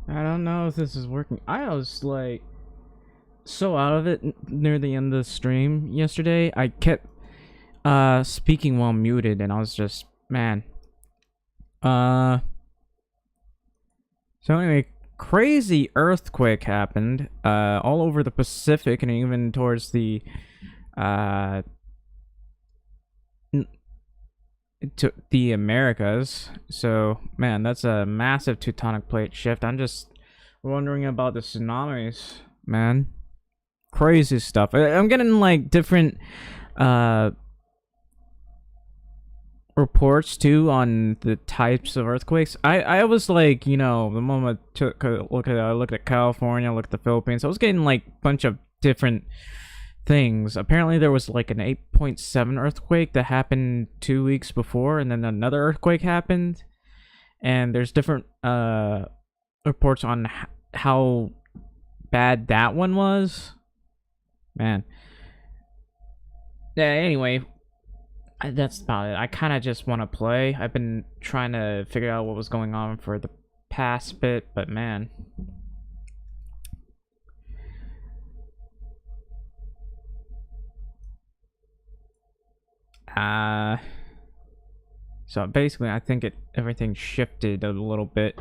I don't know if this is working. I was like so out of it near the end of the stream yesterday. I kept speaking while muted, and I was just, man. So anyway, crazy earthquake happened all over the Pacific and even towards the uh to the Americas. So man, that's a massive tectonic plate shift. I'm just wondering about the tsunamis, man. Crazy stuff. I'm getting like different reports too on the types of earthquakes. I was like, you know, the moment I took a look at I looked at California, looked at the Philippines, I was getting like a bunch of different things. Apparently there was like an 8.7 earthquake that happened 2 weeks before, and then another earthquake happened, and there's different reports on how bad that one was. Man. Yeah, anyway, that's about it. I kind of just want to play. I've been trying to figure out what was going on for the past bit, but man. So basically I think everything shifted a little bit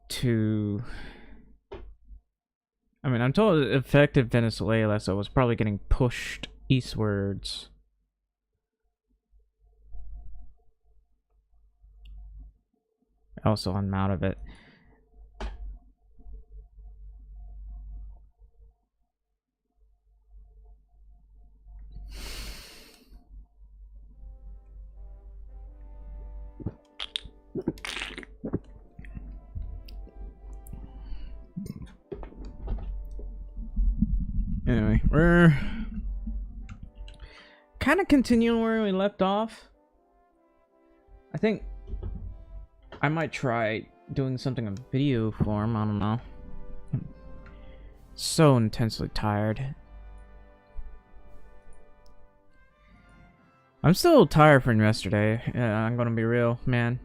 to, I mean, I'm told it affected Venezuela, so it was probably getting pushed eastwards. Also, I'm out of it. Anyway, we're kind of continuing where we left off. I think I might try doing something in video form. I don't know. I'm so intensely tired. I'm still tired from yesterday. I'm gonna be real, man.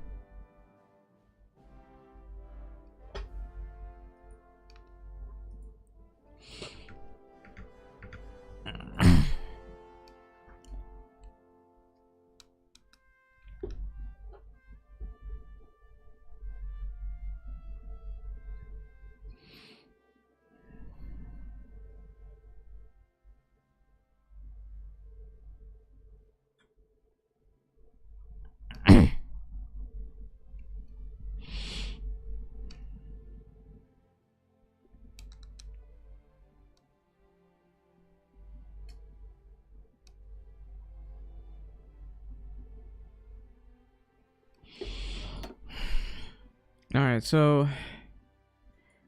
Alright, so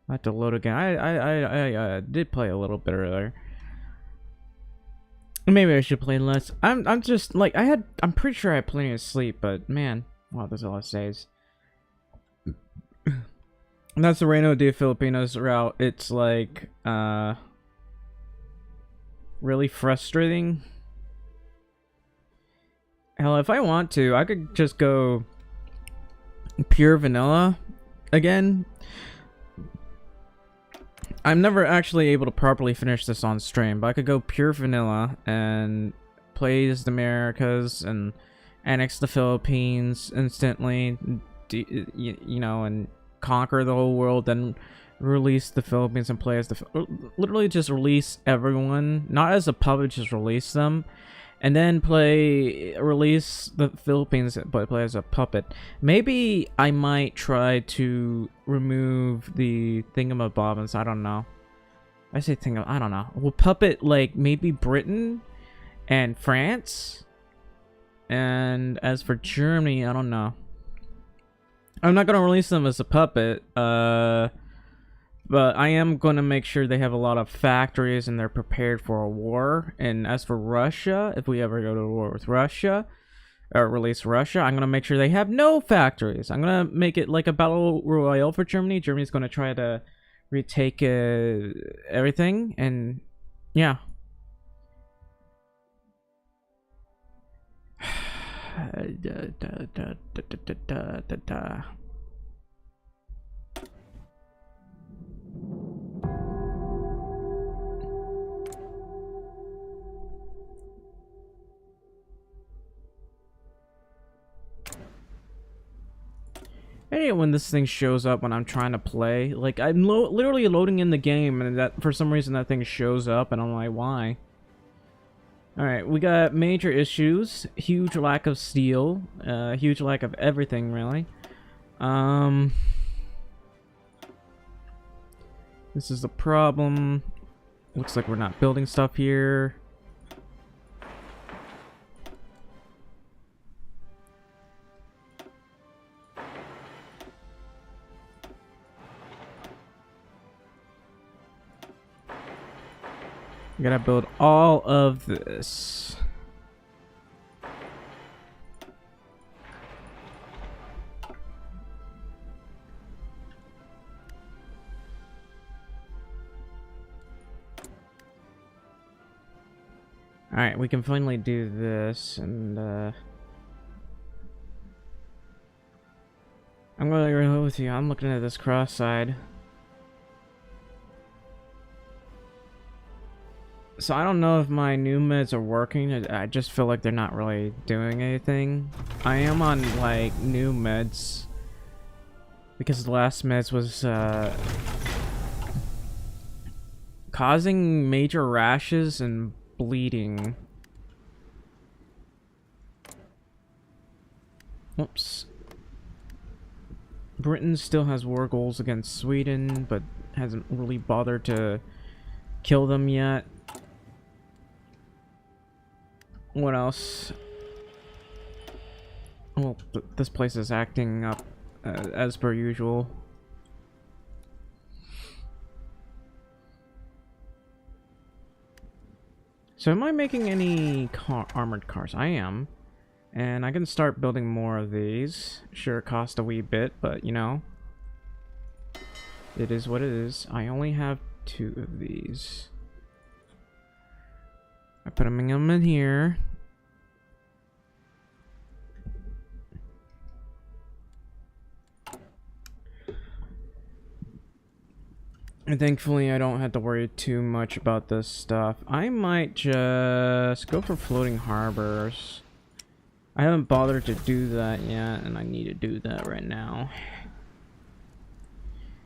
I have to load again. I did play a little bit earlier. Maybe I should play less. I'm just like I'm pretty sure I had plenty of sleep, but man, wow, there's a lot of days. And that's the Reino de Filipinos route. It's like really frustrating. Hell, if I want to, I could just go pure vanilla again. I'm never actually able to properly finish this on stream, but I could go pure vanilla and play as the Americas and annex the Philippines instantly, you know, and conquer the whole world, then release the Philippines and play as literally just release everyone, not as a puppet, just release them. And then release the Philippines, but play as a puppet. Maybe I might try to remove the thingamabobbins. I don't know. I say I don't know. We'll puppet like maybe Britain and France. And as for Germany, I don't know. I'm not gonna release them as a puppet. But I am going to make sure they have a lot of factories and they're prepared for a war. And as for Russia, if we ever go to war with Russia, or release Russia, I'm going to make sure they have no factories. I'm going to make it like a battle royale for Germany. Germany's going to try to retake everything. And yeah. I hate it when this thing shows up when I'm trying to play. Like, I'm literally loading in the game, and that for some reason that thing shows up, and I'm like, why? Alright, we got major issues. Huge lack of steel. Huge lack of everything, really. This is the problem. Looks like we're not building stuff here. I gotta build all of this. Alright, we can finally do this, and I'm gonna go with you. I'm looking at this cross-side. So I don't know if my new meds are working. I just feel like they're not really doing anything. I am on, like, new meds. Because the last meds was, causing major rashes and bleeding. Whoops. Britain still has war goals against Sweden, but hasn't really bothered to kill them yet. What else? Well, this place is acting up as per usual. So am I making any armored cars? I am. And I can start building more of these. Sure, it cost a wee bit, but you know. It is what it is. I only have 2 of these. I put them in here. And thankfully I don't have to worry too much about this stuff. I might just go for floating harbors. I haven't bothered to do that yet, and I need to do that right now.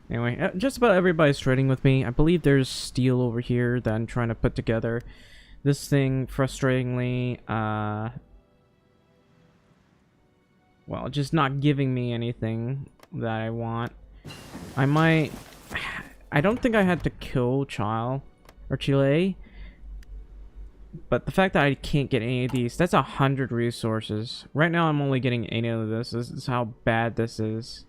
Anyway, just about everybody's trading with me. I believe there's steel over here that I'm trying to put together. This thing, frustratingly, well, just not giving me anything that I want. I don't think I had to kill Chile. But the fact that I can't get any of these, that's 100 resources. Right now I'm only getting 80 of this. This is how bad this is.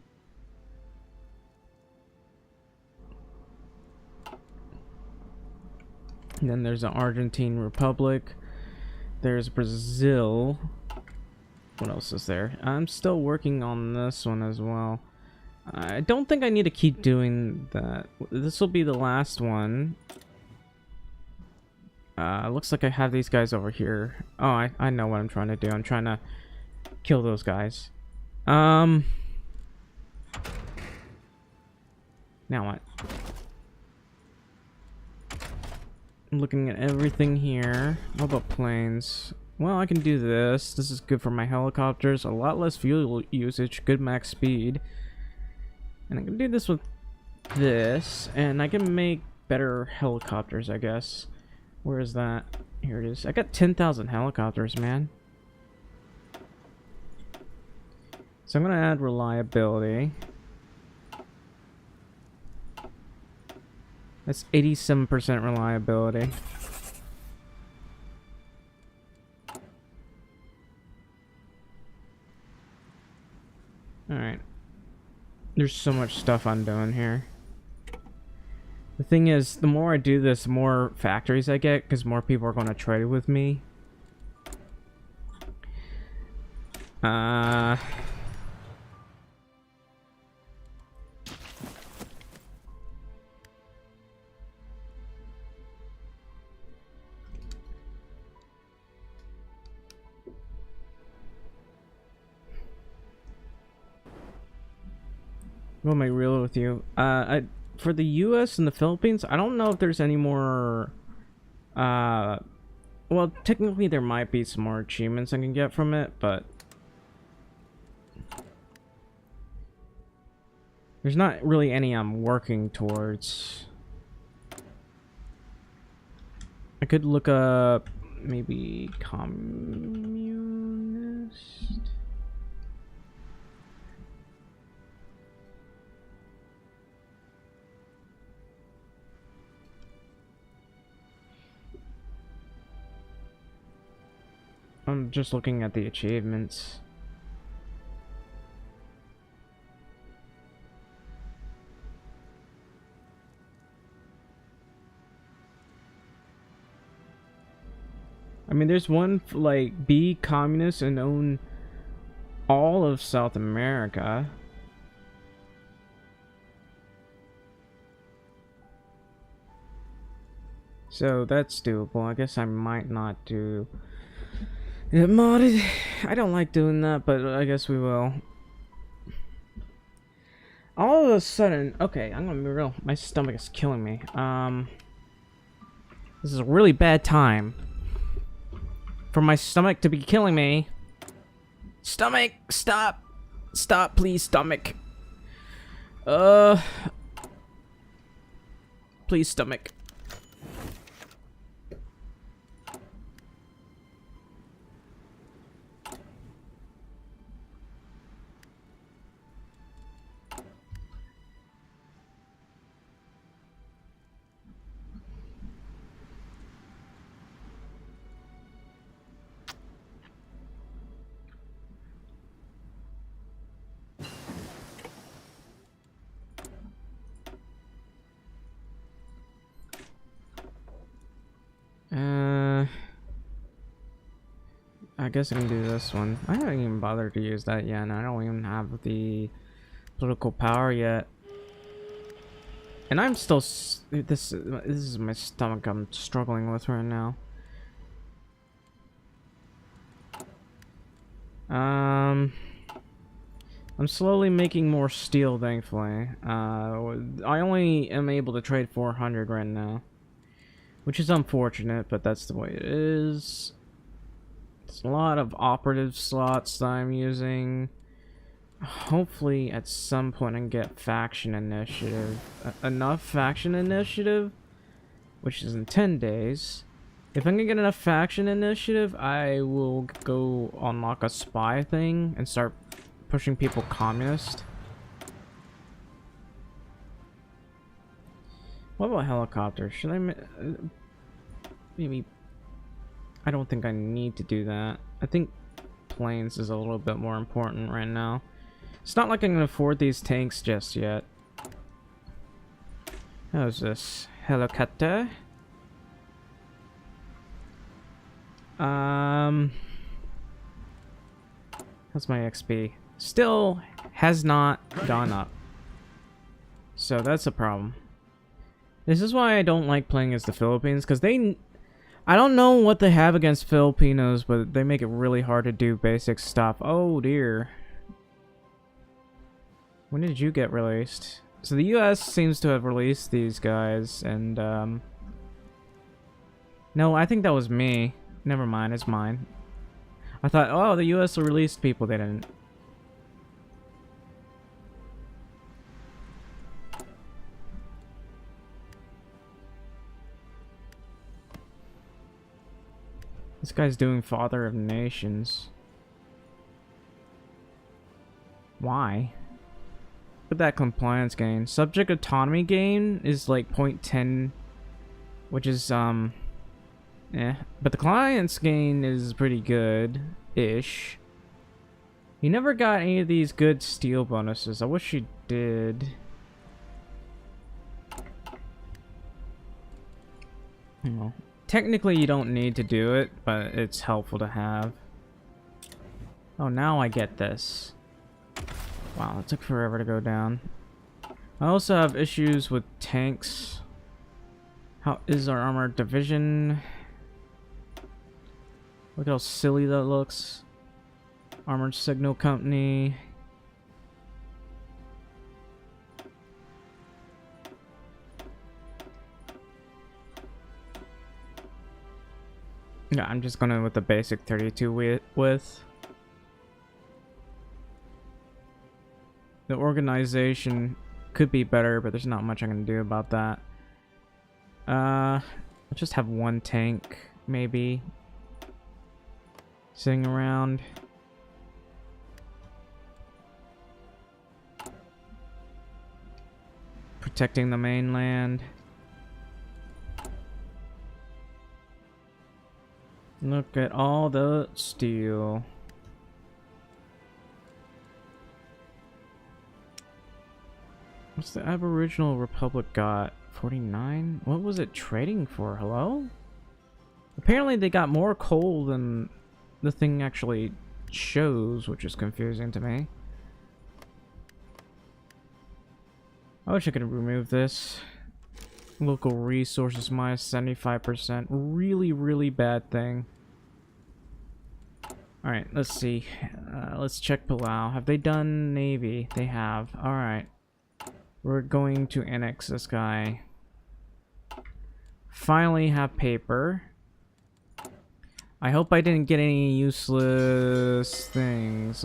And then there's the Argentine Republic. There's Brazil. What else is there? I'm still working on this one as well. I don't think I need to keep doing that. This will be the last one. Looks like I have these guys over here. Oh, I know what I'm trying to do. I'm trying to kill those guys. Now what? I'm looking at everything here. What about planes? Well, I can do this. This is good for my helicopters. A lot less fuel usage. Good max speed. And I can do this with this. And I can make better helicopters, I guess. Where is that? Here it is. I got 10,000 helicopters, man. So I'm going to add reliability. That's 87% reliability. Alright. There's so much stuff I'm doing here. The thing is, the more I do this, the more factories I get, because more people are going to trade with me. What am I real with you? For the US and the Philippines, I don't know if there's any more, well, technically there might be some more achievements I can get from it, but There's not really any I'm working towards. I could look up maybe communist. I'm just looking at the achievements. I mean, there's one like be communist and own all of South America. So that's doable. I guess I might not do it modded. I don't like doing that, but I guess we will. All of a sudden, okay, I'm gonna be real. My stomach is killing me. This is a really bad time for my stomach to be killing me. Stomach, stop. Stop, please, stomach. Please, stomach. I guess I can do this one. I haven't even bothered to use that yet, and I don't even have the political power yet. And I'm still this is my stomach I'm struggling with right now. I'm slowly making more steel, thankfully. I only am able to trade 400 right now, which is unfortunate, but that's the way it is. There's a lot of operative slots that I'm using. Hopefully at some point I can get faction initiative. Enough faction initiative, which is in 10 days. If I can get enough faction initiative, I will go unlock a spy thing and start pushing people communist. What about helicopters? Should I maybe... I don't think I need to do that. I think planes is a little bit more important right now. It's not like I can afford these tanks just yet. How's this? Helicopter? How's my XP? Still has not gone up. So that's a problem. This is why I don't like playing as the Philippines, because I don't know what they have against Filipinos, but they make it really hard to do basic stuff. Oh dear. When did you get released? So the US seems to have released these guys, and no, I think that was me. Never mind, it's mine. I thought, oh, the US released people. They didn't. This guy's doing Father of Nations. Why? Look at that compliance gain. Subject autonomy gain is like 0.10, which is but the compliance gain is pretty good-ish. He never got any of these good steel bonuses. I wish he did. Oh. Technically, you don't need to do it, but it's helpful to have. Oh, now I get this. Wow, it took forever to go down. I also have issues with tanks. How is our armored division? Look how silly that looks. Armored Signal Company. Yeah, I'm just going with the basic 32 width. The organization could be better, but there's not much I can do about that. I'll just have one tank, maybe, sitting around. Protecting the mainland. Look at all the steel. What's the Aboriginal Republic got? 49? What was it trading for? Hello? Apparently they got more coal than the thing actually shows, which is confusing to me. I wish I could remove this. Local resources minus 75%. Really, really bad thing. Alright, let's see. Let's check Palau. Have they done Navy? They have. Alright. We're going to annex this guy. Finally have paper. I hope I didn't get any useless things.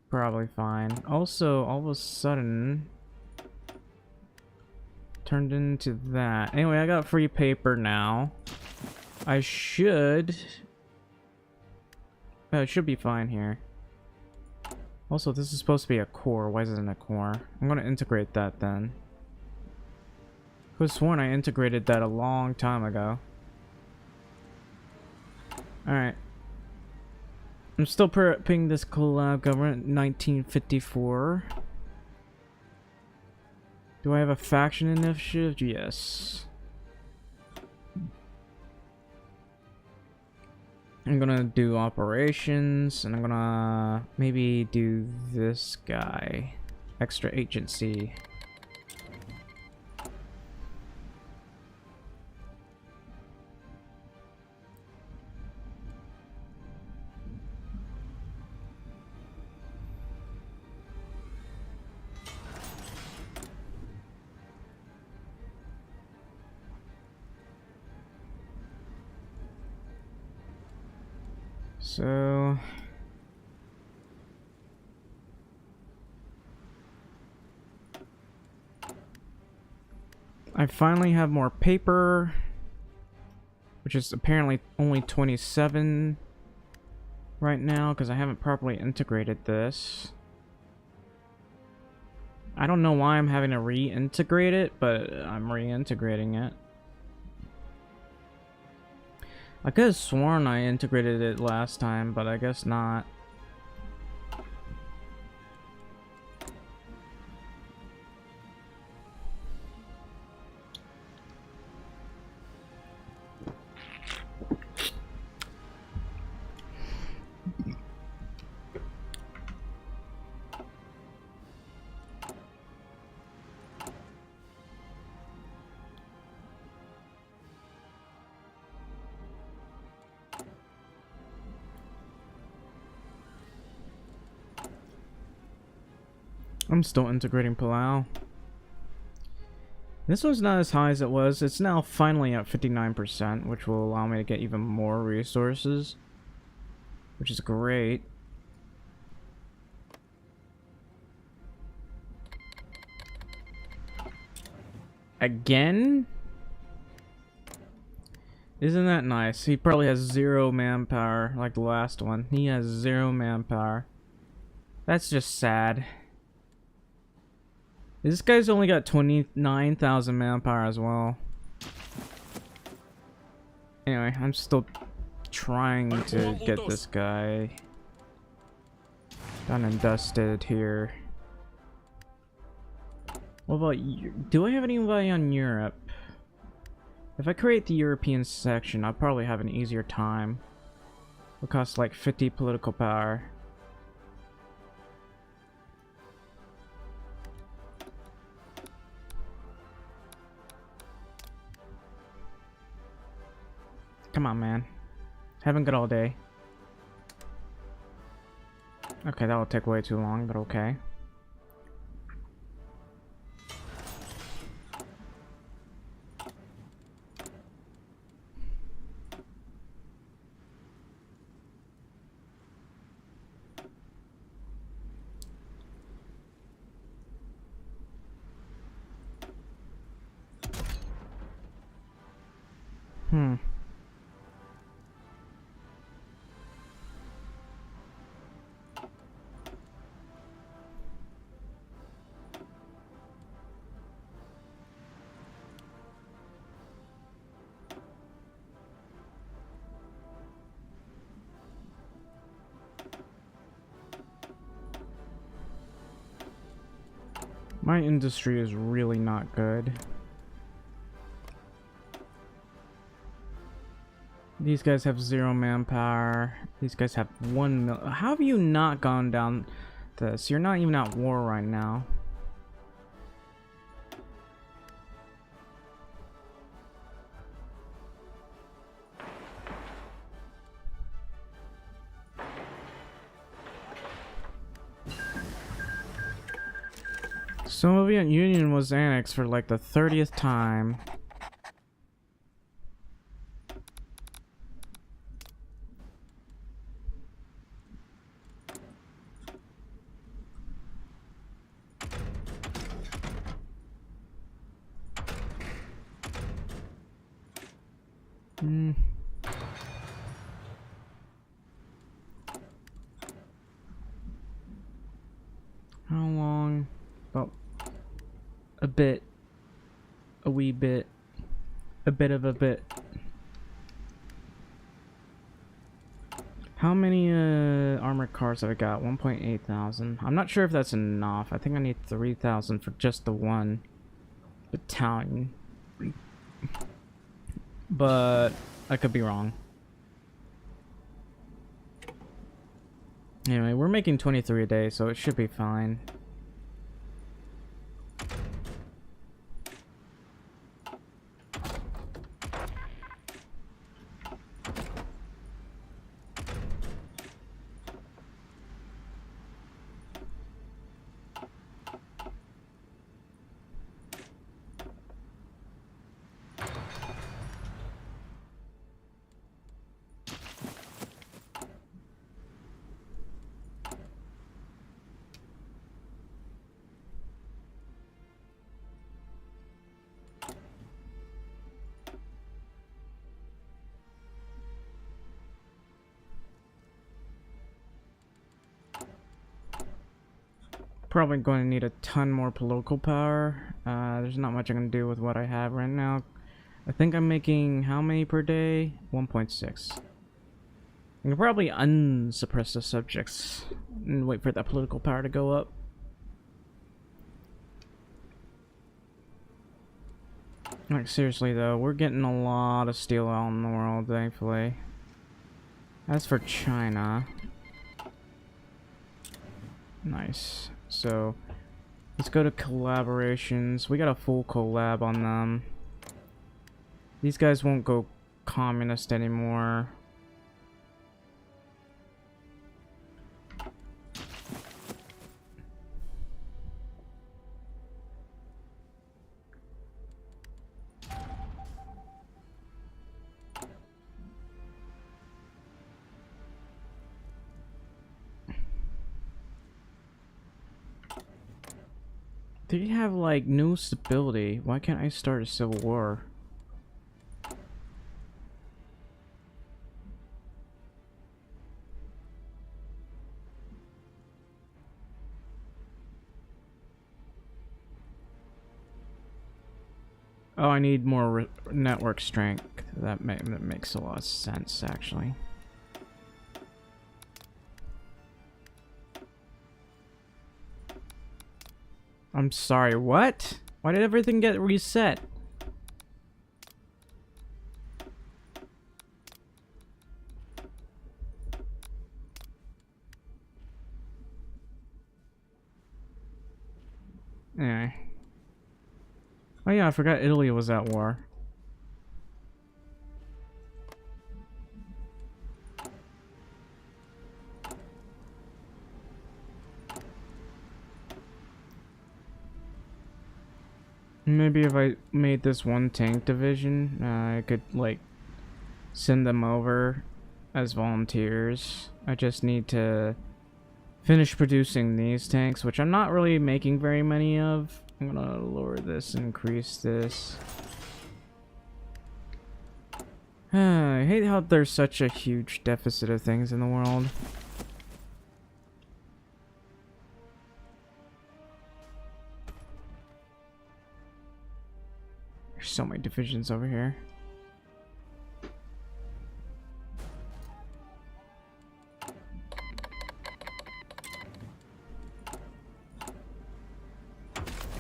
Probably fine. Also, all of a sudden, turned into that. Anyway, I got free paper now. I should... it should be fine here. Also, this is supposed to be a core. Why isn't it a core? I'm going to integrate that then. I could have sworn I integrated that a long time ago. Alright. I'm still prepping this collab government 1954. Do I have a faction initiative? Yes. I'm gonna do operations, and I'm gonna maybe do this guy. Extra agency. So I finally have more paper, which is apparently only 27 right now because I haven't properly integrated this. I don't know why I'm having to reintegrate it, but I'm reintegrating it. I could have sworn I integrated it last time, but I guess not. I'm still integrating Palau. This one's not as high as it was. It's now finally at 59%, which will allow me to get even more resources, which is great. Again? Isn't that nice? He probably has 0 manpower, like the last one. He has 0 manpower. That's just sad. This guy's only got 29,000 manpower as well. Anyway, I'm still trying to get this guy done and dusted here. What about you? Do I have anybody on Europe? If I create the European section, I'll probably have an easier time. It'll cost like 50 political power. Come on, man. Haven't got all day. Okay, that'll take way too long, but okay. My industry is really not good. These guys have 0 manpower. These guys have 1 mil. How have you not gone down this? You're not even at war right now. Soviet Union was annexed for like the 30th time. How long? About a bit. A wee bit. A bit of a bit. How many armored cars have I got? 1.8 thousand. I'm not sure if that's enough. I think I need 3,000 for just the one battalion. But I could be wrong. Anyway, we're making 23 a day, so it should be fine. Probably going to need a ton more political power. There's not much I can do with what I have right now. I think I'm making how many per day? 1.6. I can probably unsuppress the subjects and wait for that political power to go up. Like, seriously though, we're getting a lot of steel out in the world, thankfully. As for China... Nice. So, let's go to collaborations. We got a full collab on them. These guys won't go communist anymore. They have like no stability. Why can't I start a civil war? Oh, I need more network strength. That makes a lot of sense, actually. I'm sorry, what? Why did everything get reset? Anyway. Oh yeah, I forgot Italy was at war. Maybe if I made this one tank division, I could like send them over as volunteers. I just need to finish producing these tanks, which I'm not really making very many of. I'm gonna lower this, increase this. I hate how there's such a huge deficit of things in the world. There's so many divisions over here.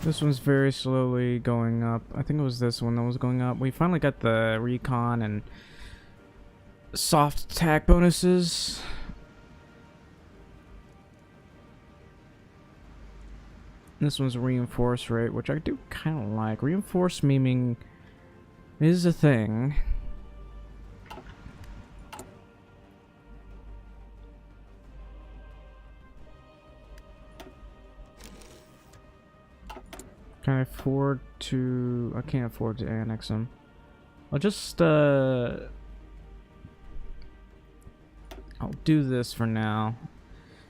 This one's very slowly going up. I think it was this one that was going up. We finally got the recon and soft attack bonuses. This one's reinforce rate, which I do kind of like. Reinforce memeing is a thing. Can I afford to... I can't afford to annex them. I'll just, I'll do this for now.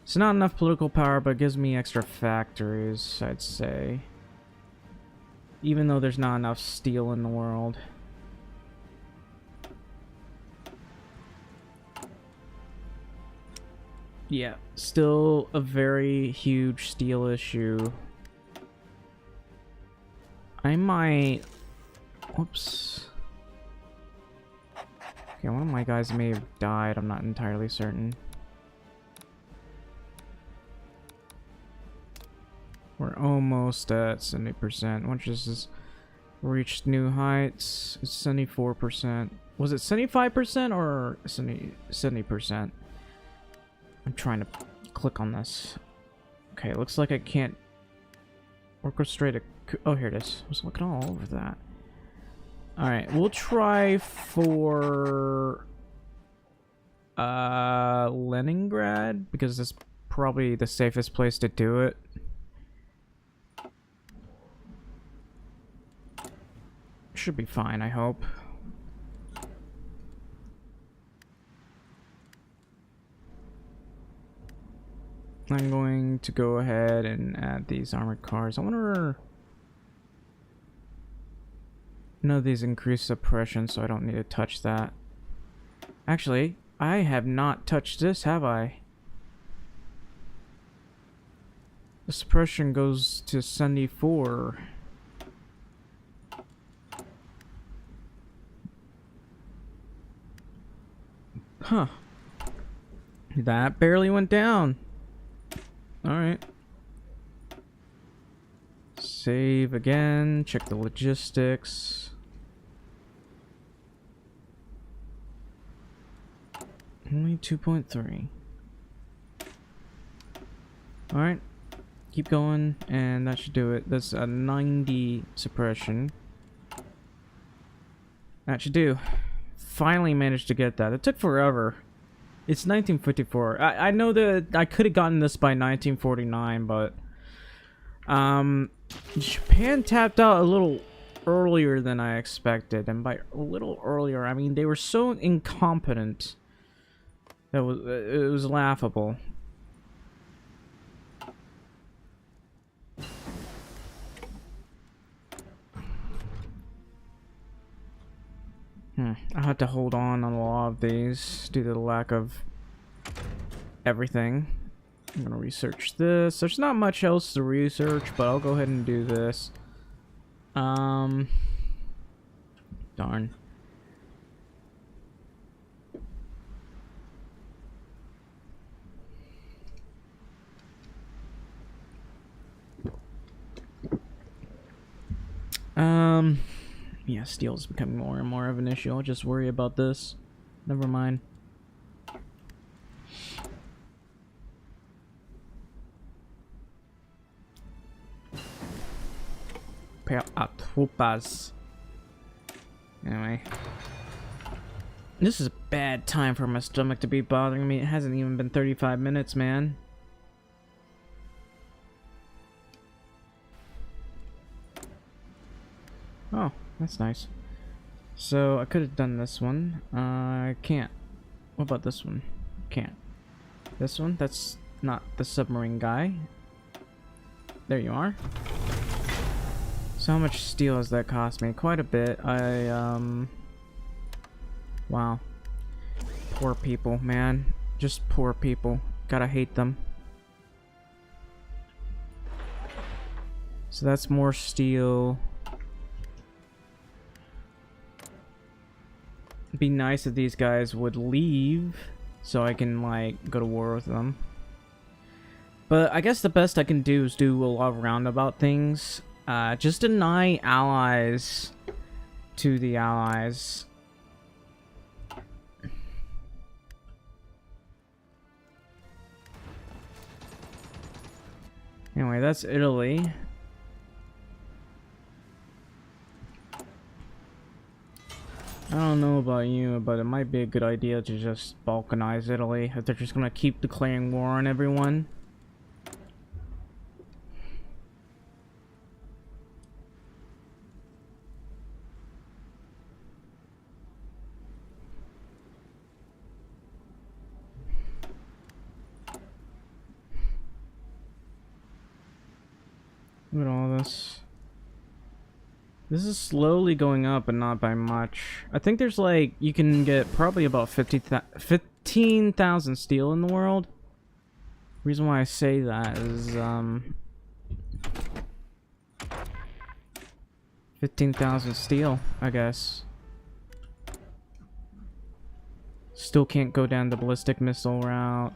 It's not enough political power, but it gives me extra factories, I'd say. Even though there's not enough steel in the world. Yeah, still a very huge steel issue. I might... Whoops. Okay, one of my guys may have died. I'm not entirely certain. We're almost at 70%. Which is reached new heights. It's 74%. Was it 75% or 70%? I'm trying to click on this. Okay, it looks like I can't orchestrate a... Oh, here it is. I was looking all over that. Alright, we'll try for... Leningrad, because that's probably the safest place to do it. Should be fine, I hope. I'm going to go ahead and add these armored cars. I wonder... None of these increase suppression, so I don't need to touch that. Actually, I have not touched this, have I? The suppression goes to 74. Huh. That barely went down. Alright. Save again. Check the logistics. Only 2.3. Alright. Keep going, and that should do it. That's a 90 suppression. That should do. Finally managed to get that. It took forever. It's 1954. I know that I could have gotten this by 1949, but Japan tapped out a little earlier than I expected, and by a little earlier, I mean they were so incompetent that it was laughable. I had to hold on a lot of these due to the lack of everything. I'm gonna research this. There's not much else to research, but I'll go ahead and do this. Darn. Yeah, steel is becoming more and more of an issue. I'll just worry about this. Never mind. Pair a tropas. Anyway. This is a bad time for my stomach to be bothering me. It hasn't even been 35 minutes, man. Oh, that's nice. So I could have done this one. I can't. What about this one? Can't. This one? That's not the submarine guy. There you are. So how much steel has that cost me? Quite a bit. Wow. Poor people, man. Just poor people. Gotta hate them. So that's more steel. It'd be nice if these guys would leave so I can, like, go to war with them. But I guess the best I can do is do a lot of roundabout things. Just deny allies to the allies. Anyway, that's Italy. I don't know about you, but it might be a good idea to just balkanize Italy if they're just gonna keep declaring war on everyone. Look at all this. This is slowly going up, but not by much. I think there's like, you can get probably about 15,000 steel in the world. Reason why I say that is, 15,000 steel, I guess. Still can't go down the ballistic missile route.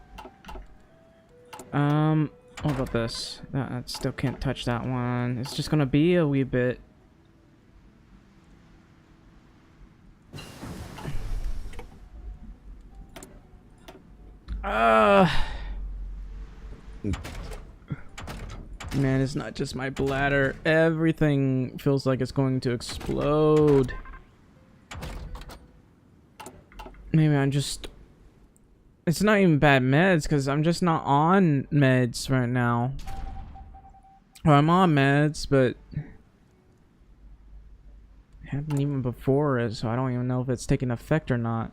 What about this? I still can't touch that one. It's just gonna be a wee bit. Man, it's not just my bladder. Everything feels like it's going to explode. Maybe I'm just... It's not even bad meds, because I'm just not on meds right now. Well, I'm on meds, but... It happened even before it, so I don't even know if it's taking effect or not.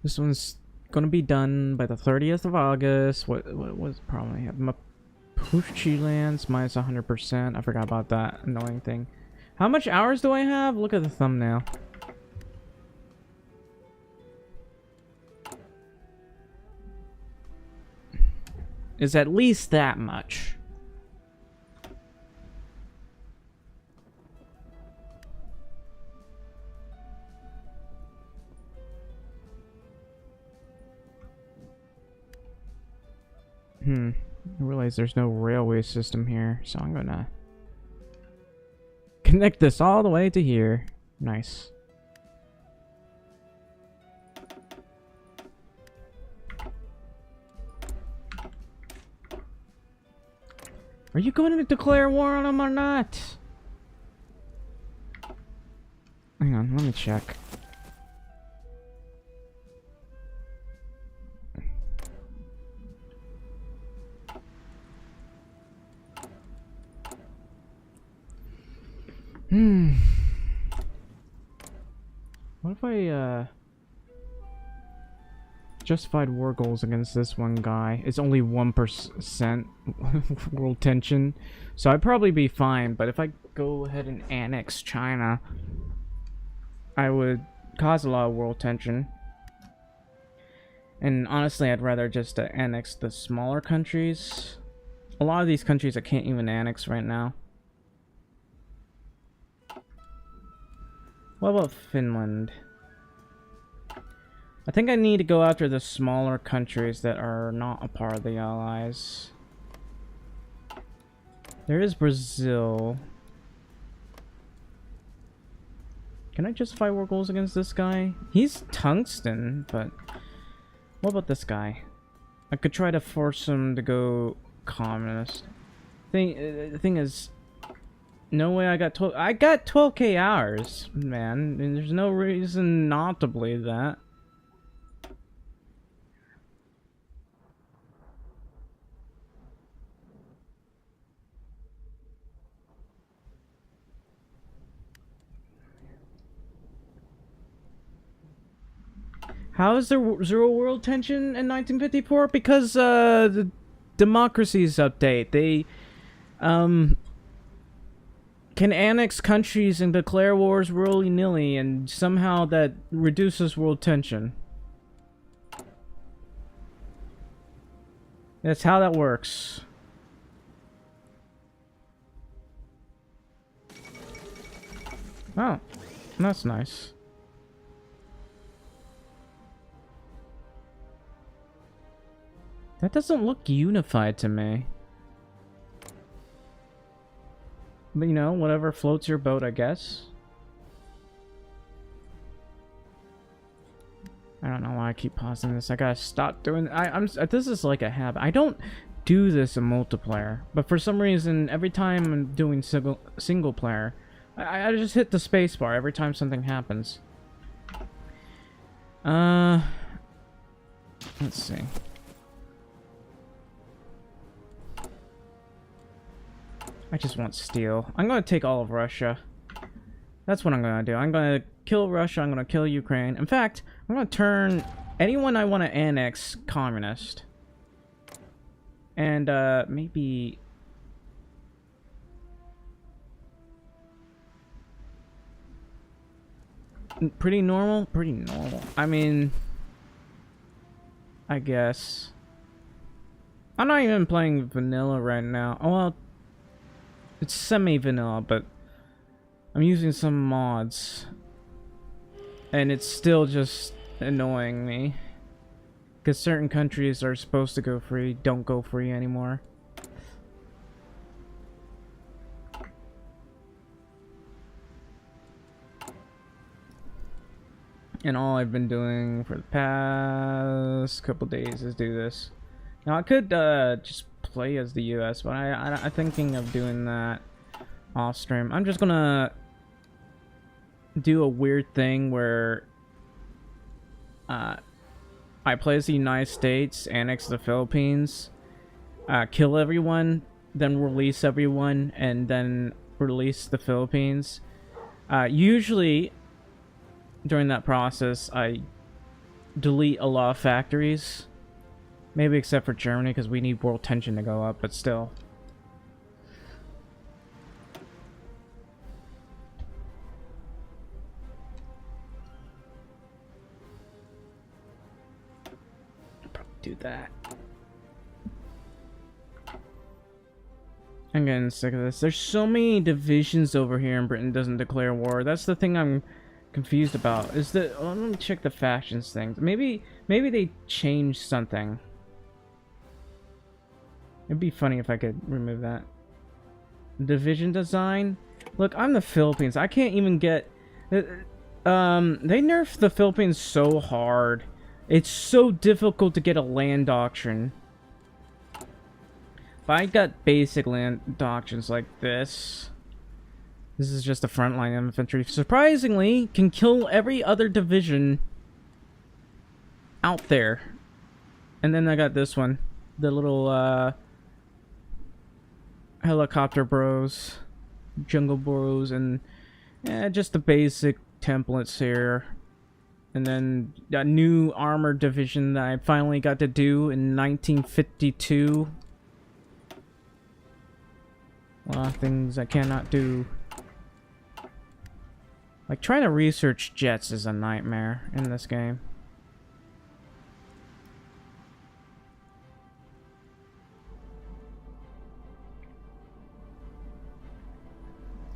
This one's gonna be done by the 30th of August. What was probably Mapuche lands minus 100%. I forgot about that annoying thing. How much hours do I have? Look at the thumbnail. Is at least that much. I realize there's no railway system here, so I'm gonna connect this all the way to here. Nice. Are you going to declare war on them or not? Hang on, let me check. What if I, justified war goals against this one guy? It's only 1% world tension, so I'd probably be fine, but if I go ahead and annex China, I would cause a lot of world tension. And honestly, I'd rather just annex the smaller countries. A lot of these countries I can't even annex right now. What about Finland? I think I need to go after the smaller countries that are not a part of the Allies. There is Brazil. Can I justify war goals against this guy? He's tungsten, but what about this guy? I could try to force him to go communist. The thing is, no way I got 12k hours, man. And there's no reason not to believe that. How is there zero world tension in 1954? Because the democracies update. They can annex countries and declare wars willy-nilly, and somehow that reduces world tension. That's how that works. Oh, that's nice. That doesn't look unified to me. But you know, whatever floats your boat, I guess. I don't know why I keep pausing this. I gotta stop doing. This is like a habit. I don't do this in multiplayer, but for some reason, every time I'm doing single player, I just hit the space bar every time something happens. Let's see. I just want steel. I'm gonna take all of Russia. That's what I'm gonna do. I'm gonna kill Russia. I'm gonna kill Ukraine. In fact, I'm gonna turn anyone I want to annex communist. And maybe pretty normal. Pretty normal. I mean, I guess I'm not even playing vanilla right now. Oh well. It's semi-vanilla, but I'm using some mods. And it's still just annoying me. Because certain countries are supposed to go free, don't go free anymore. And all I've been doing for the past couple days is do this. Now I could just play as the US, but I'm thinking of doing that off stream. I'm just gonna do a weird thing where I play as the United States, annex the Philippines, kill everyone, then release everyone, and then release the Philippines. Usually during that process I delete a lot of factories. Maybe except for Germany, because we need world tension to go up, but still. I'll probably do that. I'm getting sick of this. There's so many divisions over here and Britain doesn't declare war. That's the thing I'm confused about. Is that... Oh, let me check the factions things. Maybe they changed something. It'd be funny if I could remove that. Division design? Look, I'm the Philippines. I can't even get... they nerfed the Philippines so hard. It's so difficult to get a land doctrine. But I got basic land doctrines like this. This is just the frontline infantry. Surprisingly, can kill every other division out there. And then I got this one. The little, helicopter bros, jungle bros, and just the basic templates here. And then a new armored division that I finally got to do in 1952. A lot of things I cannot do. Like, trying to research jets is a nightmare in this game.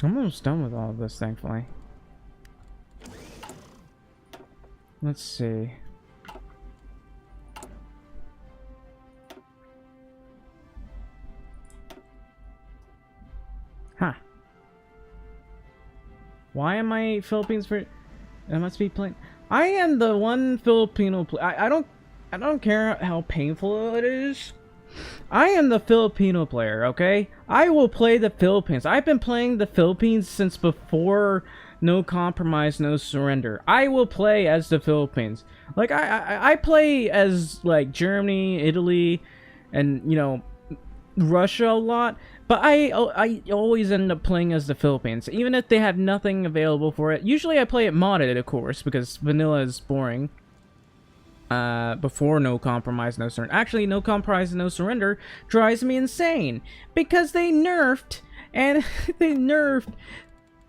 I'm almost done with all of this, thankfully. Let's see. Huh. Why am I Philippines for... I must be playing... I am the one Filipino I don't care how painful it is. I am the Filipino player, okay? I will play the Philippines. I've been playing the Philippines since before No Compromise, No Surrender. I will play as the Philippines. Like, I play as, like, Germany, Italy, and, you know, Russia a lot. But I always end up playing as the Philippines, even if they have nothing available for it. Usually I play it modded, of course, because vanilla is boring. Before No Compromise, No Surrender. Actually, No Compromise, No Surrender drives me insane, because they nerfed And they nerfed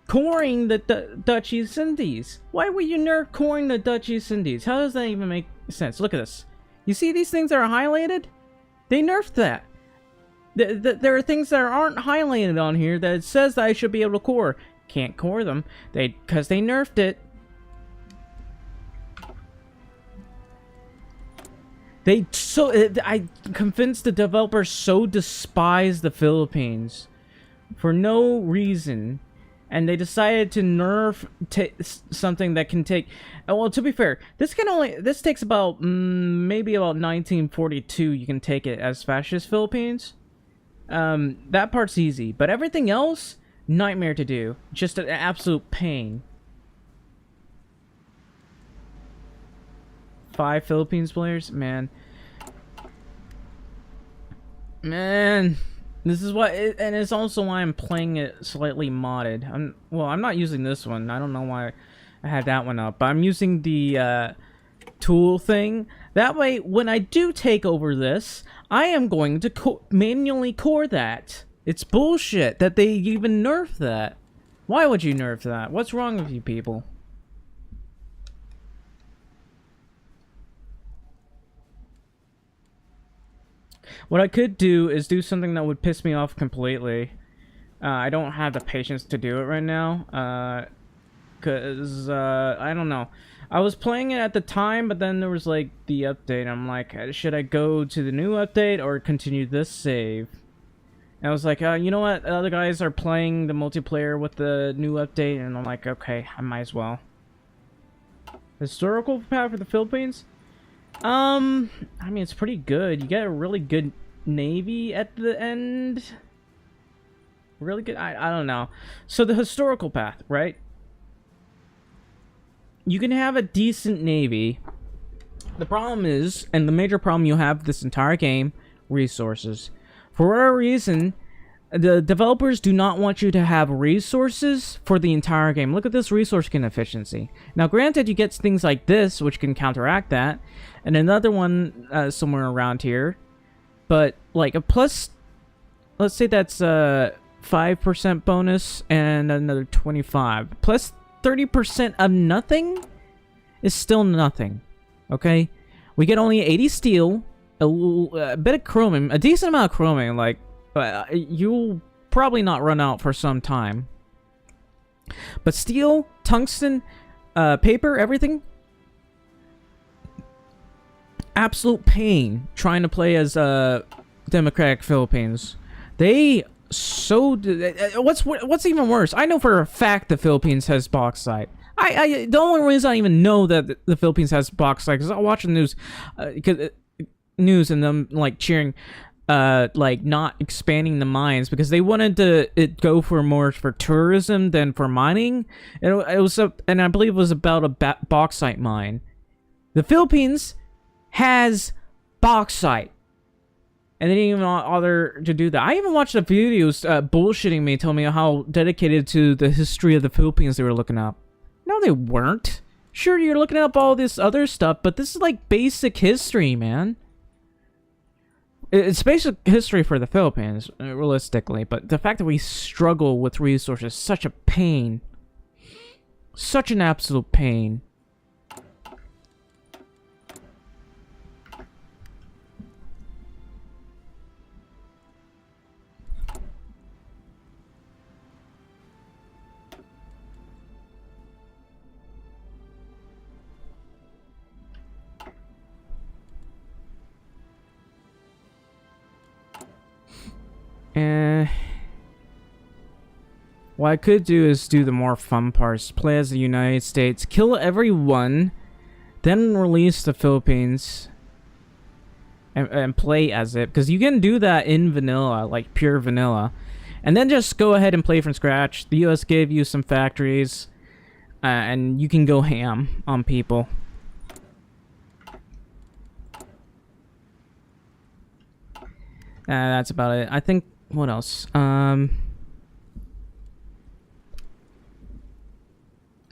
coring the Dutch East Indies. Why would you nerf coring the Dutch East Indies? How does that even make sense? Look at this. You see these things that are highlighted? They nerfed that. There are things that aren't highlighted on here that it says that I should be able to core. Can't core them. Because they nerfed it. I convinced the developers so despise the Philippines for no reason, and they decided to nerf something that can take. Well, to be fair, this takes about maybe about 1942. You can take it as fascist Philippines. That part's easy, but everything else, nightmare to do. Just an absolute pain. 5 Philippines players, man. This is and it's also why I'm playing it slightly modded. I'm not using this one. I don't know why I had that one up, but I'm using the tool thing. That way, when I do take over this, I am going to manually core that. It's bullshit that they even nerf that. Why would you nerf that? What's wrong with you people? What I could do is do something that would piss me off completely. I don't have the patience to do it right now. Cause I don't know. I was playing it at the time, but then there was like the update. I'm like, should I go to the new update or continue this save? And I was like, you know what? Other guys are playing the multiplayer with the new update, and I'm like, okay, I might as well. Historical path for the Philippines? I mean, it's pretty good. You get a really good navy at the end. Really good? I don't know. So the historical path, right? You can have a decent navy. The problem is, and the major problem you have this entire game, resources. For whatever reason, the developers do not want you to have resources for the entire game. Look at this resource efficiency. Now, granted, you get things like this, which can counteract that, and another one somewhere around here. But, like, a plus, let's say that's a 5% bonus and another 25. Plus 30% of nothing is still nothing, okay? We get only 80 steel, a bit of chromium, a decent amount of chromium, like, you'll probably not run out for some time. But steel, tungsten, paper, everything, absolute pain trying to play as Democratic Philippines. They what's even worse, I know for a fact the Philippines has bauxite. The only reason I even know that the Philippines has bauxite because I watch the news, news and them like cheering, like not expanding the mines because they wanted it go for more for tourism than for mining. And and I believe it was about a bauxite mine. The Philippines has bauxite, and they didn't even bother to do that. I even watched the videos bullshitting me, telling me how dedicated to the history of the Philippines they were looking up. No, they weren't. Sure, you're looking up all this other stuff, but this is like basic history, man. It's basic history for the Philippines, realistically, but the fact that we struggle with resources is such a pain. Such an absolute pain. What I could do is do the more fun parts. Play as the United States, kill everyone, then release the Philippines and play as it. Because you can do that in vanilla, like pure vanilla. And then just go ahead and play from scratch. The US gave you some factories, and you can go ham on people. That's about it. I think, what else?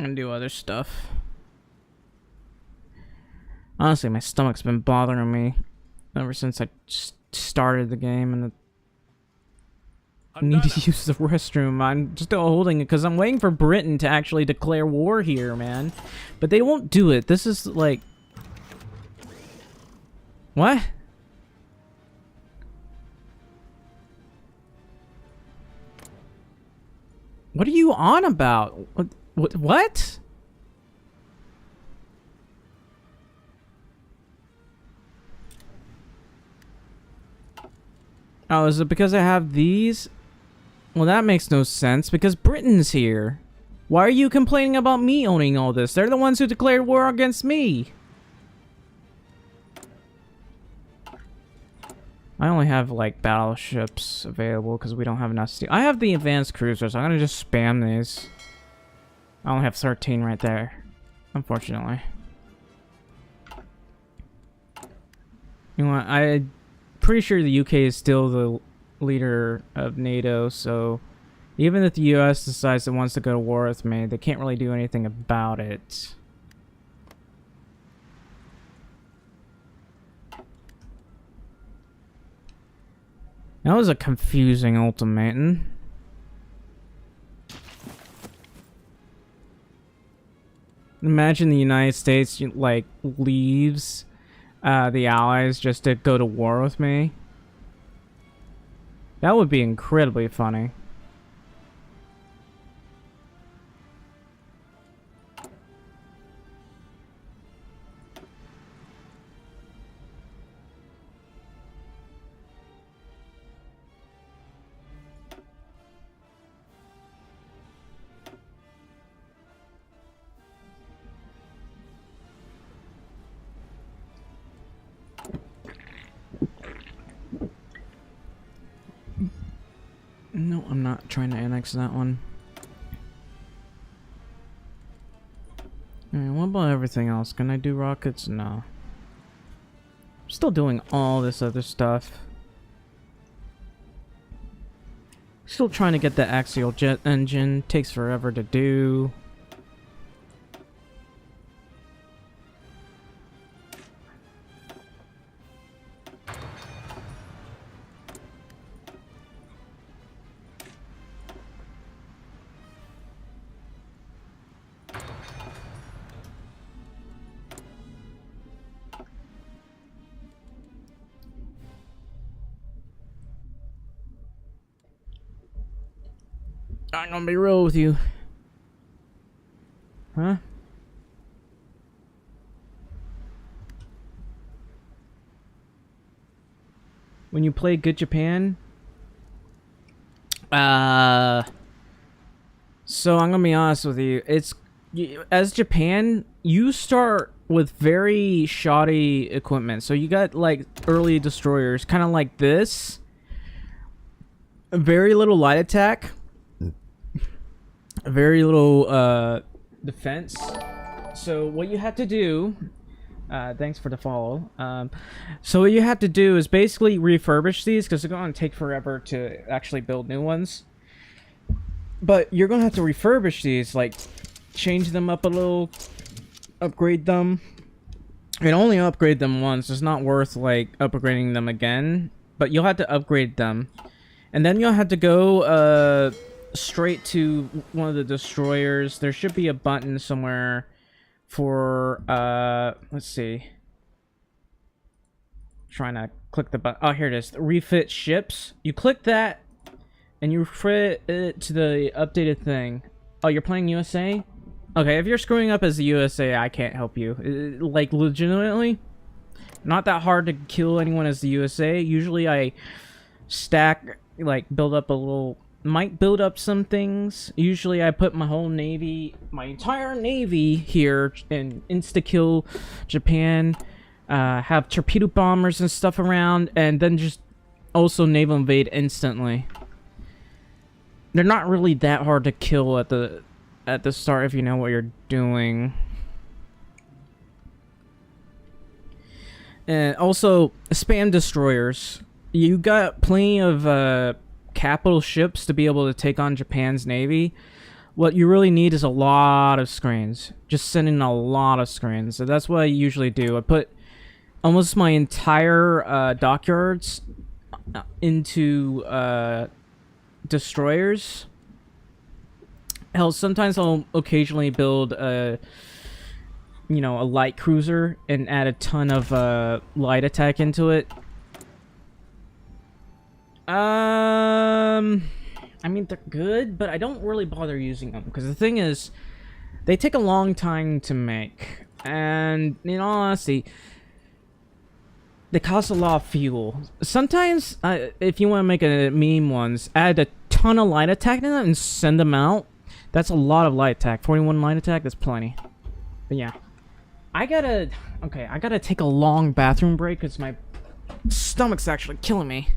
And do other stuff. Honestly, my stomach's been bothering me ever since I started the game, and need to use the restroom. I'm still holding it because I'm waiting for Britain to actually declare war here, man. But they won't do it. This is like... What? What are you on about? What? Oh, is it because I have these? Well, that makes no sense because Britain's here. Why are you complaining about me owning all this? They're the ones who declared war against me. I only have, like, battleships available because we don't have enough steel. I have the advanced cruisers. I'm gonna just spam these. I only have 13 right there, unfortunately. You know what? I'm pretty sure the UK is still the leader of NATO, so even if the US decides it wants to go to war with me, they can't really do anything about it. That was a confusing ultimatum. Imagine the United States, like, leaves the Allies just to go to war with me. That would be incredibly funny. No, I'm not trying to annex that one. Alright, what about everything else? Can I do rockets? No. I'm still doing all this other stuff. Still trying to get the axial jet engine. Takes forever to do. I'm gonna be real with you. Huh? When you play Good Japan? So I'm gonna be honest with you. As Japan, you start with very shoddy equipment. So you got like early destroyers, kind of like this. Very little light attack. Very little defense. So what you have to do, thanks for the follow. So what you have to do is basically refurbish these because they're going to take forever to actually build new ones. But you're going to have to refurbish these, like change them up a little, upgrade them. You can only upgrade them once. It's not worth like upgrading them again. But you'll have to upgrade them, and then you'll have to go straight to one of the destroyers. There should be a button somewhere for let's see, trying to click the button. Oh, here it is. Refit ships. You click that and you refit it to the updated thing. Oh, you're playing USA? Okay, if you're screwing up as the USA, I can't help you. Like, legitimately, not that hard to kill anyone as the USA. Usually I stack, like, build up a little, might build up some things. Usually I put my whole navy, my entire navy here and insta-kill Japan, have torpedo bombers and stuff around, and then just also naval invade instantly. They're not really that hard to kill at the start if you know what you're doing. And also, spam destroyers. You got plenty of capital ships to be able to take on Japan's navy. What you really need is a lot of screens. Just send in a lot of screens. So that's what I usually do. I put almost my entire dockyards into destroyers. Hell, sometimes I'll occasionally build a, you know, a light cruiser and add a ton of light attack into it. I mean, they're good, but I don't really bother using them because the thing is, they take a long time to make, and in all honesty, they cost a lot of fuel. Sometimes, if you want to make a meme ones, add a ton of light attack in them and send them out. That's a lot of light attack. 41 light attack, that's plenty. But yeah. I gotta take a long bathroom break because my stomach's actually killing me.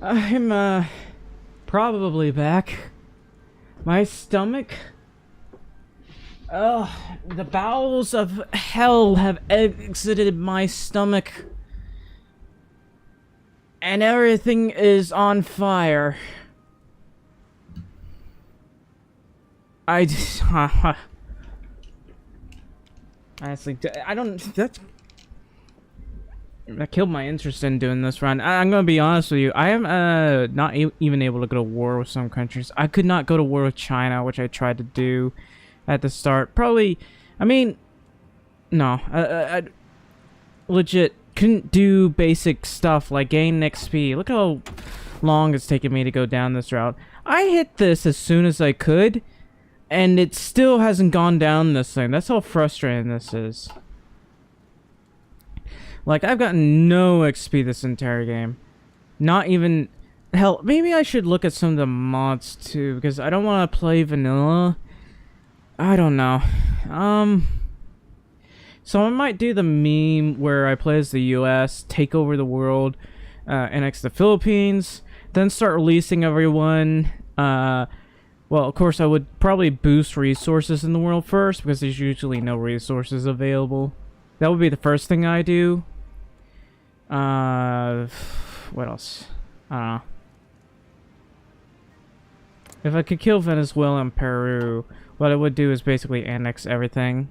I'm, probably back. My stomach... Ugh, the bowels of hell have exited my stomach. And everything is on fire. I just... honestly, I don't... That killed my interest in doing this run. I'm gonna be honest with you. I am not even able to go to war with some countries. I could not go to war with China, which I tried to do at the start. Probably, I mean, no. I legit couldn't do basic stuff like gain XP. Look how long it's taken me to go down this route. I hit this as soon as I could, and it still hasn't gone down this thing. That's how frustrating this is. Like, I've gotten no XP this entire game. Not even... Hell, maybe I should look at some of the mods, too, because I don't want to play vanilla. I don't know. So I might do the meme where I play as the US, take over the world, annex the Philippines, then start releasing everyone. Well, of course, I would probably boost resources in the world first, because there's usually no resources available. That would be the first thing I do. What else? I don't know. If I could kill Venezuela and Peru, what I would do is basically annex everything.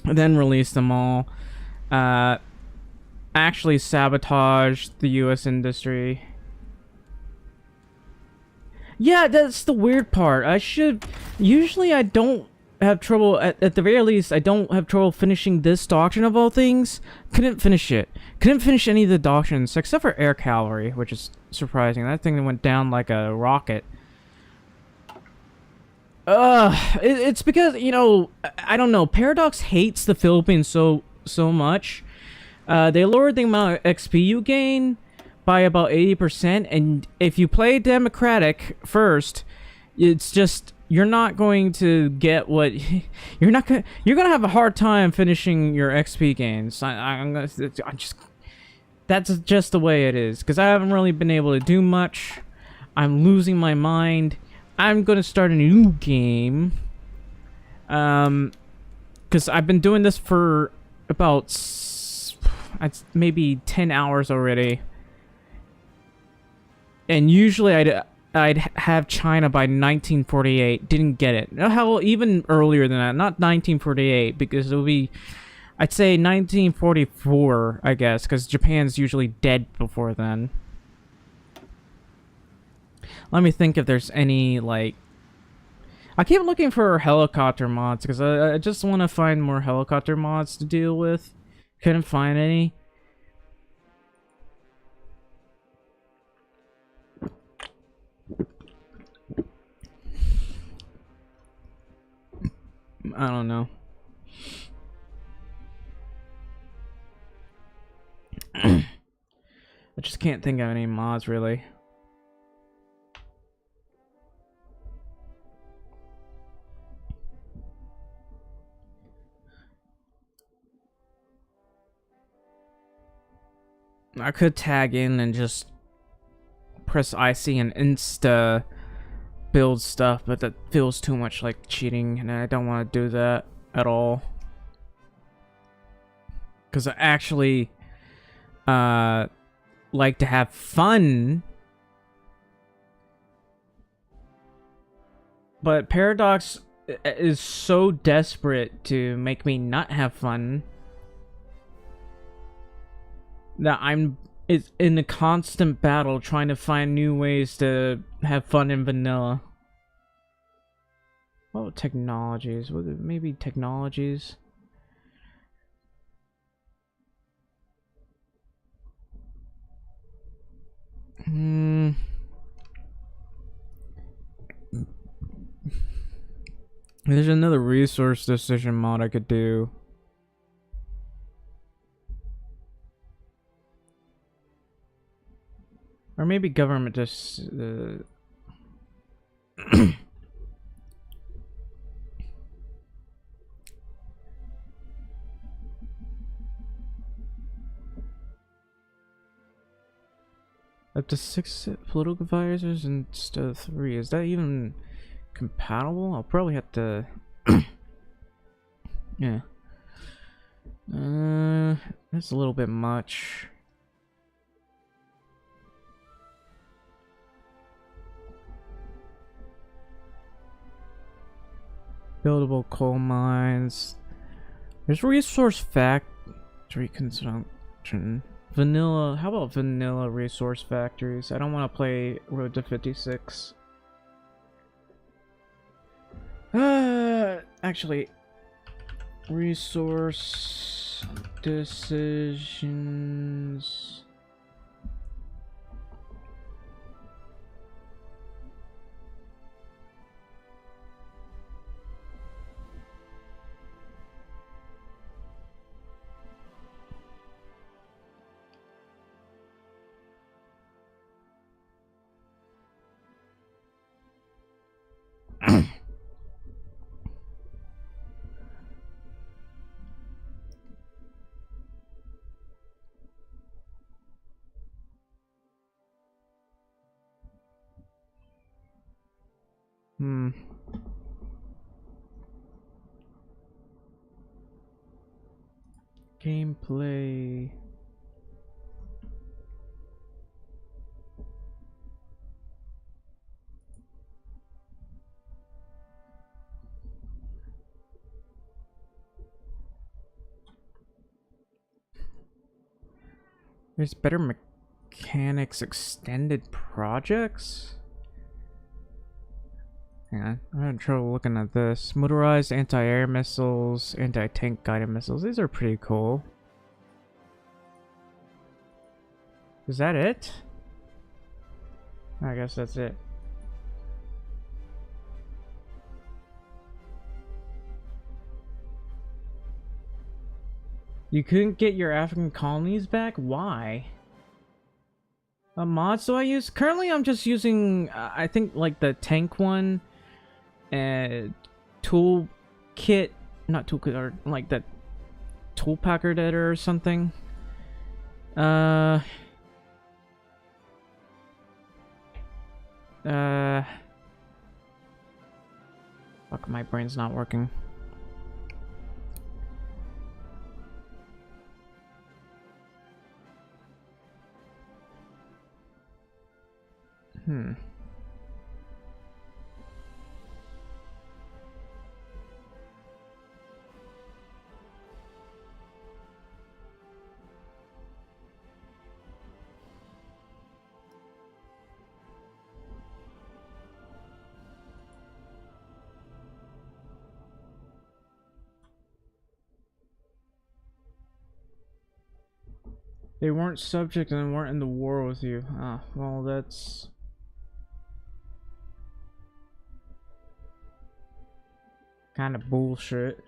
And then release them all. Actually sabotage the US industry. Yeah, that's the weird part. Usually I don't have trouble, at the very least, I don't have trouble finishing this doctrine of all things. Couldn't finish it. Couldn't finish any of the doctrines, except for air cavalry, which is surprising. That thing went down like a rocket. It's because, you know, I don't know, Paradox hates the Philippines so much. They lowered the amount of XP you gain by about 80%, and if you play Democratic first, it's just... You're not going to get what you're gonna have a hard time finishing your XP gains. That's just the way it is, because I haven't really been able to do much. I'm losing my mind. I'm gonna start a new game, because I've been doing this for about maybe 10 hours already, and usually I'd have China by 1948. Didn't get it. Hell, even earlier than that. Not 1948, because it would be... I'd say 1944, I guess, because Japan's usually dead before then. Let me think if there's any, like... I keep looking for helicopter mods, because I just want to find more helicopter mods to deal with. Couldn't find any. I don't know. I just can't think of any mods, really. I could tag in and just press IC and insta build stuff, but that feels too much like cheating, and I don't want to do that at all. Because I actually like to have fun. But Paradox is so desperate to make me not have fun that it's in a constant battle trying to find new ways to have fun in vanilla. Oh, technologies. Maybe technologies. There's another resource decision mod I could do. Or maybe government just... Up to 6 political advisors instead of 3. Is that even compatible? I'll probably have to... yeah. That's a little bit much. Buildable coal mines. There's resource factory construction. Vanilla. How about vanilla resource factories? I don't want to play Road to 56. Actually, resource decisions. Gameplay. There's better mechanics extended projects? Hang on, I'm having trouble looking at this. Motorized anti-air missiles, anti-tank guided missiles. These are pretty cool. Is that it? I guess that's it. You couldn't get your African colonies back? Why? What mods do I use? Currently I'm just using, I think, like the tank one. Tool kit, not toolkit, or like that tool packer editor or something. Fuck, my brain's not working. They weren't subject and weren't in the war with you. Ah, well, that's... kind of bullshit.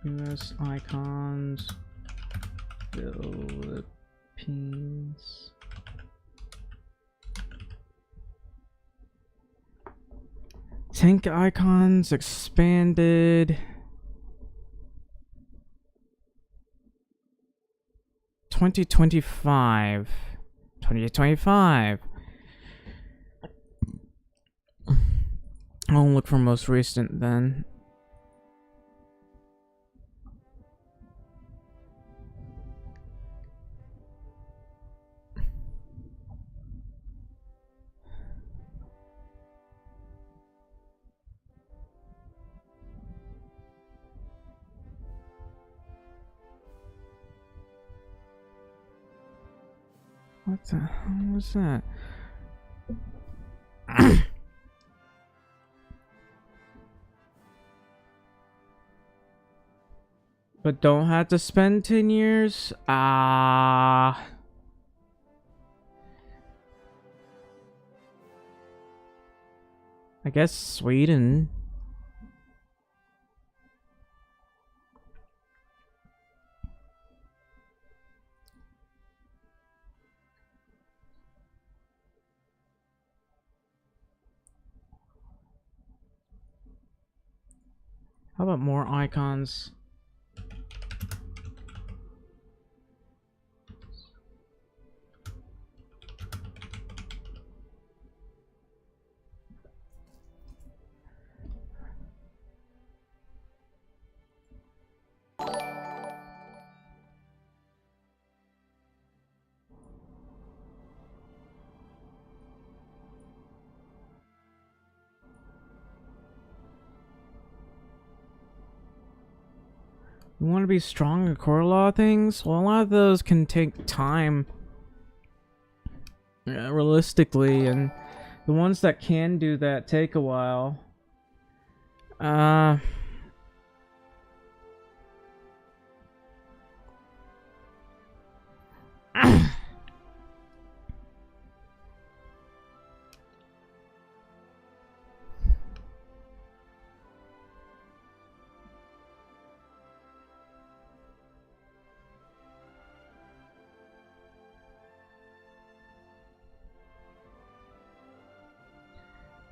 US icons, Philippines. Tank icons expanded. 2025. 2025. I'll look for most recent then. What the hell was that? But don't have to spend 10 years? Ah. I guess Sweden. How about more icons? You want to be strong in core law things? Well, a lot of those can take time, realistically, and the ones that can do that take a while.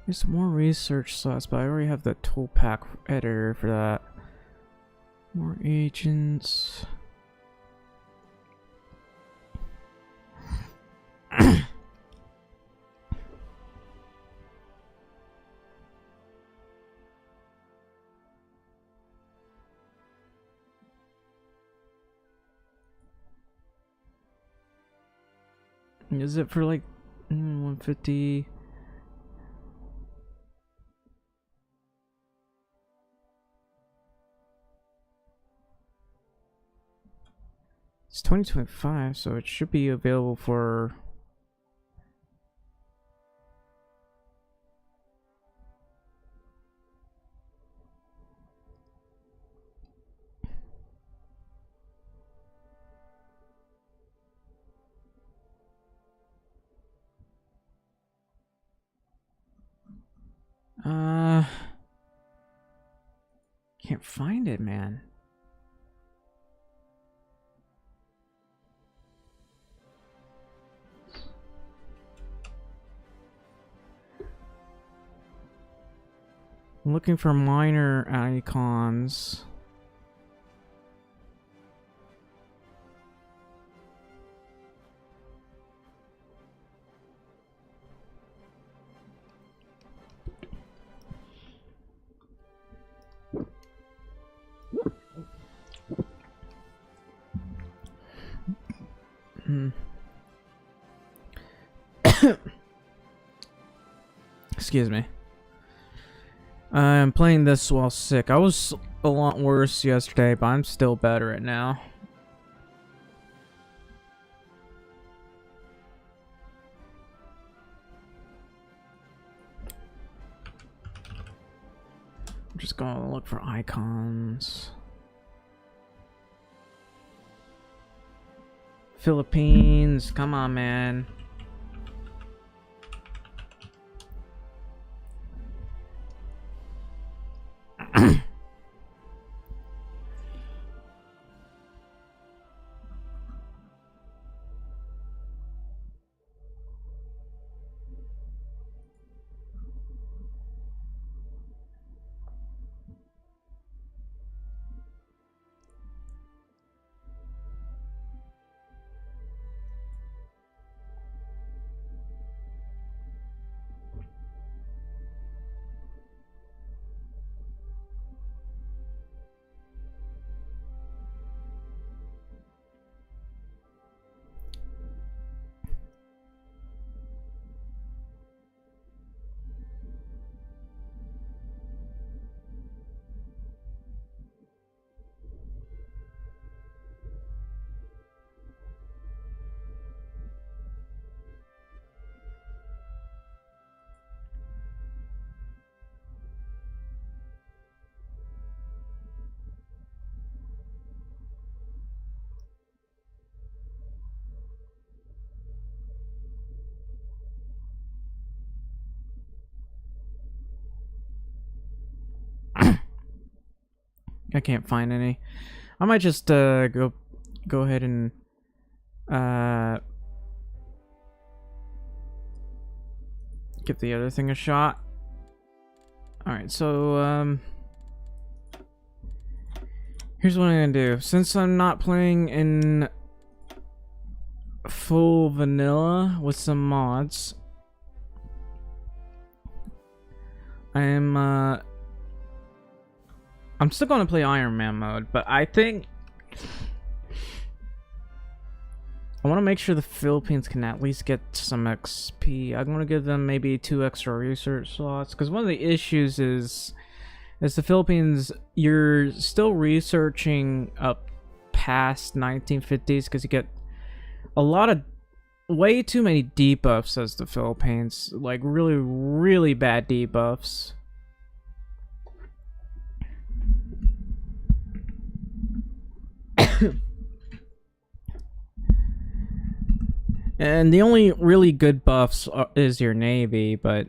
There's more research slots, but I already have the toolpack editor for that. More agents. Is it for like 150? It's 2025, so it should be available for can't find it, man. I'm looking for minor icons. Excuse me. I'm playing this while sick. I was a lot worse yesterday, but I'm still better right now. I'm just gonna look for icons. Philippines, come on, man. I can't find any. I might just go ahead and give the other thing a shot. All right, so here's what I'm gonna do. Since I'm not playing in full vanilla with some mods, I'm still gonna play Iron Man mode, but I think I want to make sure the Philippines can at least get some XP. I'm gonna give them maybe 2 extra research slots, because one of the issues is the Philippines, you're still researching up past 1950s because you get a lot of way too many debuffs as the Philippines, like really bad debuffs. And the only really good buffs is your navy, but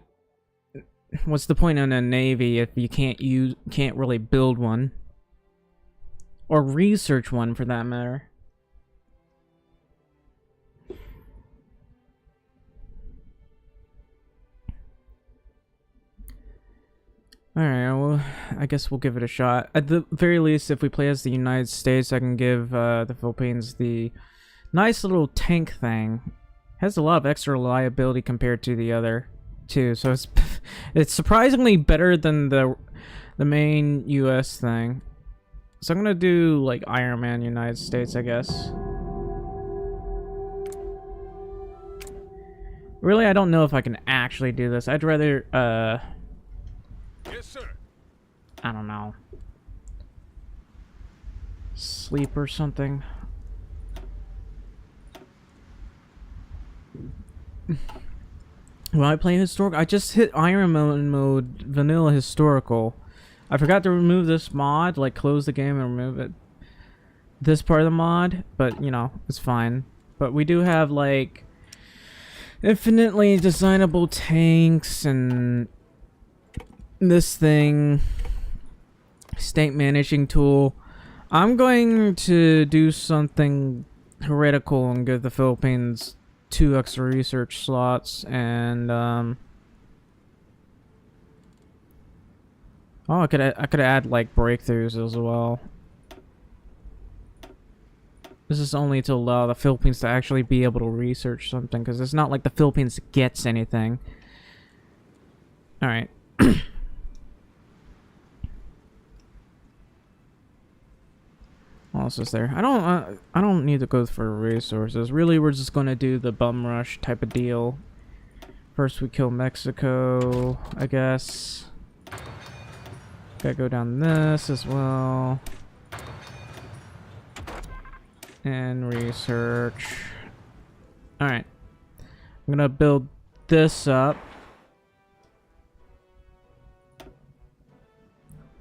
what's the point in a navy if you can't really build one or research one for that matter? Alright, well, I guess we'll give it a shot. At the very least, if we play as the United States, I can give the Philippines the nice little tank thing. Has a lot of extra reliability compared to the other two, so it's surprisingly better than the main US thing. So I'm gonna do like Iron Man United States, I guess. Really, I don't know if I can actually do this. I'd rather Yes, sir. I don't know, sleep or something. When I play historical, I just hit Iron Man mode, vanilla historical. I forgot to remove this mod, like close the game and remove it. This part of the mod, but you know, it's fine. But we do have like infinitely designable tanks and this thing, state managing tool. I'm going to do something heretical and give the Philippines 2 extra research slots, and oh, I could add like breakthroughs as well. This is only to allow the Philippines to actually be able to research something, because it's not like the Philippines gets anything. All right. What else is there? I don't need to go for resources. Really, we're just gonna do the bum rush type of deal. First, we kill Mexico, I guess. Gotta go down this as well. And research. Alright. I'm gonna build this up.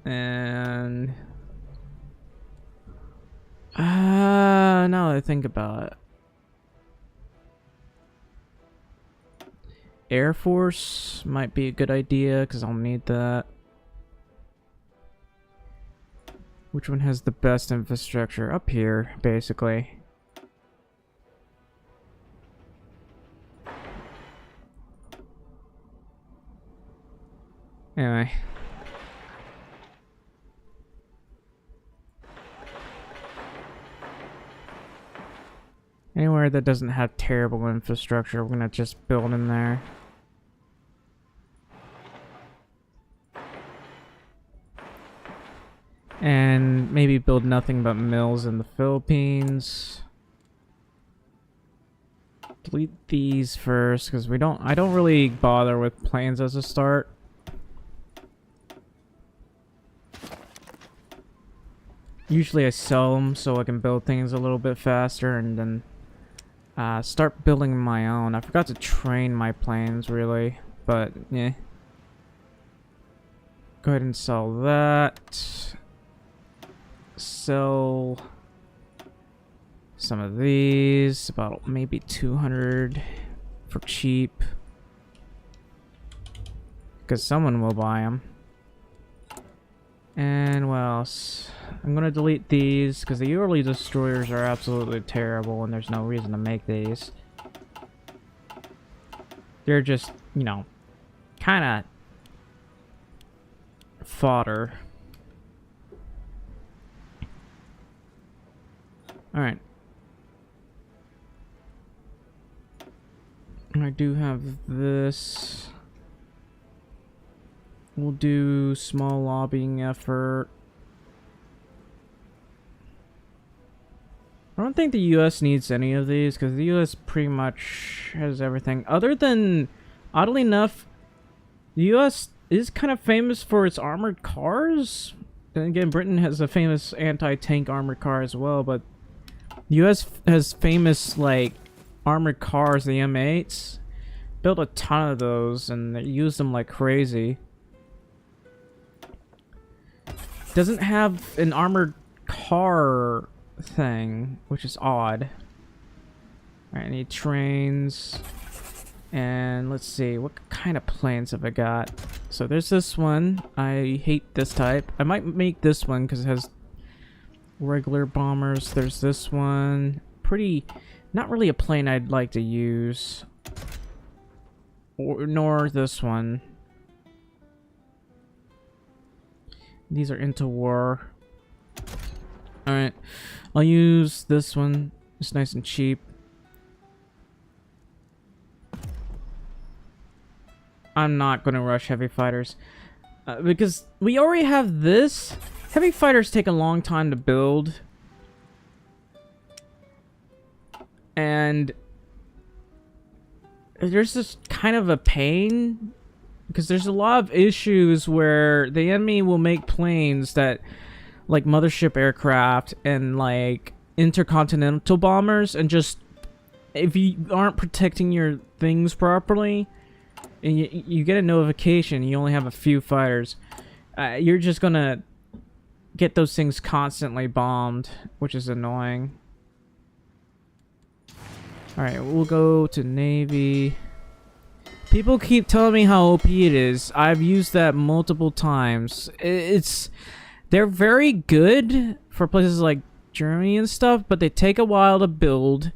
And now that I think about it, Air Force might be a good idea because I'll need that. Which one has the best infrastructure? Up here, basically. Anyway. Anywhere that doesn't have terrible infrastructure, we're gonna just build in there. And maybe build nothing but mills in the Philippines. Delete these first, because I don't really bother with planes as a start. Usually I sell them so I can build things a little bit faster and then start building my own. I forgot to train my planes, really, but yeah. Go ahead and sell that. Sell some of these, about maybe 200 for cheap, because someone will buy them. And what else? I'm gonna delete these because the early destroyers are absolutely terrible and there's no reason to make these. They're just, you know, kind of fodder. Alright. I do have this. We'll do small lobbying effort. I don't think the US needs any of these because the US pretty much has everything. Other than, oddly enough, the US is kind of famous for its armored cars. Then again, Britain has a famous anti-tank armored car as well, but the US has famous, like, armored cars, the M8s. Built a ton of those and they use them like crazy. Doesn't have an armored car thing, which is odd. Alright, I need trains. And let's see, what kind of planes have I got? So there's this one. I hate this type. I might make this one because it has regular bombers. There's this one. Pretty, not really a plane I'd like to use. Nor this one. These are into war. Alright. I'll use this one. It's nice and cheap. I'm not going to rush heavy fighters. Because we already have this. Heavy fighters take a long time to build. And there's this kind of a pain. Because there's a lot of issues where the enemy will make planes that, like mothership aircraft and like intercontinental bombers, and just if you aren't protecting your things properly, and you get a notification, you only have a few fighters, you're just gonna get those things constantly bombed, which is annoying. Alright, we'll go to Navy. People keep telling me how OP it is. I've used that multiple times. They're very good for places like Germany and stuff, but they take a while to build,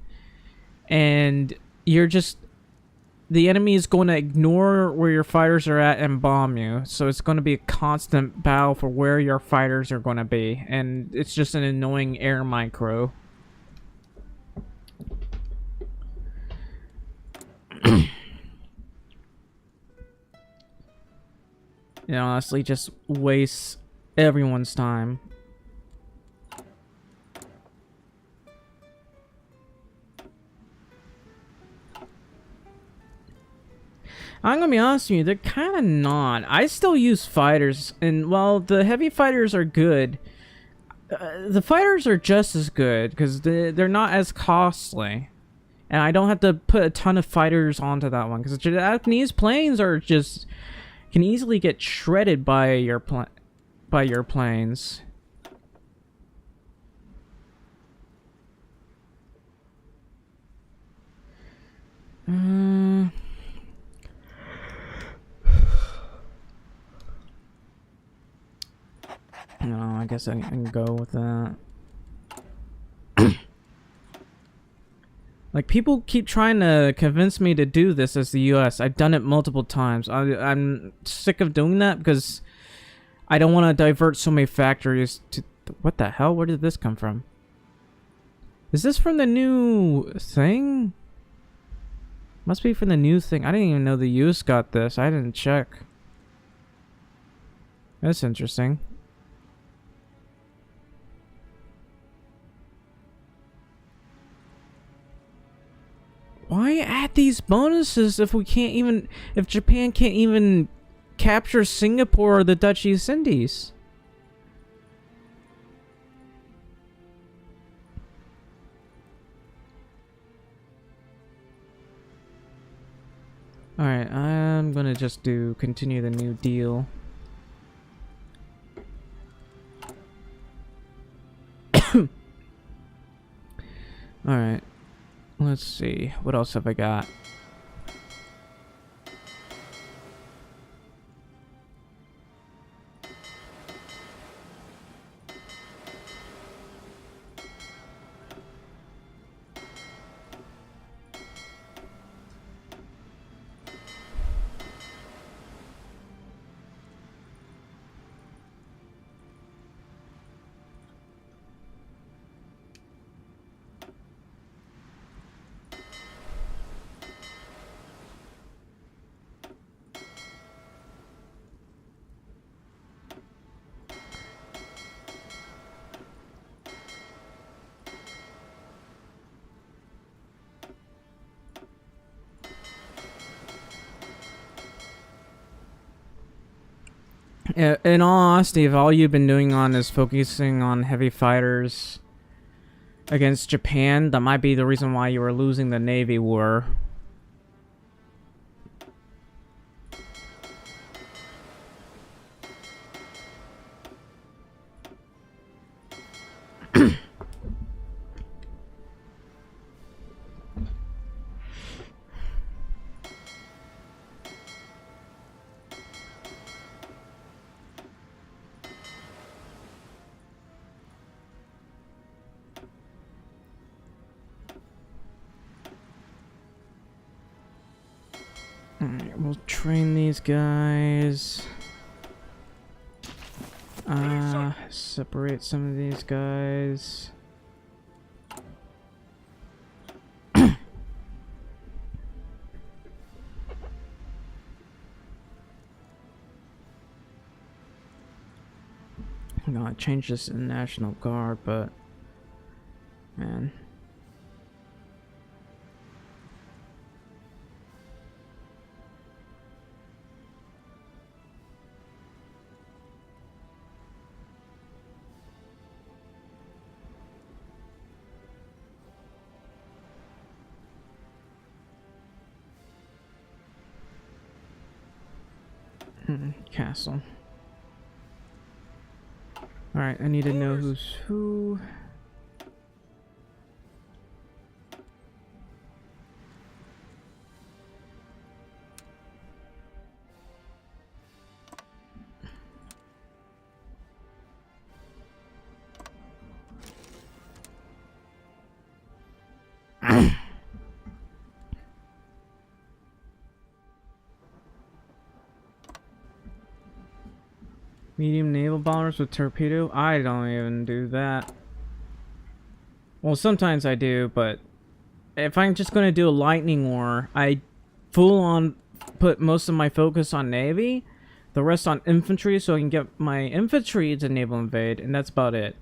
and the enemy is going to ignore where your fighters are at and bomb you. So it's going to be a constant battle for where your fighters are going to be, and it's just an annoying air micro. You know, honestly, just wastes everyone's time. I'm gonna be honest with you, they're kind of not. I still use fighters, and while the heavy fighters are good, the fighters are just as good because they're not as costly. And I don't have to put a ton of fighters onto that one because the Japanese planes are just can easily get shredded by your planes. No, I guess I can go with that. Like, people keep trying to convince me to do this as the US. I've done it multiple times. I'm sick of doing that because I don't want to divert so many factories to... What the hell? Where did this come from? Is this from the new thing? Must be from the new thing. I didn't even know the US got this. I didn't check. That's interesting. Why add these bonuses if we can't even... If Japan can't even capture Singapore or the Dutch East Indies? Alright, I'm gonna just continue the new deal. Alright. Let's see. What else have I got? In all honesty, if all you've been doing on is focusing on heavy fighters against Japan, that might be the reason why you were losing the Navy war. Alright, we'll train these guys. Separate some of these guys. I'm gonna change this to National Guard, but man. Castle. Alright, I need to know who's who. Medium naval bombers with torpedo? I don't even do that. Well, sometimes I do, but if I'm just going to do a lightning war, I full on put most of my focus on Navy, the rest on infantry, so I can get my infantry to naval invade, and that's about it.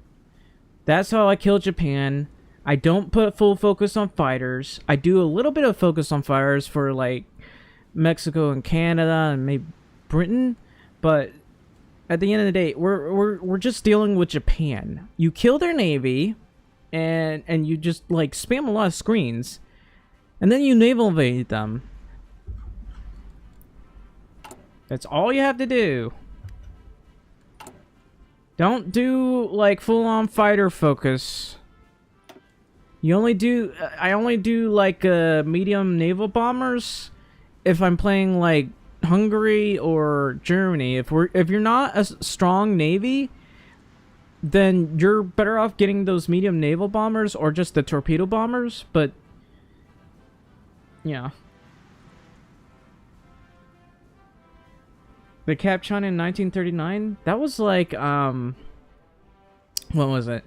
That's how I kill Japan. I don't put full focus on fighters. I do a little bit of focus on fighters for like Mexico and Canada and maybe Britain, but at the end of the day, we're just dealing with Japan. You kill their navy, and you just like spam a lot of screens, and then you naval invade them. That's all you have to do. Don't do like full-on fighter focus. You only do. I only do like medium naval bombers if I'm playing like Hungary or Germany. If you're not a strong navy, then you're better off getting those medium naval bombers or just the torpedo bombers. But yeah, they captured China in 1939. That was like what was it?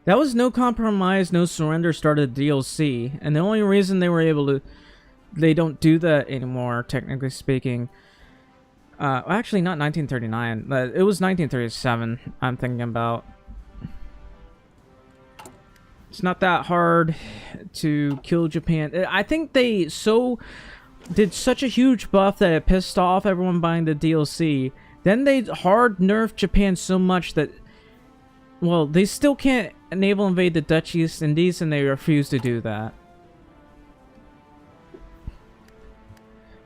That was No Compromise, No Surrender started the DLC, and the only reason they were able to, they don't do that anymore, technically speaking. Actually, not 1939. It was 1937. I'm thinking about. It's not that hard to kill Japan. I think they did such a huge buff that it pissed off everyone buying the DLC. Then they hard nerfed Japan so much that, well, they still can't naval invade the Dutch East Indies, and they refuse to do that.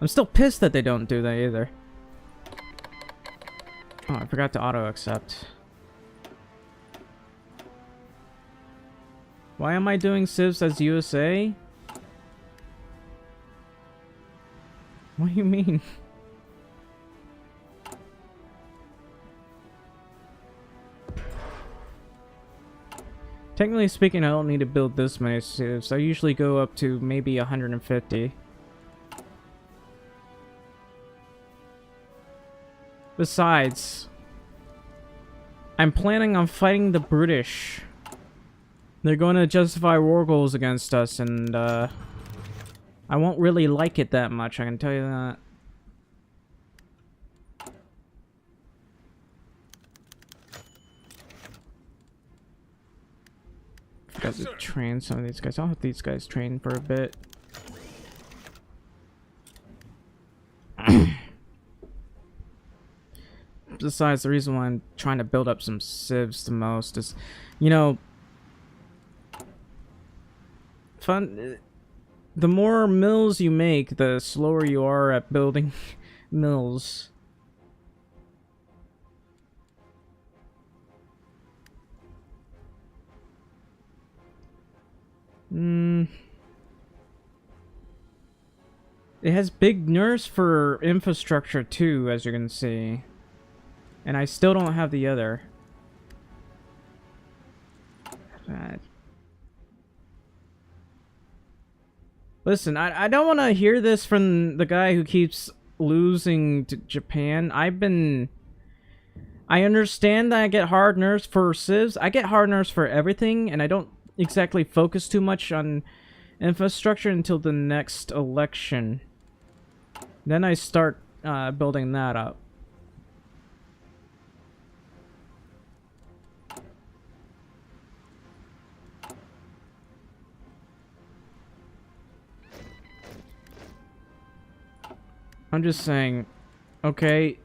I'm still pissed that they don't do that either. Oh, I forgot to auto-accept. Why am I doing civs as USA? What do you mean? Technically speaking, I don't need to build this many civs. I usually go up to maybe 150. Besides, I'm planning on fighting the British. They're going to justify war goals against us, and I won't really like it that much, I can tell you that. Got to train some of these guys. I'll have these guys train for a bit. besides the reason why I'm trying to build up some civs the most is, you know, the more mills you make, the slower you are at building mills. It has big nerfs for infrastructure too, as you can see. And I still don't have the other. Listen, I don't want to hear this from the guy who keeps losing to Japan. I understand that I get hard nerfs for civs. I get hard nerfs for everything, and I don't exactly focus too much on infrastructure until the next election. Then I start building that up. I'm just saying, okay,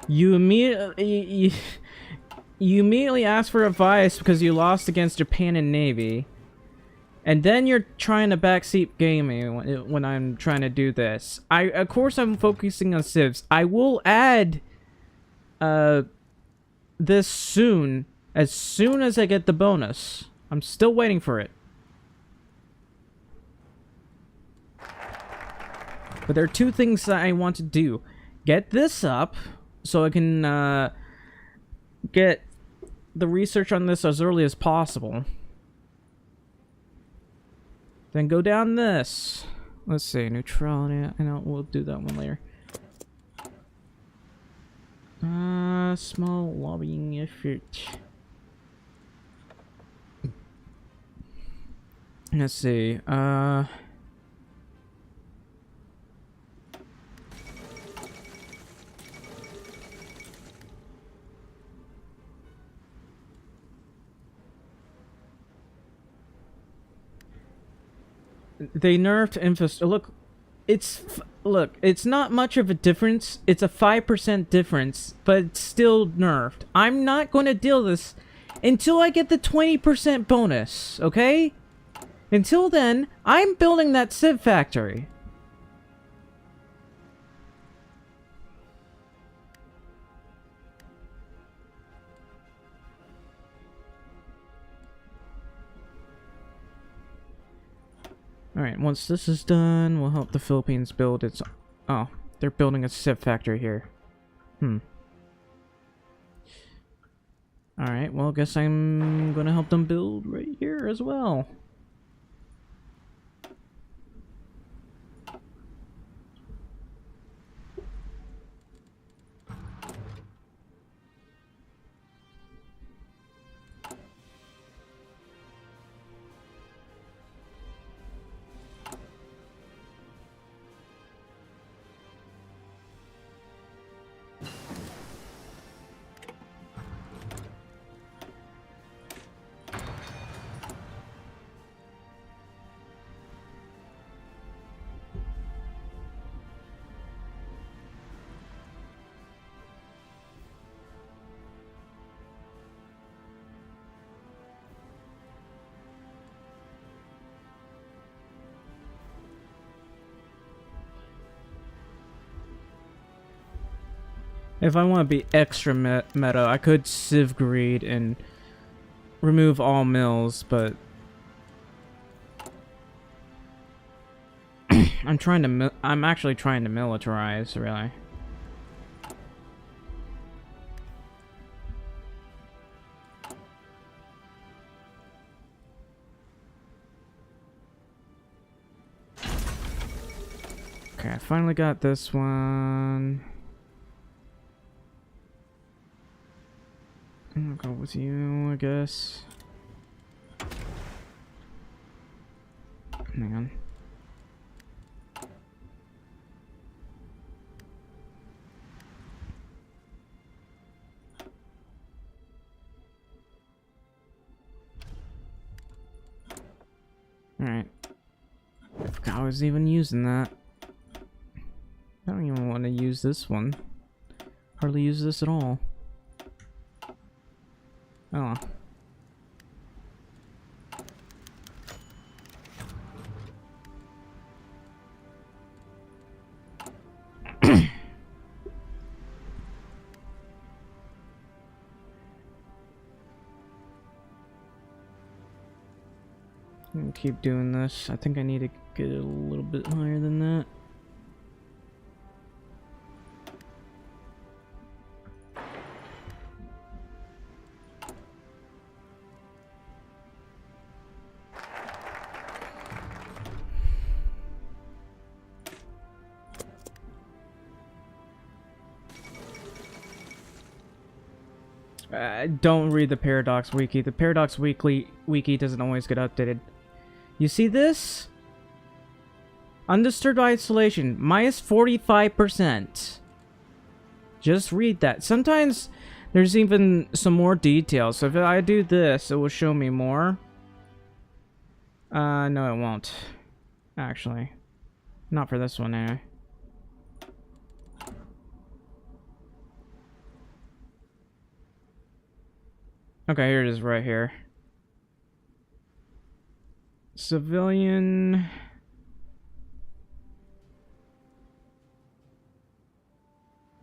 you immediately ask for advice because you lost against Japan and Navy, and then you're trying to backseat game me when I'm trying to do this. Of course I'm focusing on civs. I will add this soon as I get the bonus. I'm still waiting for it. But there are two things that I want to do. Get this up, so I can get the research on this as early as possible. Then go down this. Let's see, neutrality. I know, we'll do that one later. Small lobbying effort. Let's see, they nerfed infrastructure. Look, it's not much of a difference. It's a 5% difference, but it's still nerfed. I'm not going to deal this until I get the 20% bonus, okay? Until then, I'm building that civ factory. Alright, once this is done, we'll help the Philippines build its... Oh, they're building a civ factory here. Alright, well, guess I'm gonna help them build right here as well. If I want to be extra meta, I could Civ Greed and remove all mills, but I'm actually trying to militarize, really. Okay, I finally got this one. I'll go with you, I guess. Hang on. Alright. I forgot I was even using that. I don't even want to use this one. Hardly use this at all. Oh. I'm gonna keep doing this. I think I need to get it a little bit higher than that. Don't read the Paradox Wiki. The Paradox Wiki doesn't always get updated. You see this? Undisturbed isolation, minus 45%. Just read that. Sometimes there's even some more details. So if I do this, it will show me more. No, it won't. Actually. Not for this one, anyway. Okay, here it is right here. Civilian...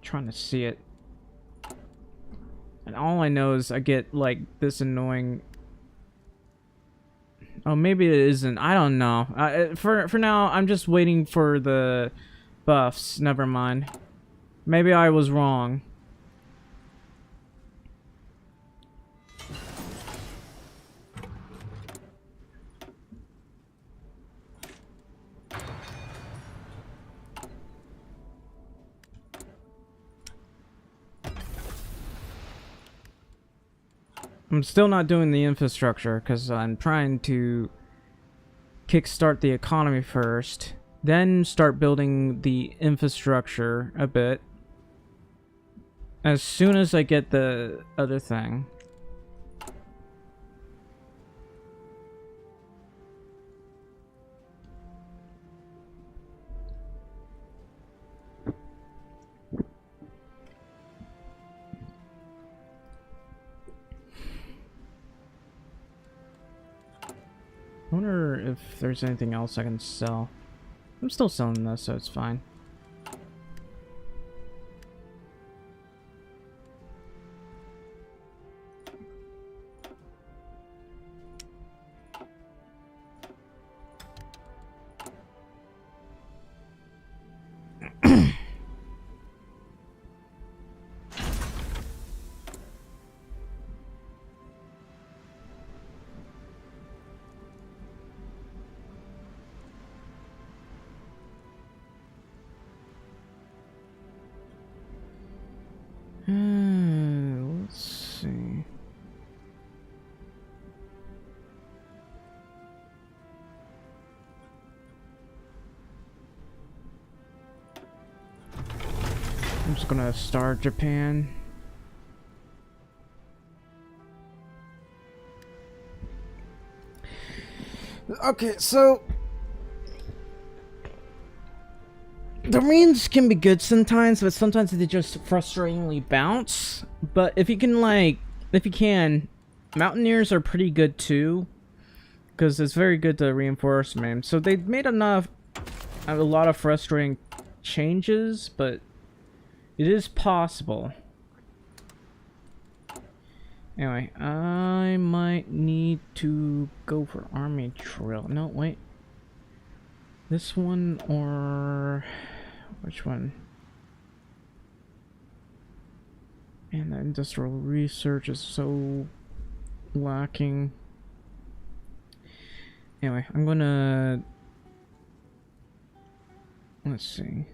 Trying to see it. And all I know is I get, like, this annoying... Oh, maybe it isn't. I don't know. For now, I'm just waiting for the buffs. Never mind. Maybe I was wrong. I'm still not doing the infrastructure because I'm trying to kickstart the economy first, then start building the infrastructure a bit as soon as I get the other thing. I wonder if there's anything else I can sell. I'm still selling this, so it's fine. Let's see. I'm just gonna start Japan. Okay, so the Marines can be good sometimes, but sometimes they just frustratingly bounce. But if you can, Mountaineers are pretty good too, because it's very good to reinforce, man. So they made a lot of frustrating changes, but it is possible. Anyway, I might need to go for army drill. No, wait. This one or... Which one? Man, that industrial research is so lacking. Anyway, I'm gonna... Let's see.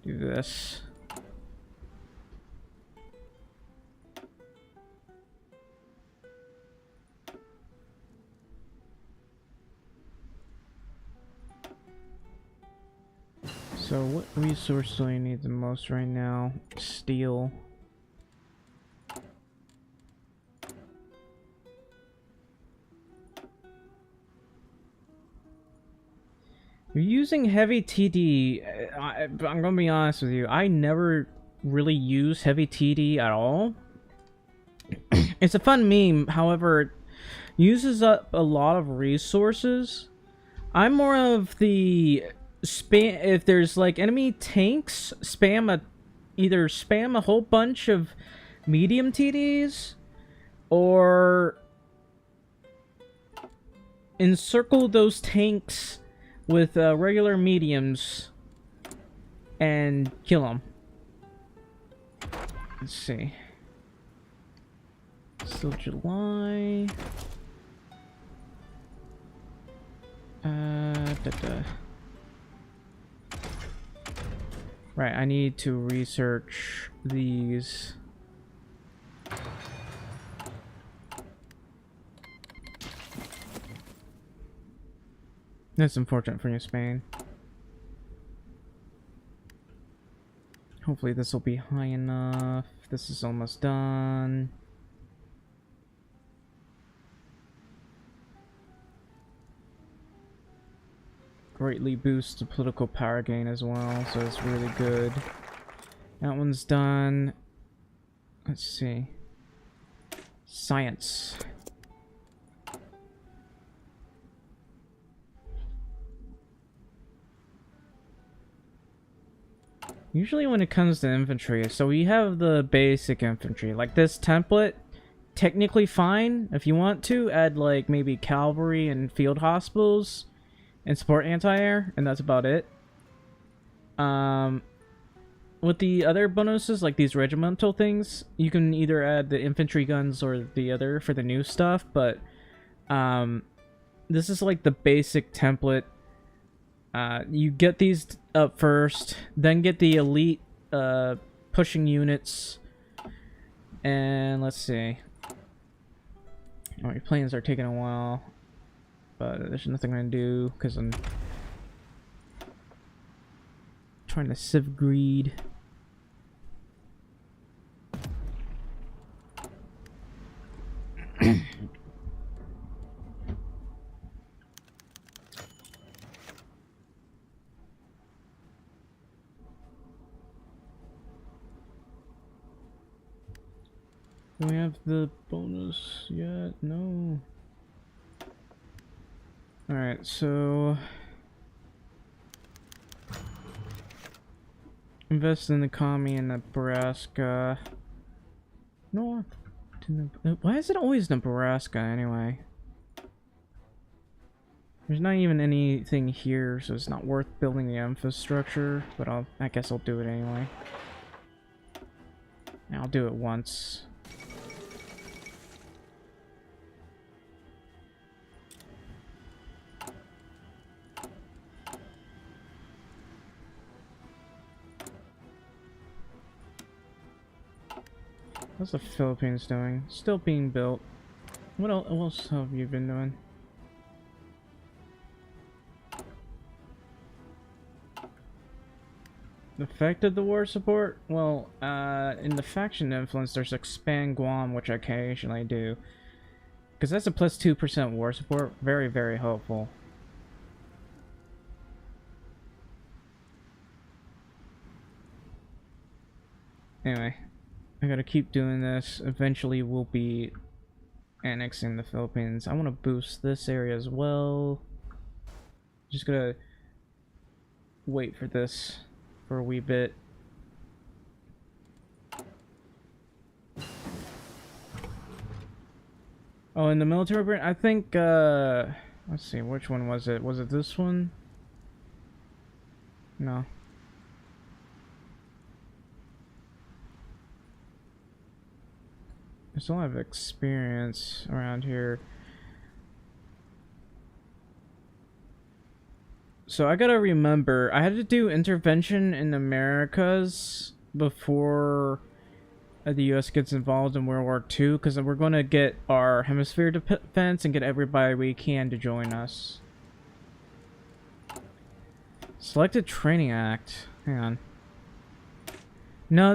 Do this. So what resource do I need the most right now? Steel. You're using heavy TD. I'm gonna be honest with you. I never really use heavy TD at all. It's a fun meme, however, it uses up a lot of resources. I'm more of the spam. If there's like enemy tanks, either spam a whole bunch of medium TDs or encircle those tanks with regular mediums and kill them. Let's see. Still July. Right, I need to research these. That's unfortunate for you, Spain. Hopefully this will be high enough. This is almost done. Greatly boosts the political power gain as well, so it's really good. That one's done. Let's see. Science. Usually when it comes to infantry, so we have the basic infantry. Like this template, technically fine. If you want to, add like maybe cavalry and field hospitals and support anti-air, and that's about it. With the other bonuses, like these regimental things, you can either add the infantry guns or the other for the new stuff, but this is like the basic template. You get these up first, then get the elite pushing units, and let's see. Alright, planes are taking a while, but there's nothing I can do because I'm trying to sieve greed. Do we have the bonus yet? No. Alright, so invest in the economy in Nebraska. No, why is it always Nebraska anyway? There's not even anything here, so it's not worth building the infrastructure, but I guess I'll do it anyway. I'll do it once. How's the Philippines doing? Still being built. What else have you been doing? Affected the war support? Well, in the faction influence, there's expand Guam, which I occasionally do. Because that's a plus 2% war support. Very, very helpful. Anyway. I gotta keep doing this. Eventually we'll be annexing the Philippines. I want to boost this area as well. Just gonna wait for this for a wee bit. Oh, in the military branch, I think, let's see, which one was it? Was it this one? No. I still have experience around here. So I gotta remember, I had to do intervention in the Americas before the US gets involved in World War II, because we're going to get our hemisphere defense and get everybody we can to join us. Selected Training Act. Hang on. No,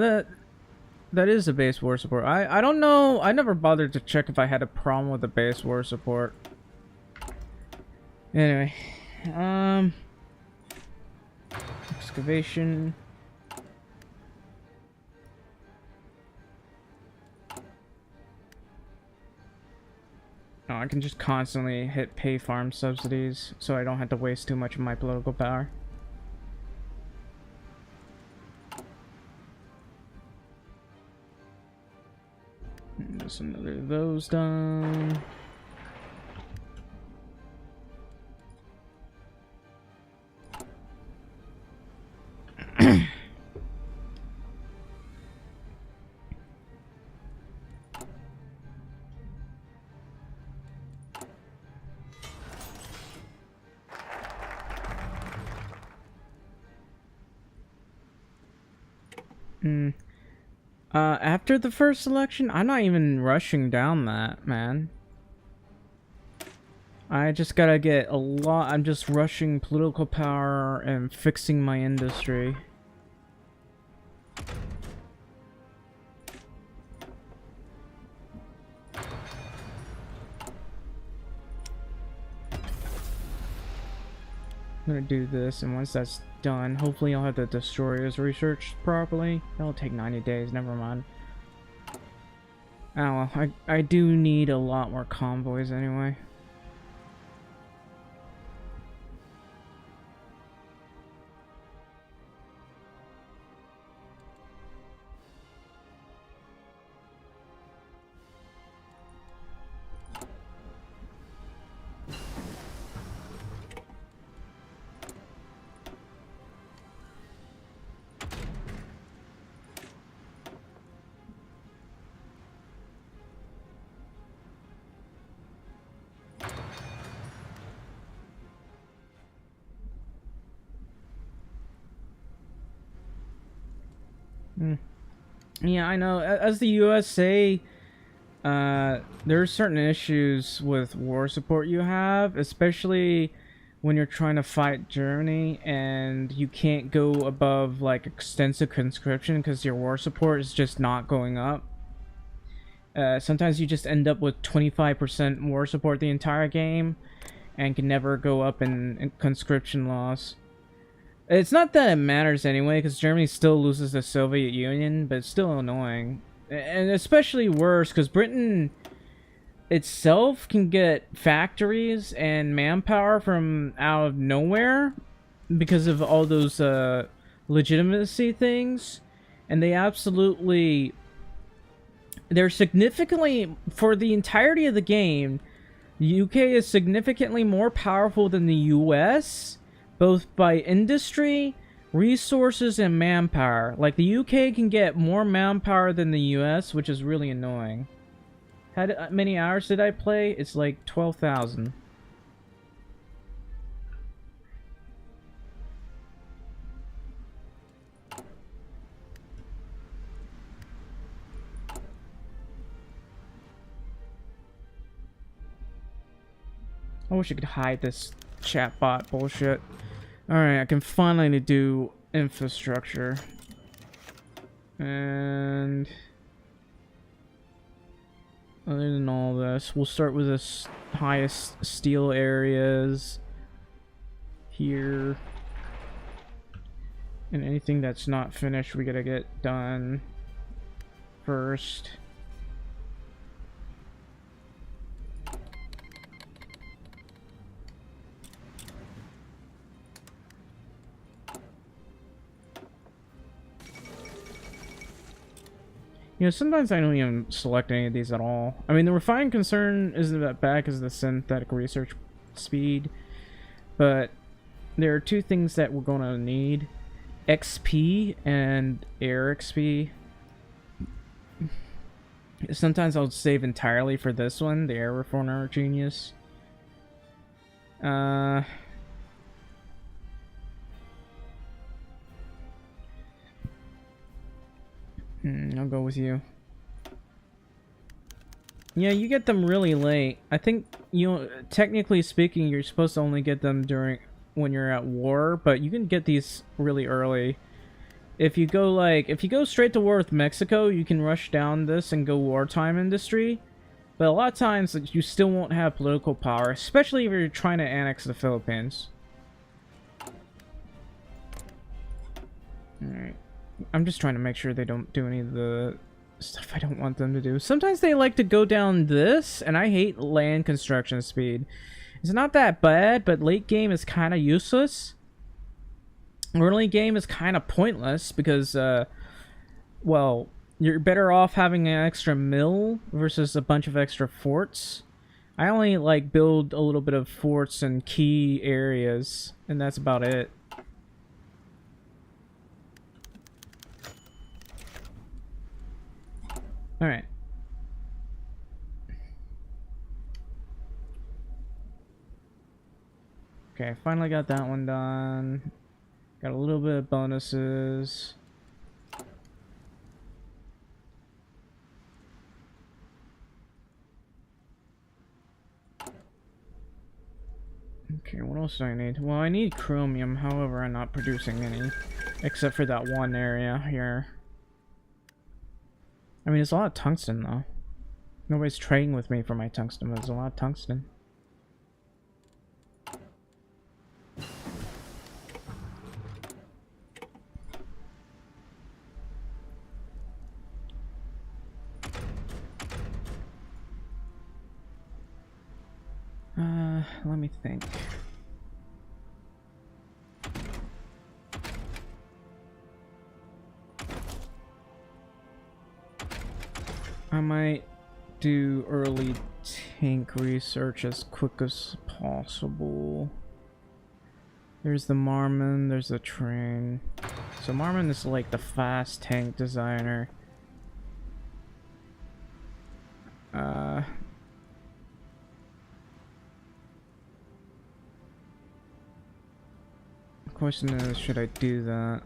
that is a base war support. I don't know. I never bothered to check if I had a problem with the base war support. Anyway, activation. Oh, I can just constantly hit pay farm subsidies, so I don't have to waste too much of my political power. Just another of those done. After the first election, I'm not even rushing down that, man. I just gotta get a lot. I'm just rushing political power and fixing my industry. I'm gonna do this, and once that's done, hopefully I'll have the destroyers researched properly. That'll take 90 days, never mind. Oh well, I do need a lot more convoys anyway. Yeah, I know. As the USA, there are certain issues with war support you have, especially when you're trying to fight Germany and you can't go above like extensive conscription because your war support is just not going up. Sometimes you just end up with 25% war support the entire game and can never go up in conscription loss. It's not that it matters anyway, because Germany still loses the Soviet Union, but it's still annoying. And especially worse, because Britain itself can get factories and manpower from out of nowhere because of all those legitimacy things. And they absolutely... They're significantly... For the entirety of the game, the UK is significantly more powerful than the US, both by industry, resources, and manpower. Like, the UK can get more manpower than the US, which is really annoying. How many hours did I play? It's like 12,000. I wish I could hide this chatbot bullshit. Alright, I can finally do infrastructure. And other than all this, we'll start with this highest steel areas here. And anything that's not finished, we gotta get done first. You know, sometimes I don't even select any of these at all. I mean, the refined concern isn't that bad because of the synthetic research speed. But there are two things that we're going to need. XP and air XP. Sometimes I'll save entirely for this one, the air reformer genius. I'll go with you. Yeah, you get them really late. I think, you know, technically speaking, you're supposed to only get them when you're at war, but you can get these really early. If you go straight to war with Mexico, you can rush down this and go wartime industry. But a lot of times, you still won't have political power, especially if you're trying to annex the Philippines. Alright. I'm just trying to make sure they don't do any of the stuff I don't want them to do. Sometimes they like to go down this, and I hate land construction speed. It's not that bad, but late game is kind of useless. Early game is kind of pointless because, well, you're better off having an extra mill versus a bunch of extra forts. I only, like, build a little bit of forts in key areas, and that's about it. Alright. Okay, finally got that one done. Got a little bit of bonuses. Okay, what else do I need? Well, I need chromium, however, I'm not producing any. Except for that one area here. I mean, it's a lot of tungsten, though. Nobody's trading with me for my tungsten, but there's a lot of tungsten. Let me think. I might do early tank research as quick as possible. There's the Marmon, there's the train. So Marmon is like the fast tank designer. Question is, should I do that?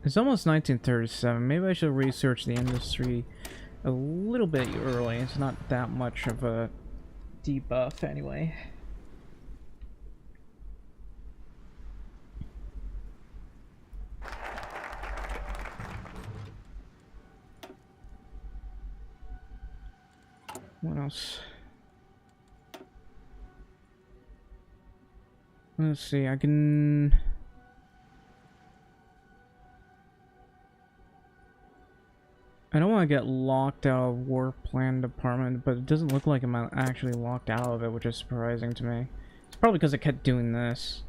It's almost 1937. Maybe I should research the industry a little bit early. It's not that much of a debuff anyway. What else? Let's see, I can... I don't want to get locked out of War Plan Department, but it doesn't look like I'm actually locked out of it, which is surprising to me. It's probably because I kept doing this.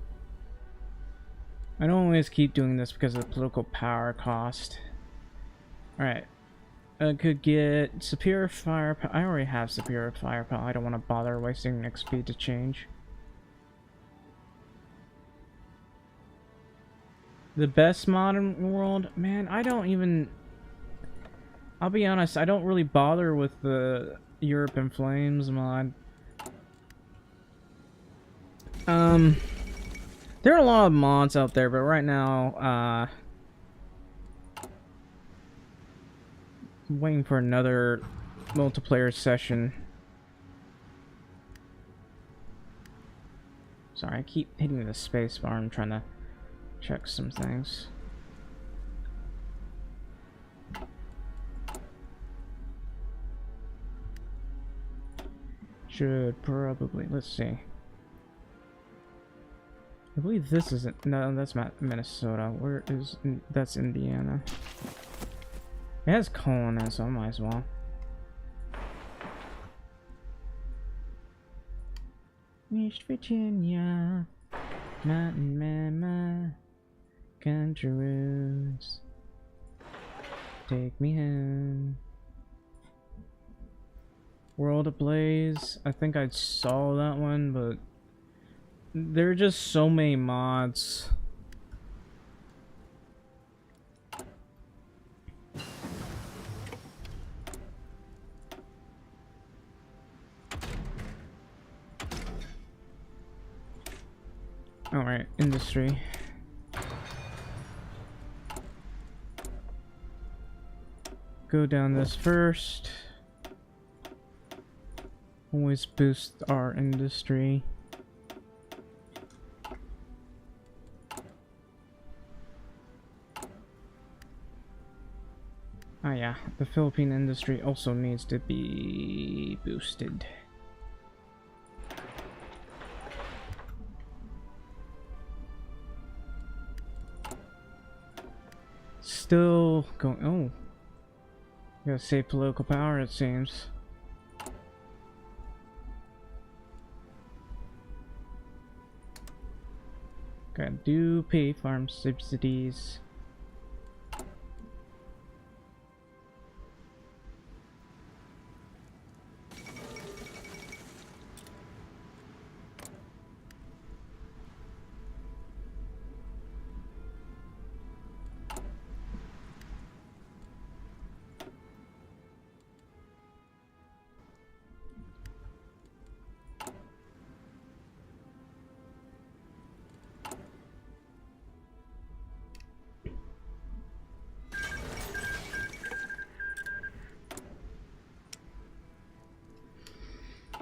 I don't always keep doing this because of the political power cost. Alright. I could get superior firepower. I already have superior firepower. I don't want to bother wasting XP to change. The best modern world? Man, I don't even... I'll be honest, I don't really bother with the Europe in Flames mod. There are a lot of mods out there, but right now, I'm waiting for another multiplayer session. Sorry, I keep hitting the space bar. I'm trying to check some things. Should probably, let's see. I believe this isn't, no, that's not Minnesota. Where is, that's Indiana. It has coal in it, so I might as well. West Virginia, Mountain Mama, country roads, take me home. World Ablaze, I think I saw that one, but there are just so many mods. Alright, industry. Go down this first. Always boost our industry. Oh yeah, the Philippine industry also needs to be boosted. still going. Oh, gotta save political power, it seems. Gotta do pay farm subsidies.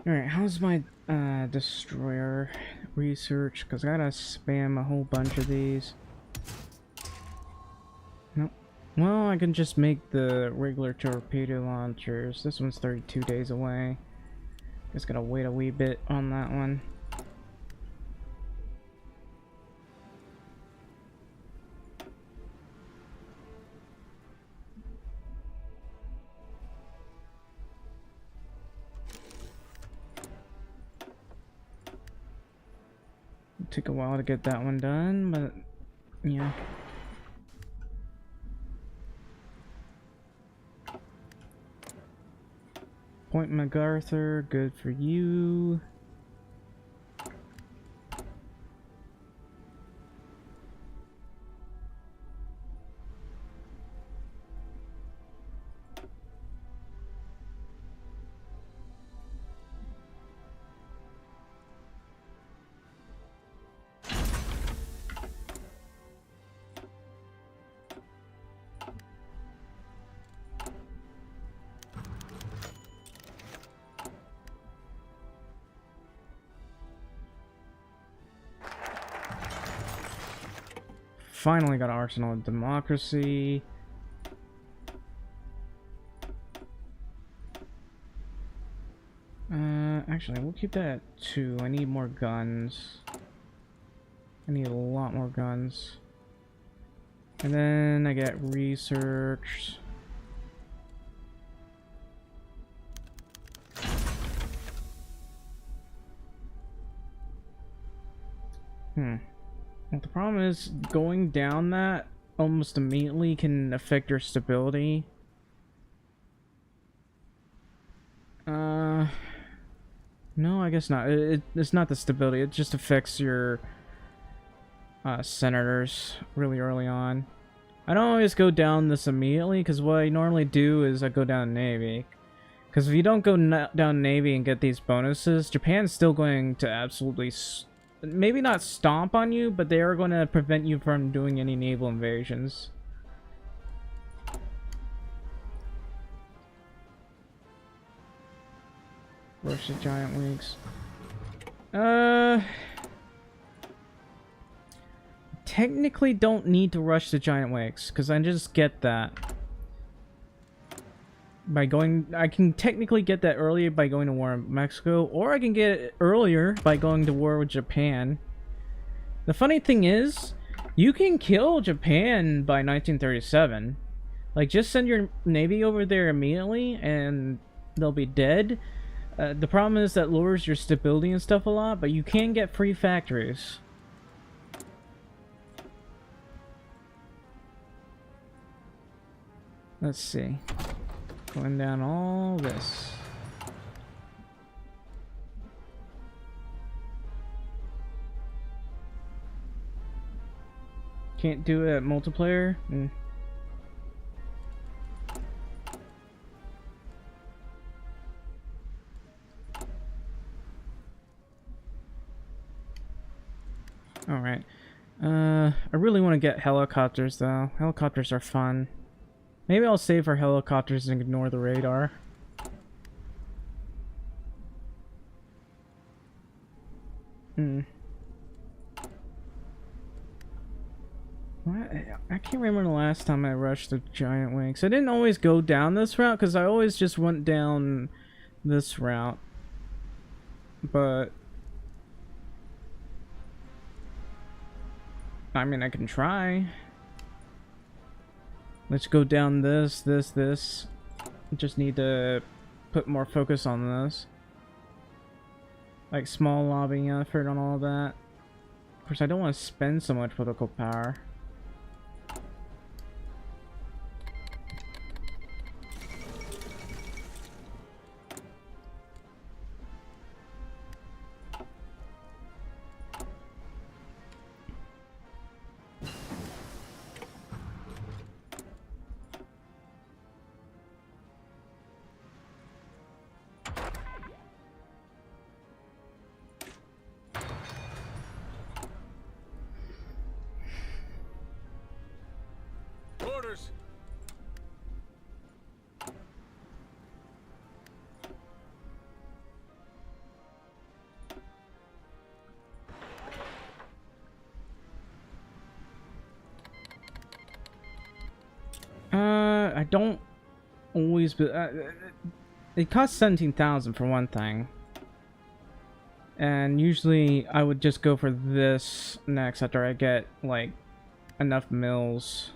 Alright, how's my destroyer research? Because I gotta spam a whole bunch of these. Nope. Well, I can just make the regular torpedo launchers. This one's 32 days away. Just gotta wait a wee bit on that one. Took a while to get that one done, but yeah. Point MacArthur, good for you. Finally got an Arsenal of Democracy. Actually, we'll keep that at 2. I need more guns. I need a lot more guns. And then I get research. Well, the problem is going down that almost immediately can affect your stability. No, I guess not. It's not the stability. It just affects your senators really early on. I don't always go down this immediately because what I normally do is I go down Navy. Because if you don't go down Navy and get these bonuses, Japan's still going to absolutely maybe not stomp on you, but they are going to prevent you from doing any naval invasions. Rush the giant wings. Technically don't need to rush the giant wakes, because I just get that. By going, I can technically get that earlier by going to war with Mexico, or I can get it earlier by going to war with Japan. The funny thing is, you can kill Japan by 1937. Like, just send your navy over there immediately, and they'll be dead. The problem is that lowers your stability and stuff a lot, but you can get free factories. Let's see. Going down all this. Can't do it at multiplayer? Alright. I really want to get helicopters though. Helicopters are fun. Maybe I'll save for helicopters and ignore the radar. What? I can't remember the last time I rushed the giant wings. I didn't always go down this route because I always just went down this route. But I mean, I can try. Let's go down this. Just need to put more focus on this. Like small lobbying effort on all that. Of course, I don't want to spend so much political power. Orders. I don't always be, it costs 17,000 for one thing. And usually I would just go for this next after I get like enough mills.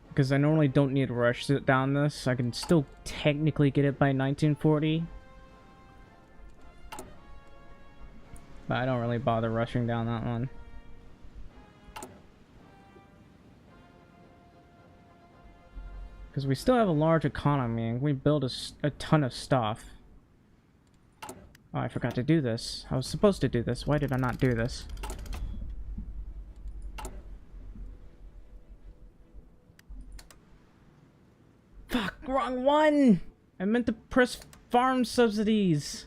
Because I normally don't need to rush down this. I can still technically get it by 1940. But I don't really bother rushing down that one. Because we still have a large economy and we build a ton of stuff. Oh, I forgot to do this. I was supposed to do this. Why did I not do this? Fuck, wrong one! I meant to press farm subsidies.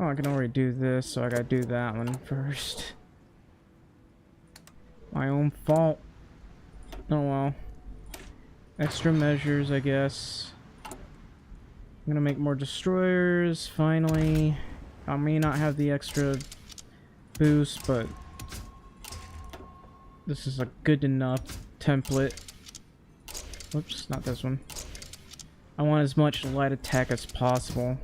Oh, I can already do this, so I gotta do that one first. My own fault. Oh well. Extra measures, I guess. I'm gonna make more destroyers, finally. I may not have the extra boost, but this is a good enough template. Whoops, not this one. I want as much light attack as possible.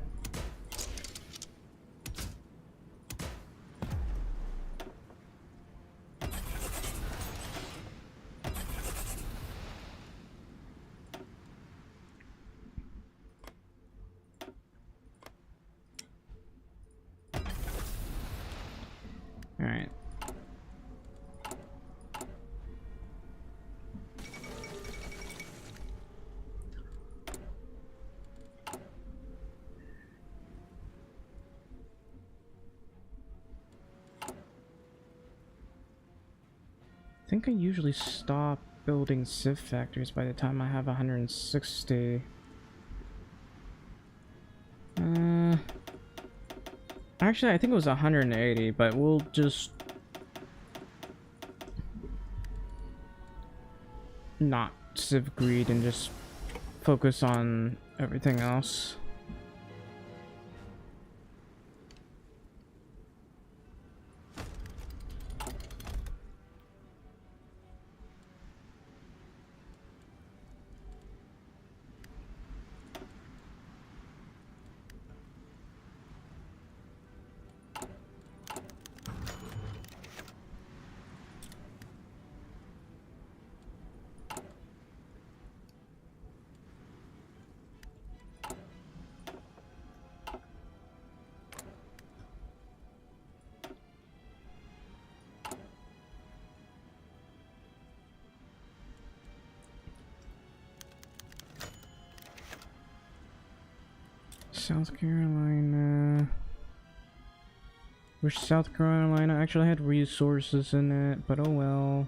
Alright. I think I usually stop building civ factories by the time I have 160. Actually, I think it was 180, but we'll just not civ greed and just focus on everything else. South Carolina. Wish South Carolina actually had resources in it, but oh well.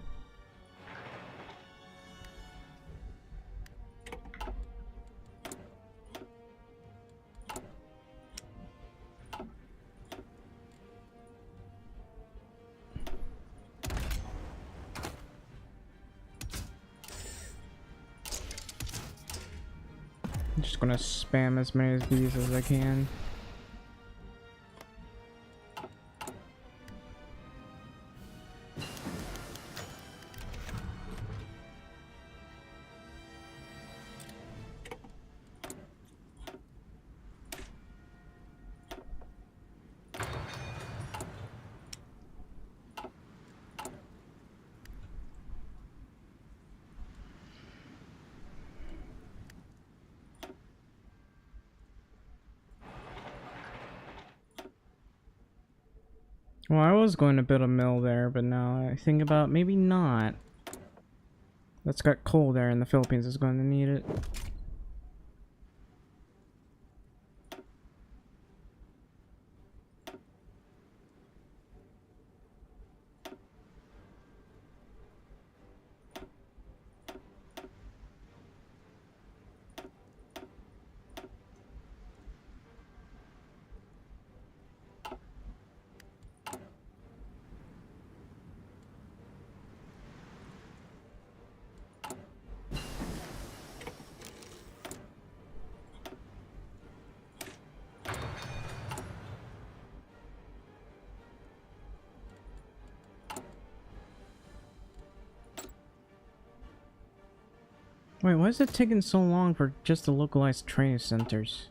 just gonna spam as many of these as I can. Well, I was going to build a mill there, but now I think about maybe not. That's got coal there in the Philippines is going to need it. Wait, why is it taking so long for just the localized training centers?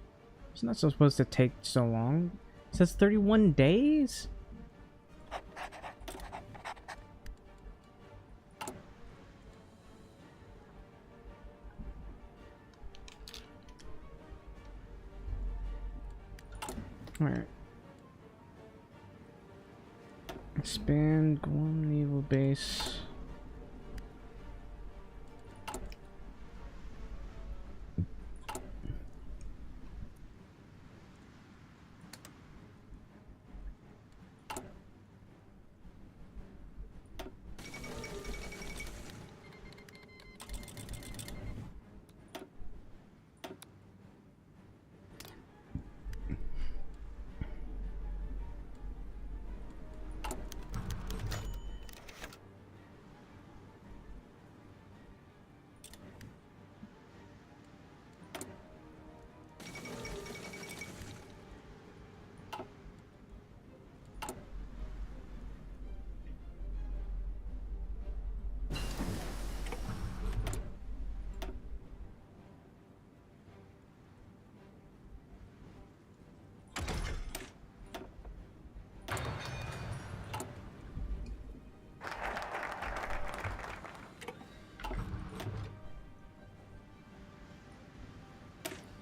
It's not supposed to take so long. It says 31 days? Alright. Expand Guam Naval Base.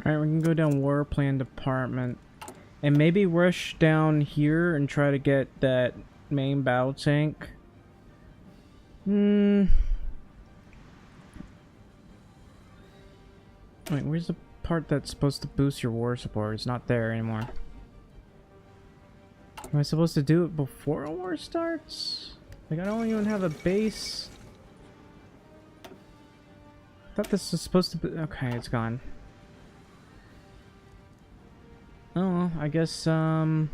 Alright, we can go down War Plan Department. And maybe rush down here and try to get that main battle tank. Wait, where's the part that's supposed to boost your war support? It's not there anymore. Am I supposed to do it before a war starts? Like, I don't even have a base. I thought this was supposed to be... Okay, it's gone. Oh, well, I guess, So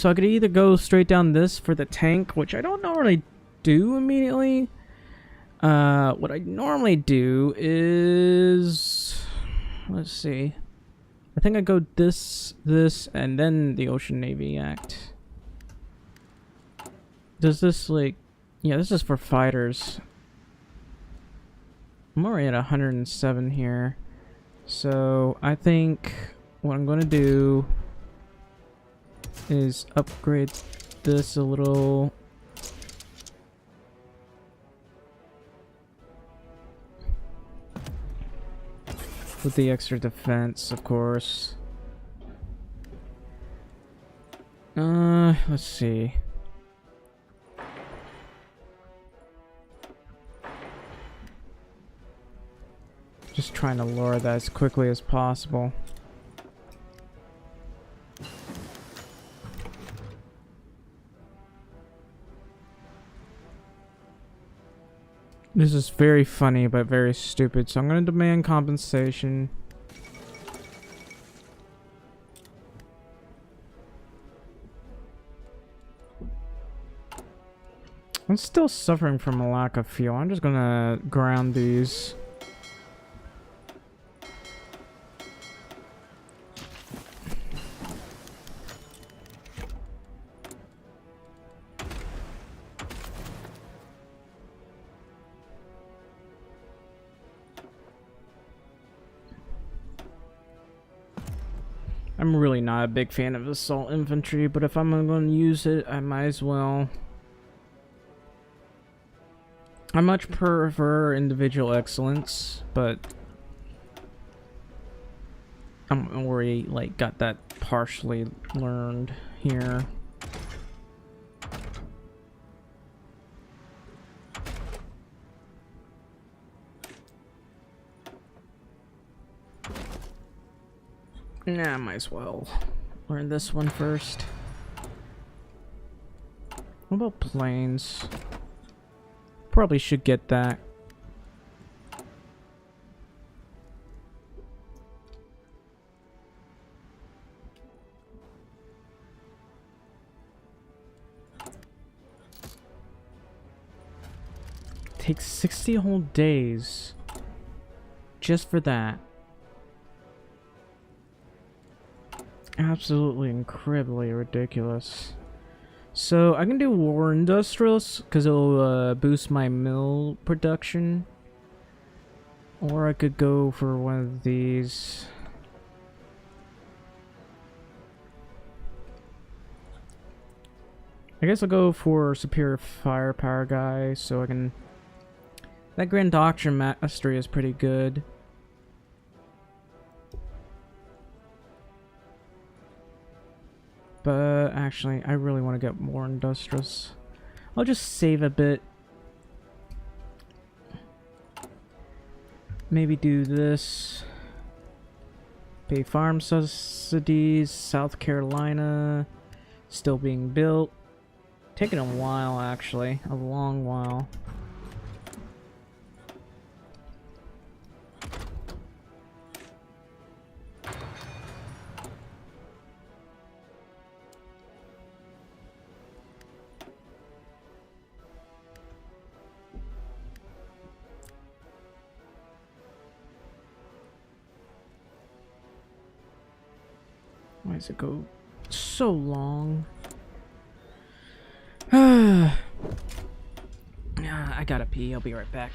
I could either go straight down this for the tank, which I don't normally do immediately. What I normally do is... Let's see. I think I go this, and then the Ocean Navy Act. Does this, like... Yeah, this is for fighters. I'm already at 107 here. So I think what I'm going to do is upgrade this a little. With the extra defense, of course. Let's see. Just trying to lower that as quickly as possible. This is very funny, but very stupid, so I'm going to demand compensation. I'm still suffering from a lack of fuel. I'm just gonna ground these. I'm really not a big fan of assault infantry, but if I'm going to use it, I might as well. I much prefer individual excellence, but I'm already like got that partially learned here. Nah, I might as well learn this one first. What about planes? Probably should get that. Takes 60 whole days just for that. Absolutely incredibly ridiculous. So I can do war industrials because it'll boost my mill production, or I could go for one of these. I guess I'll go for superior firepower guy, so I can. That Grand Doctrine Mastery is pretty good. But actually, I really want to get more industrious. I'll just save a bit. Maybe do this. Pay farm subsidies. South Carolina. Still being built. Taking a while, actually. A long while. Why does it go so long? I gotta pee. I'll be right back.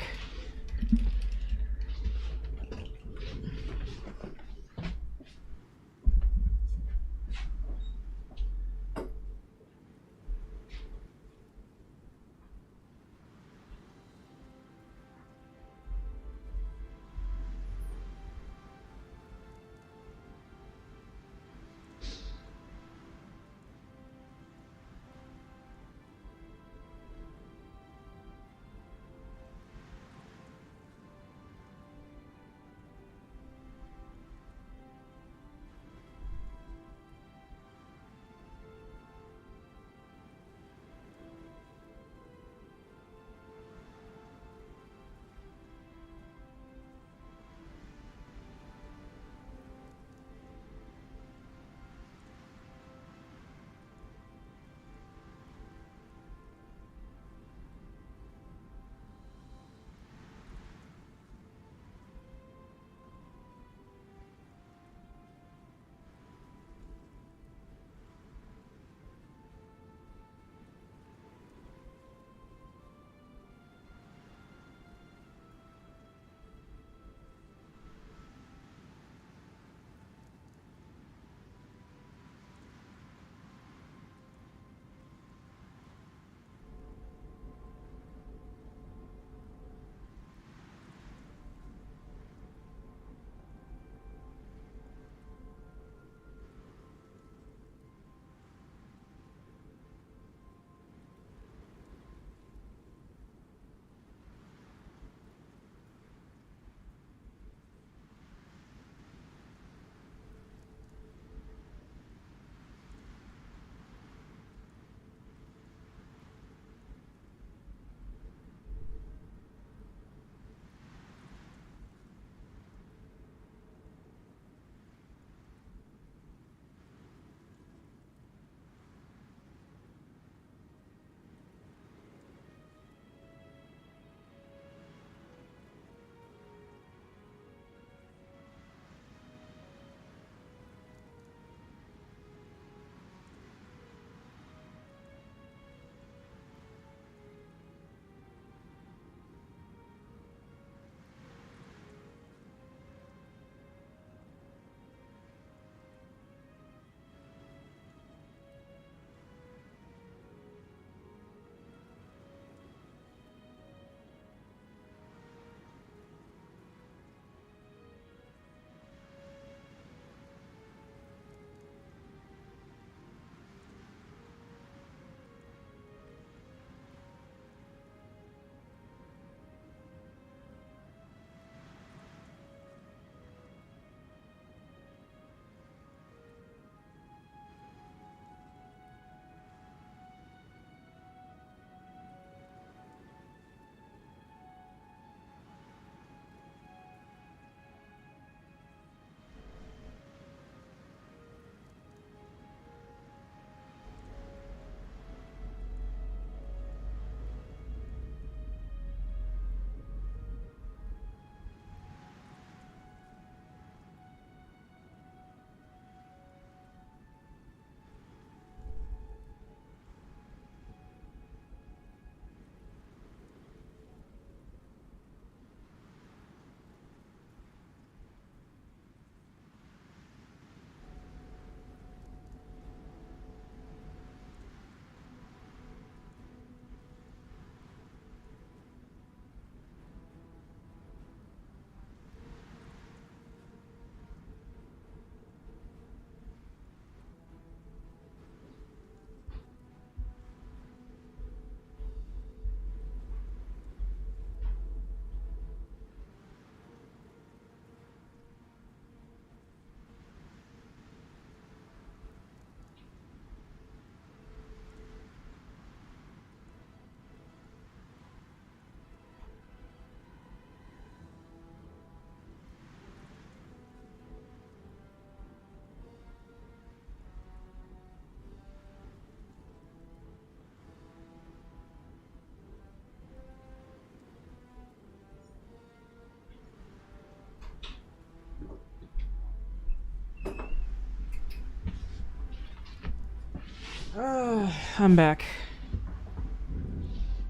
I'm back.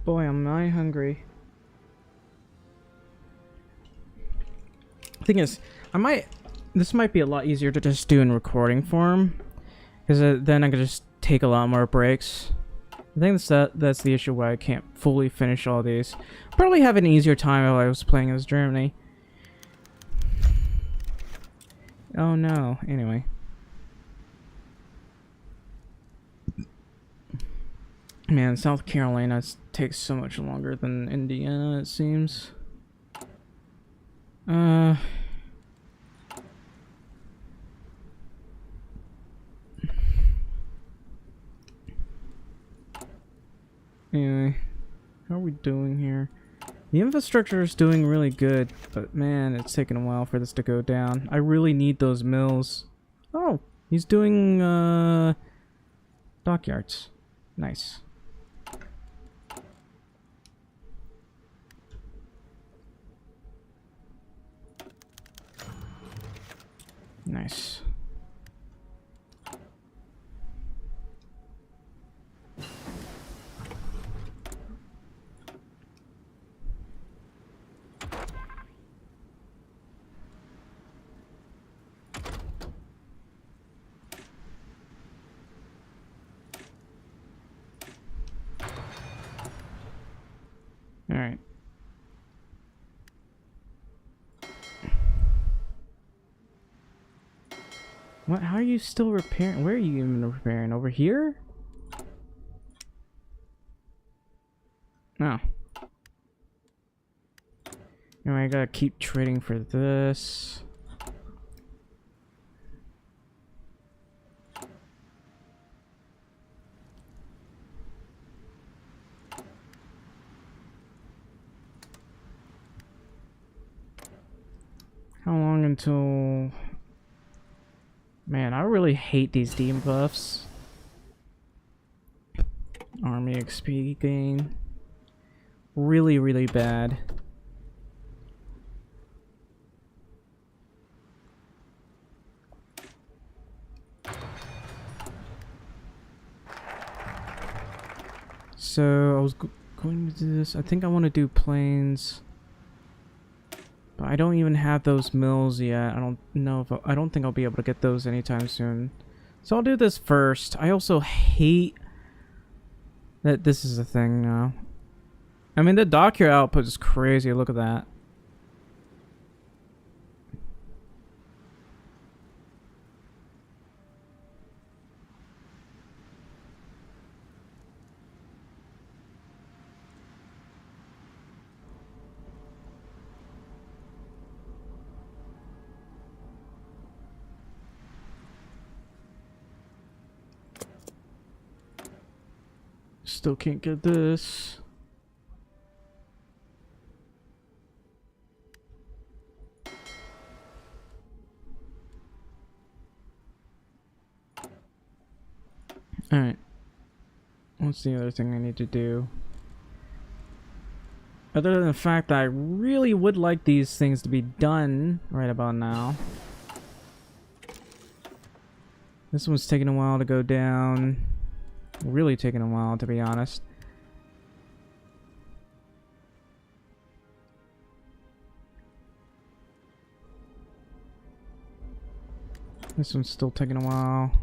Boy, am I hungry. Thing is, this might be a lot easier to just do in recording form, because then I could just take a lot more breaks. I think that's the issue why I can't fully finish all these. Probably have an easier time while I was playing as Germany. Oh no, anyway. Man, South Carolina takes so much longer than Indiana, it seems. Anyway, how are we doing here? The infrastructure is doing really good, but man, it's taken a while for this to go down. I really need those mills. Oh, he's doing, dockyards. Nice. Nice. All right. What? How are you still repairing? Where are you even repairing? Over here? No. Anyway, I gotta keep trading for this. How long until... Man, I really hate these debuffs. Army XP gain. Really, really bad. So, I was going to do this. I think I want to do planes. But I don't even have those mills yet. I don't know if I don't think I'll be able to get those anytime soon. So I'll do this first. I also hate that this is a thing now. I mean, the dockyard output is crazy. Look at that. Still can't get this. Alright. What's the other thing I need to do? Other than the fact that I really would like these things to be done right about now. This one's taking a while to go down. Really taking a while, to be honest. This one's still taking a while.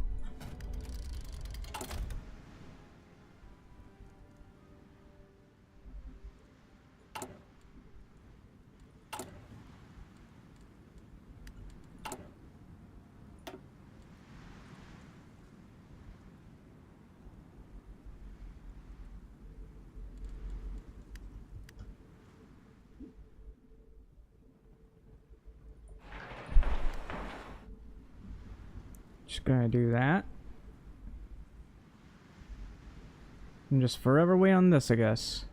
Just gonna do that. I'm just forever wait on this, I guess.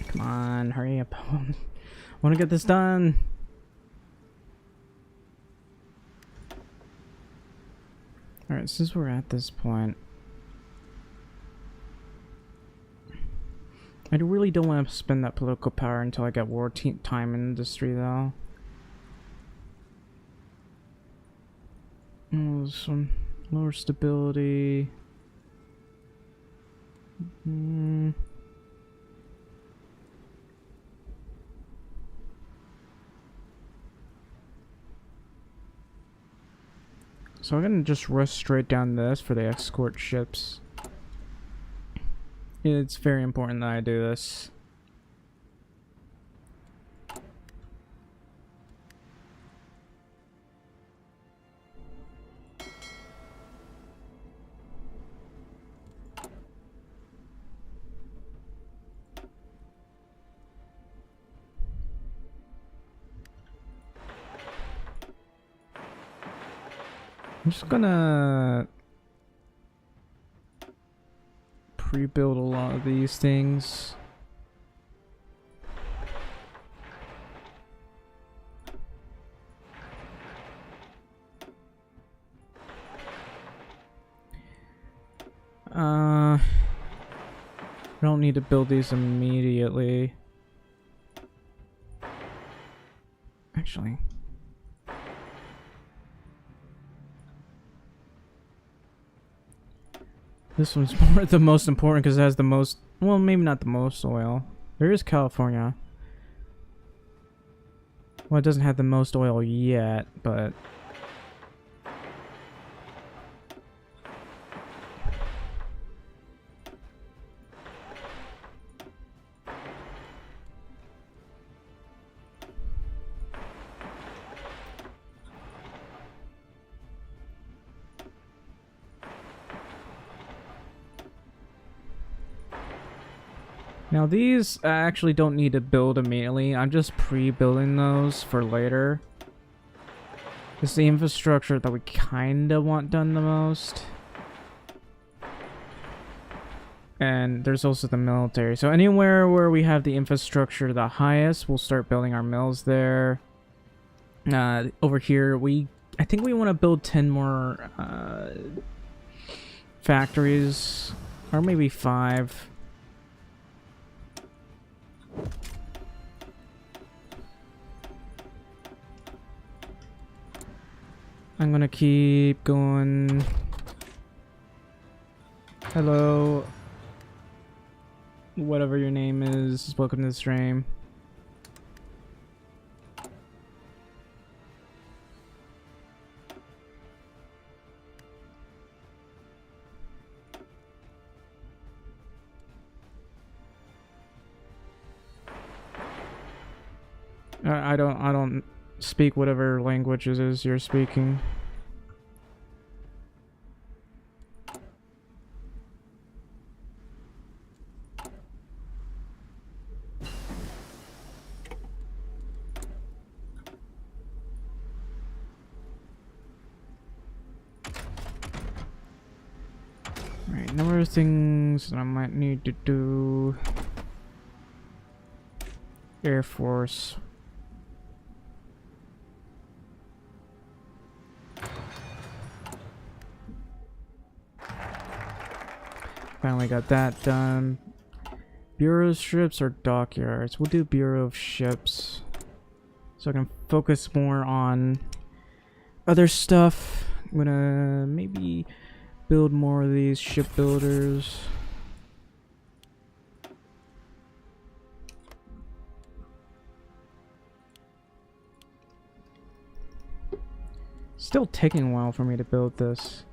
Come on, hurry up. I want to get this done. Alright, since we're at this point, I really don't want to spend that political power until I get wartime industry, though. Oh, some lower stability. So I'm gonna just rush straight down this for the escort ships. It's very important that I do this. I'm just gonna pre-build a lot of these things. I don't need to build these immediately. Actually. This one's more the most important because it has the most, well, maybe not the most oil. There is California. Well, it doesn't have the most oil yet, but now these I actually don't need to build immediately. I'm just pre-building those for later. It's the infrastructure that we kinda want done the most. And there's also the military. So anywhere where we have the infrastructure the highest, we'll start building our mills there. Over here, I think we want to build 10 more factories, or maybe 5. I'm gonna keep going. Hello. Whatever your name is, welcome to the stream. I don't speak whatever languages is you're speaking. Alright, number of things that I might need to do. Air Force. Finally got that done. Bureau of Ships or dockyards? We'll do Bureau of Ships, so I can focus more on other stuff. I'm gonna maybe build more of these shipbuilders. Still taking a while for me to build this.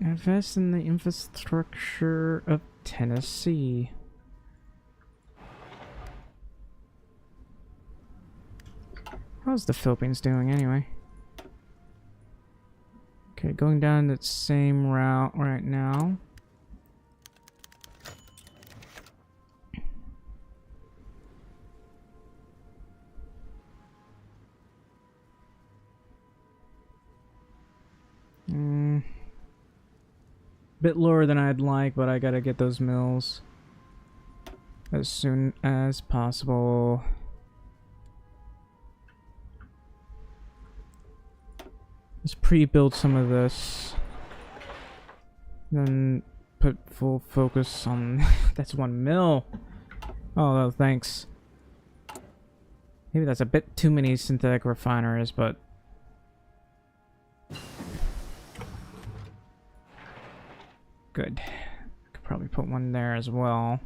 Invest in the infrastructure of Tennessee. How's the Philippines doing anyway? Okay, going down that same route right now. bit lower than I'd like, but I gotta get those mills as soon as possible. Let's pre-build some of this. Then put full focus on... That's 1 mil. Oh, no, thanks. Maybe that's a bit too many synthetic refineries, but... Good. Could probably put one there as well.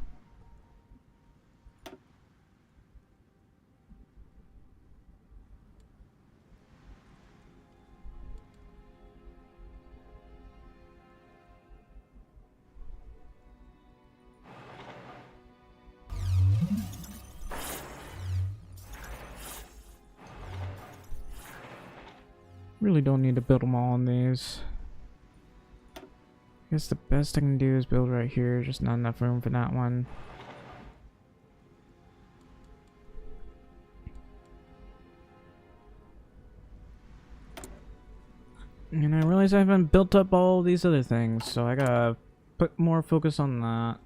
Really don't need to build them all on these. I guess the best I can do is build right here, just not enough room for that one. And I realize I haven't built up all these other things, so I gotta put more focus on that.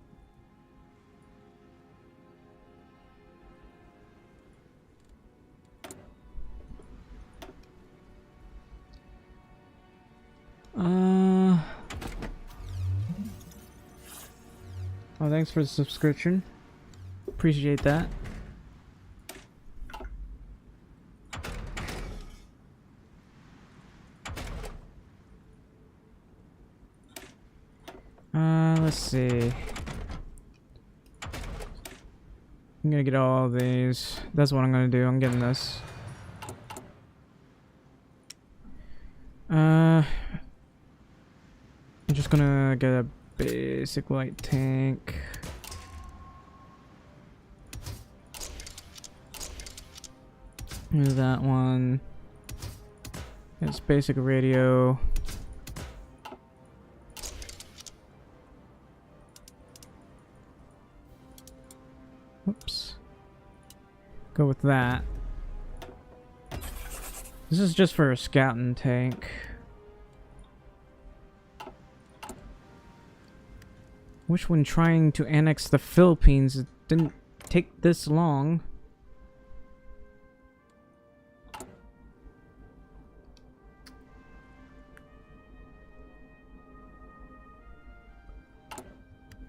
Oh, thanks for the subscription. Appreciate that. Let's see. I'm gonna get all of these. That's what I'm gonna do. I'm getting this. I'm just gonna get a basic light tank. Here's that one. It's basic radio. Oops. Go with that. This is just for a scouting tank. Wish when trying to annex the Philippines it didn't take this long.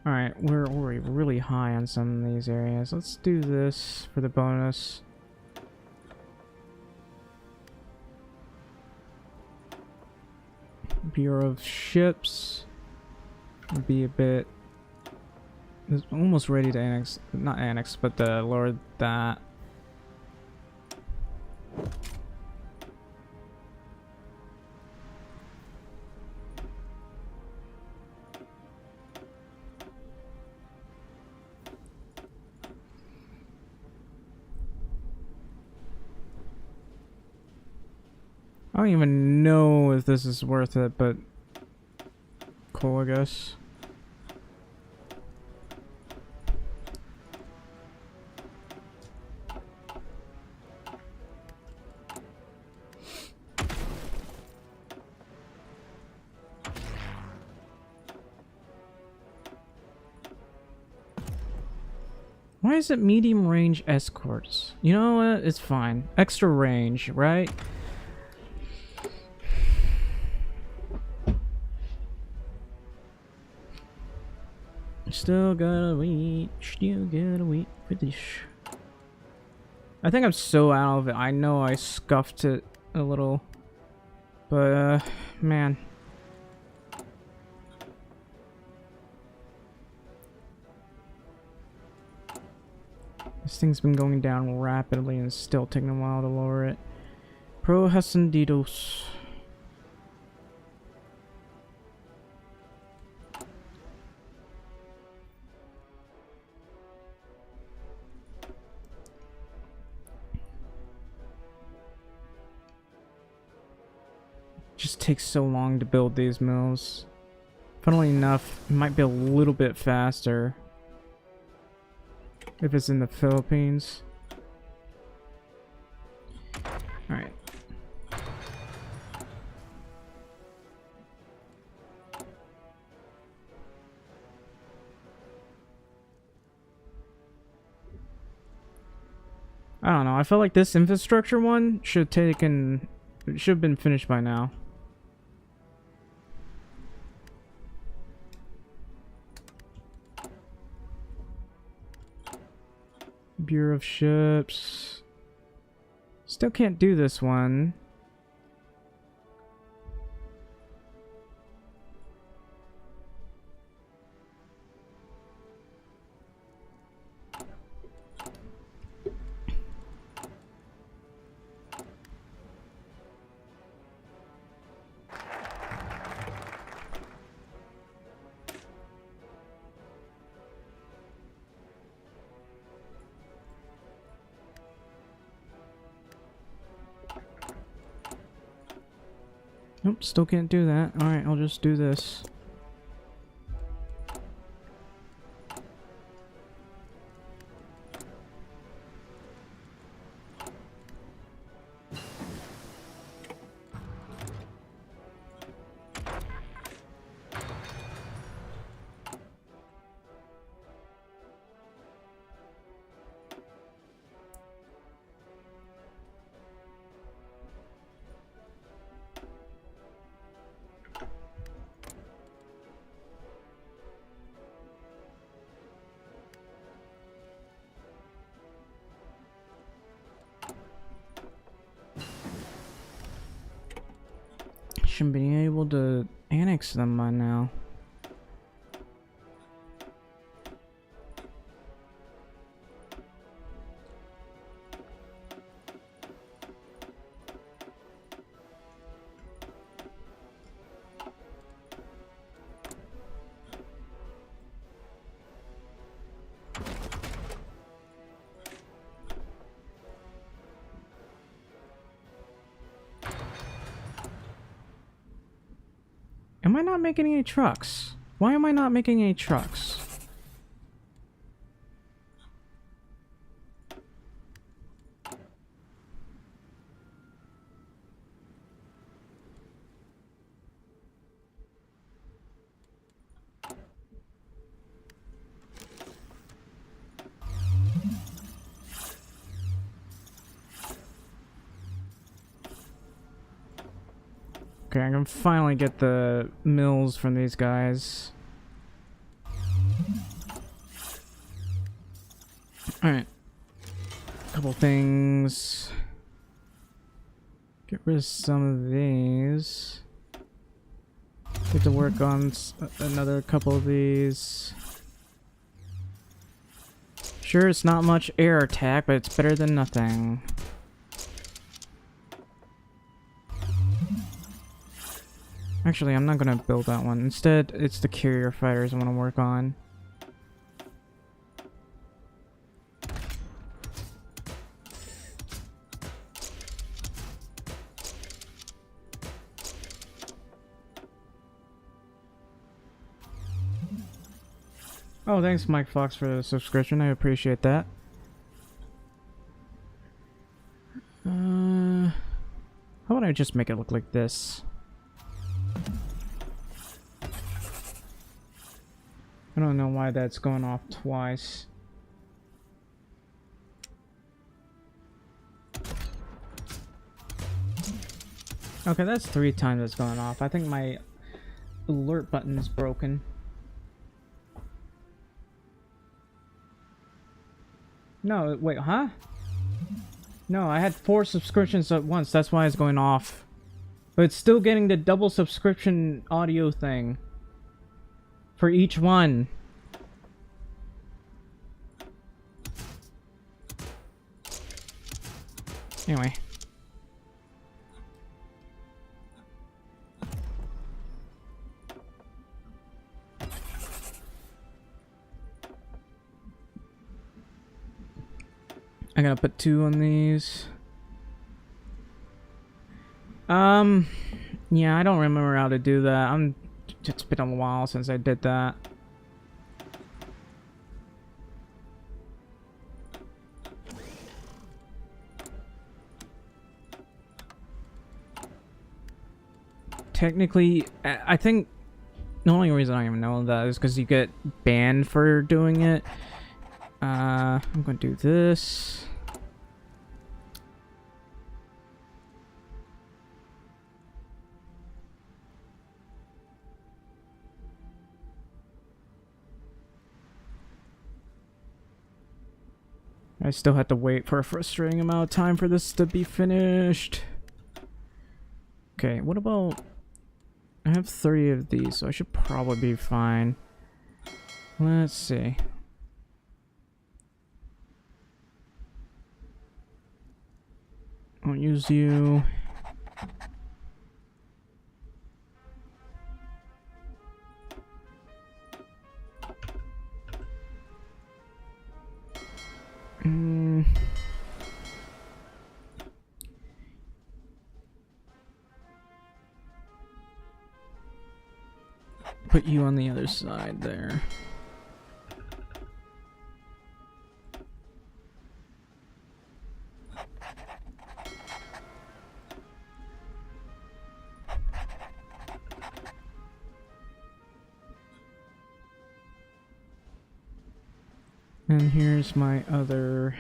Alright, we're already really high on some of these areas. Let's do this for the bonus. Bureau of Ships. Be a bit... It's almost ready to annex, not annex, but lower that. I don't even know if this is worth it, but cool, I guess. Why is it medium range escorts? You know what? It's fine. Extra range, right? Still gotta wait for this. I think I'm so out of it. I know I scuffed it a little. But, man. This thing's been going down rapidly and it's still taking a while to lower it. Pro Hacendidos. Just takes so long to build these mills. Funnily enough, it might be a little bit faster if it's in the Philippines. Alright. I don't know. I felt like this infrastructure one should have been finished by now. Bureau of Ships. Still can't do this one. Nope, still can't do that. Alright, I'll just do this. Should be able to annex them by now. Am I not making any trucks? Why am I not making any trucks? Okay, I can finally get the mills from these guys. Alright. Couple things. Get rid of some of these. Get to work on another couple of these. Sure, it's not much air attack, but it's better than nothing. Actually, I'm not gonna build that one. Instead, it's the carrier fighters I want to work on. Oh, thanks Mike Fox for the subscription. I appreciate that. How about I just make it look like this? I don't know why that's going off twice. Okay, that's 3 times it's going off. I think my alert button is broken. No, wait, huh? No, I had 4 subscriptions at once. That's why it's going off. But it's still getting the double subscription audio thing. For each one. Anyway. I gotta put 2 on these. Yeah, I don't remember how to do that. It's been a while since I did that. Technically, I think the only reason I even know that is because you get banned for doing it. I'm gonna do this. I still have to wait for a frustrating amount of time for this to be finished. Okay, what about... I have 30 of these, so I should probably be fine. Let's see. I'll use you. Put you on the other side there. And here's my other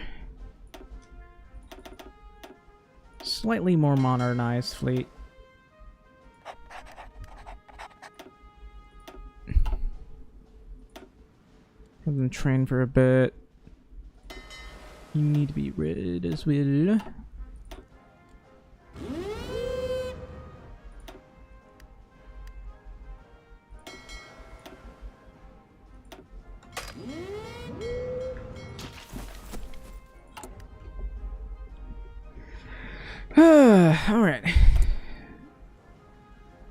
slightly more modernized fleet. Have them train for a bit. You need to be red as well. Alright.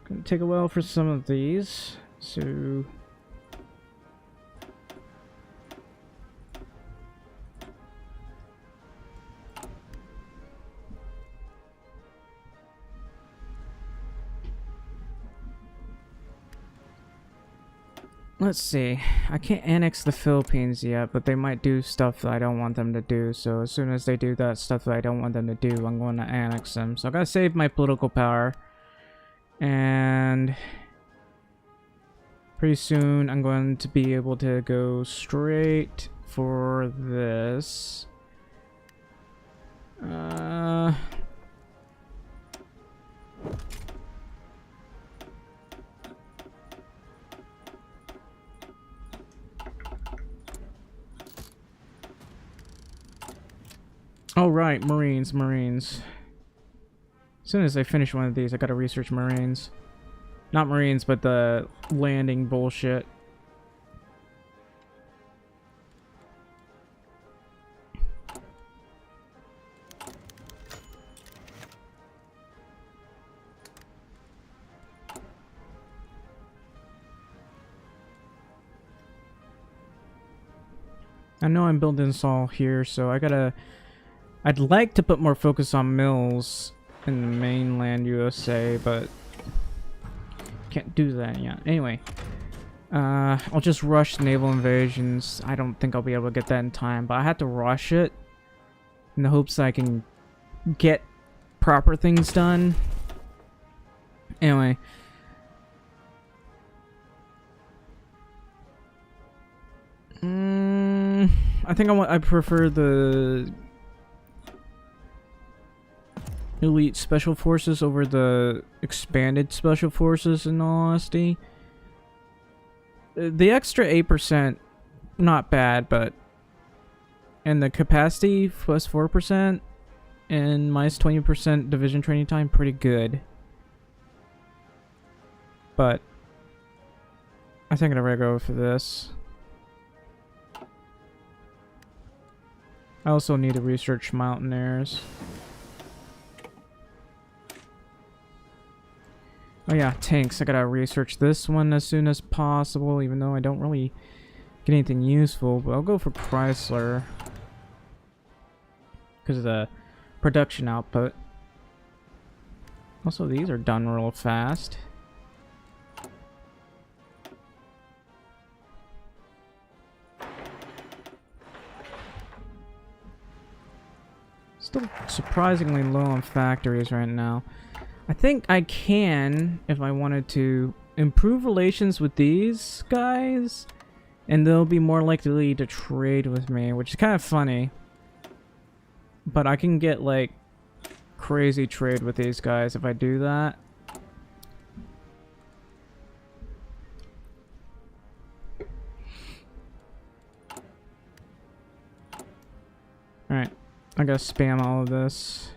Gonna take a while for some of these. So... let's see. I can't annex the Philippines yet, but they might do stuff that I don't want them to do. So as soon as they do that stuff that I don't want them to do, I'm going to annex them. So I gotta save my political power. And pretty soon I'm going to be able to go straight for this. Oh right, Marines. As soon as I finish one of these, I gotta research Marines. Not Marines, but the landing bullshit. I know I'm building this all here, so I'd like to put more focus on mills in the mainland USA, but can't do that yet. Anyway, I'll just rush naval invasions. I don't think I'll be able to get that in time, but I had to rush it in the hopes that I can get proper things done. Anyway. I think I prefer the elite special forces over the expanded special forces, in all honesty. The extra 8%, not bad, but... and the capacity plus 4% and minus 20% division training time, pretty good. But I think I'd rather go for this. I also need to research mountaineers. Oh yeah, tanks. I gotta research this one as soon as possible, even though I don't really get anything useful. But I'll go for Chrysler because of the production output. Also, these are done real fast. Still surprisingly low on factories right now. I think I can, if I wanted to, improve relations with these guys, and they'll be more likely to trade with me, which is kind of funny. But I can get, like, crazy trade with these guys if I do that. I gotta spam all of this.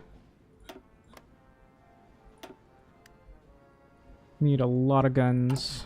Need a lot of guns.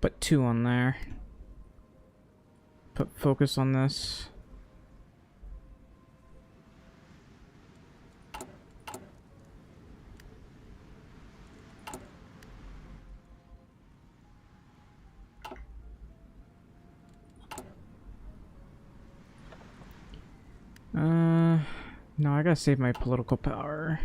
Put 2 on there. Put focus on this. No, I gotta save my political power.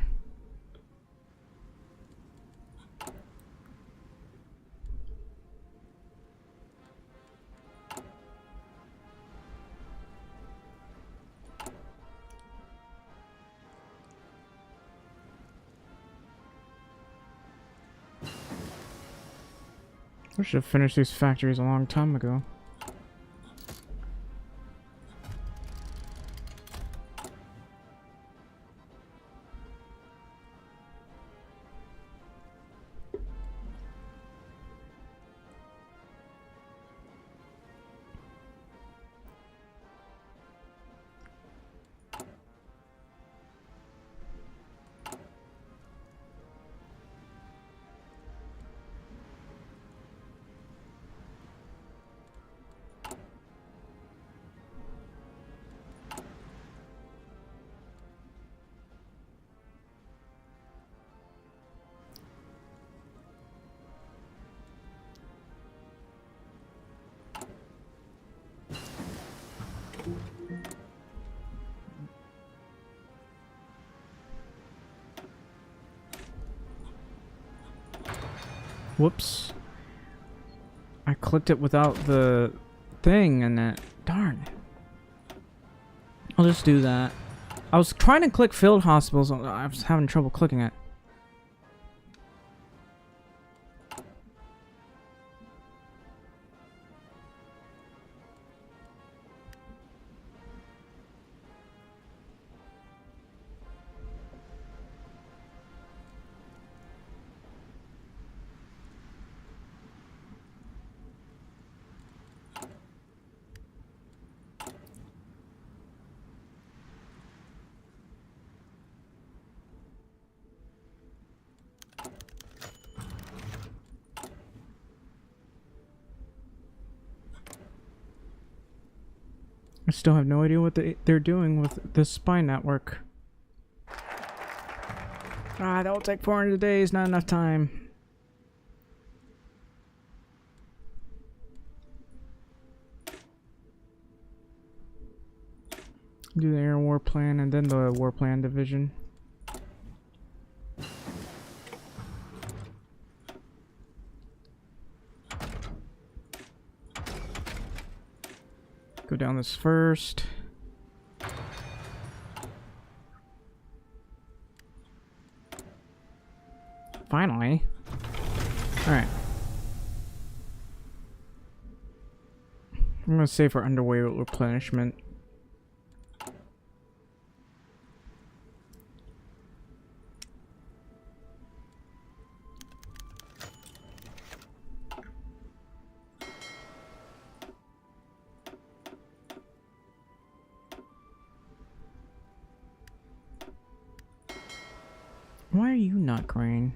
We should have finished these factories a long time ago. Whoops. I clicked it without the thing in it. Darn. I'll just do that. I was trying to click field hospitals. I was having trouble clicking it. I still have no idea what they're doing with this spy network. Ah, that will take 400 days, not enough time. Do the air war plan and then the war plan division. Go down this first. Finally. Alright. I'm gonna save for underway replenishment. Why are you not green?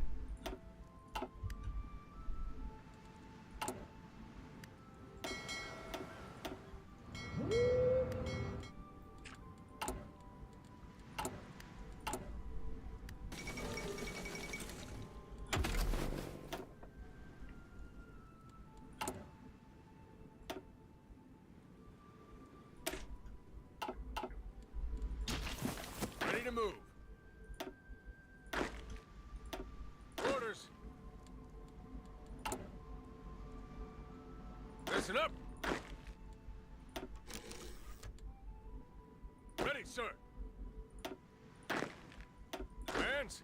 Ready to move. Orders. Listen up. sir. Hands.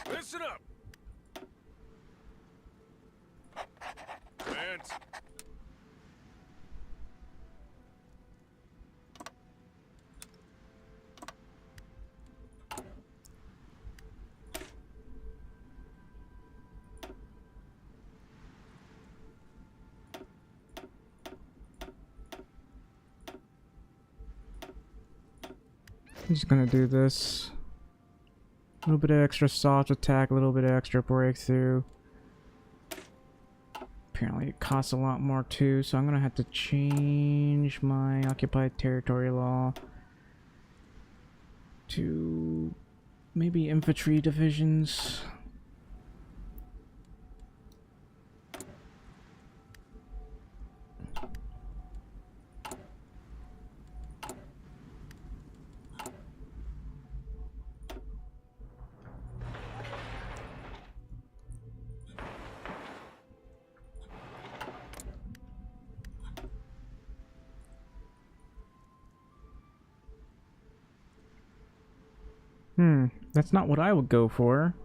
Listen up. Hands. I'm just gonna do this. A little bit of extra soft attack, a little bit of extra breakthrough. Apparently it costs a lot more too, so I'm gonna have to change my occupied territory law to maybe infantry divisions. That's not what I would go for.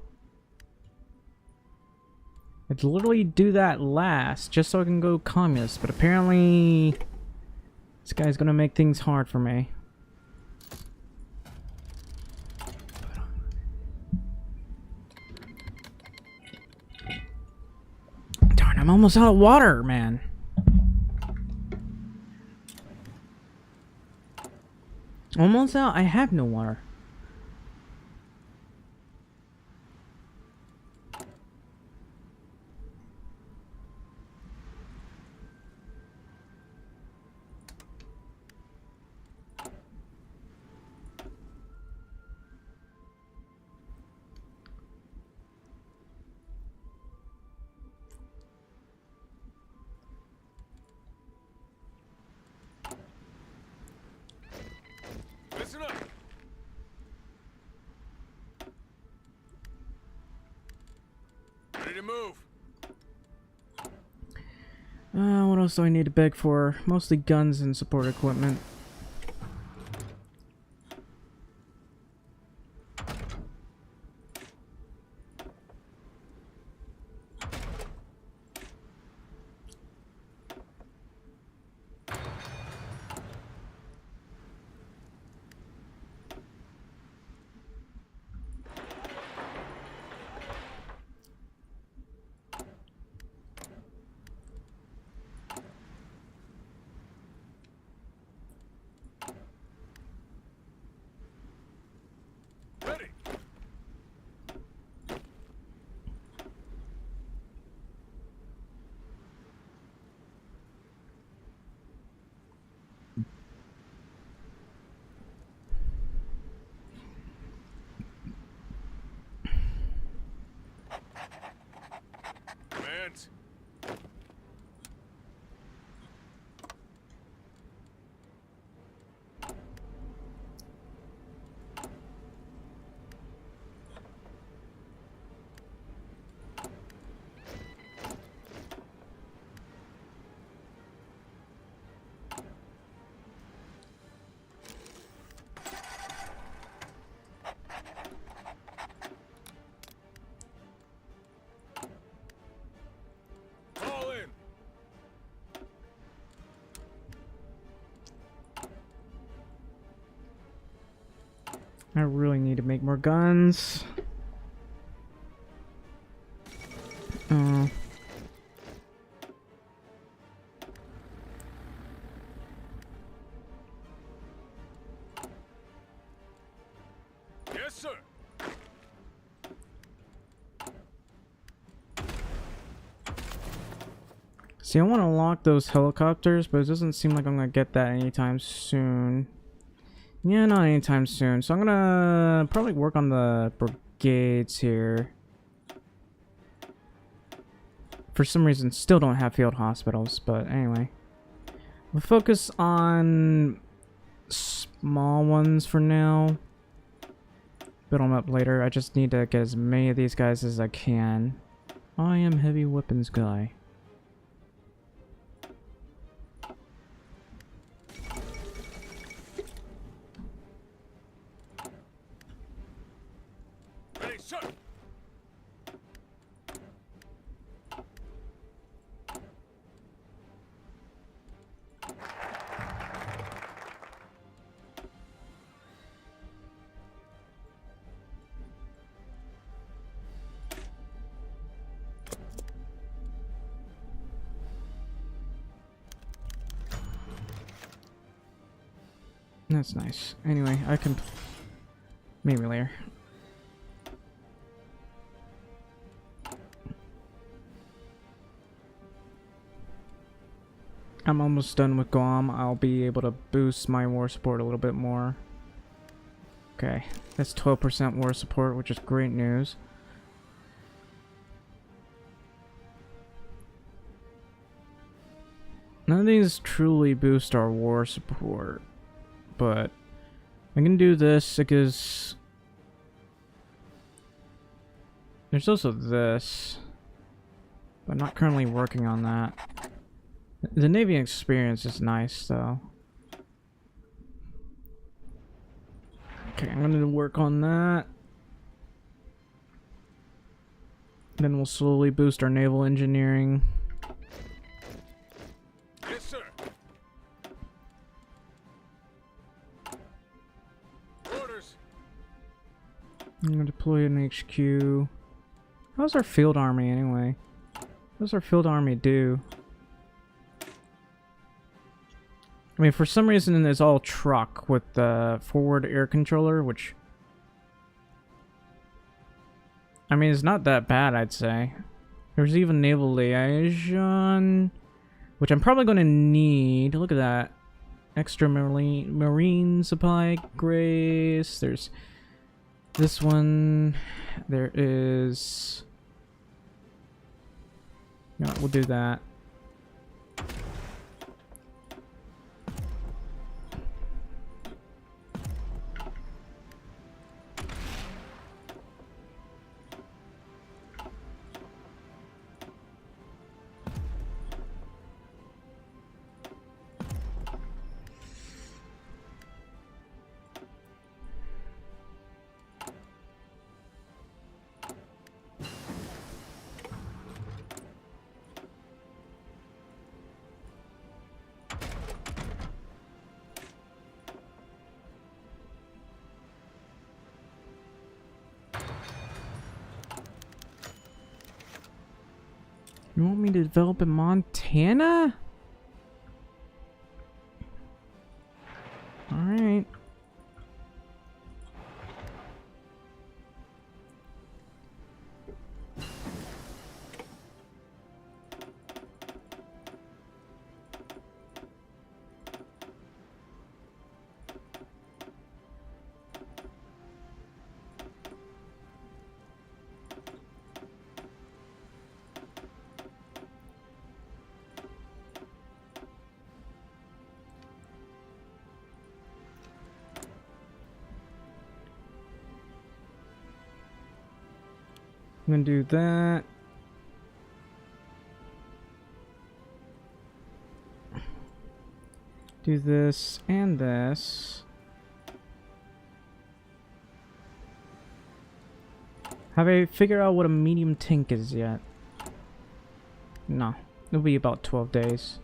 I'd literally do that last, just so I can go communist, but apparently this guy's gonna make things hard for me. Darn, I'm almost out of water, man. Almost out? I have no water. Listen up. Ready to move. What else do I need to beg for? Mostly guns and support equipment. Ready. Commands. All in. I really need to make more guns. Oh. Yes, sir. See, I want to lock those helicopters, but it doesn't seem like I'm going to get that anytime soon. Yeah, not anytime soon. So I'm going to probably work on the brigades here. For some reason, still don't have field hospitals, but anyway. We'll focus on small ones for now. Build them up later. I just need to get as many of these guys as I can. I am heavy weapons guy. Ready, sir. That's nice. Anyway, I can... maybe later. I'm almost done with Guam. I'll be able to boost my war support a little bit more. Okay, that's 12% war support, which is great news. None of these truly boost our war support, but I can do this because there's also this, but I'm not currently working on that. The Navy experience is nice, though. Okay, I'm gonna work on that. Then we'll slowly boost our naval engineering. Yes, sir. Orders. I'm gonna deploy an HQ. How's our field army anyway? What does our field army do? I mean, for some reason it's all truck with the forward air controller, which... I mean, it's not that bad, I'd say. There's even naval liaison, which I'm probably going to need. Look at that. Extra marine supply grace. There's this one. There is... No, we'll do that. You want me to develop in Montana? Alright. I'm gonna do that. Do this and this. Have I figured out what a medium tank is yet? No. It'll be about 12 days.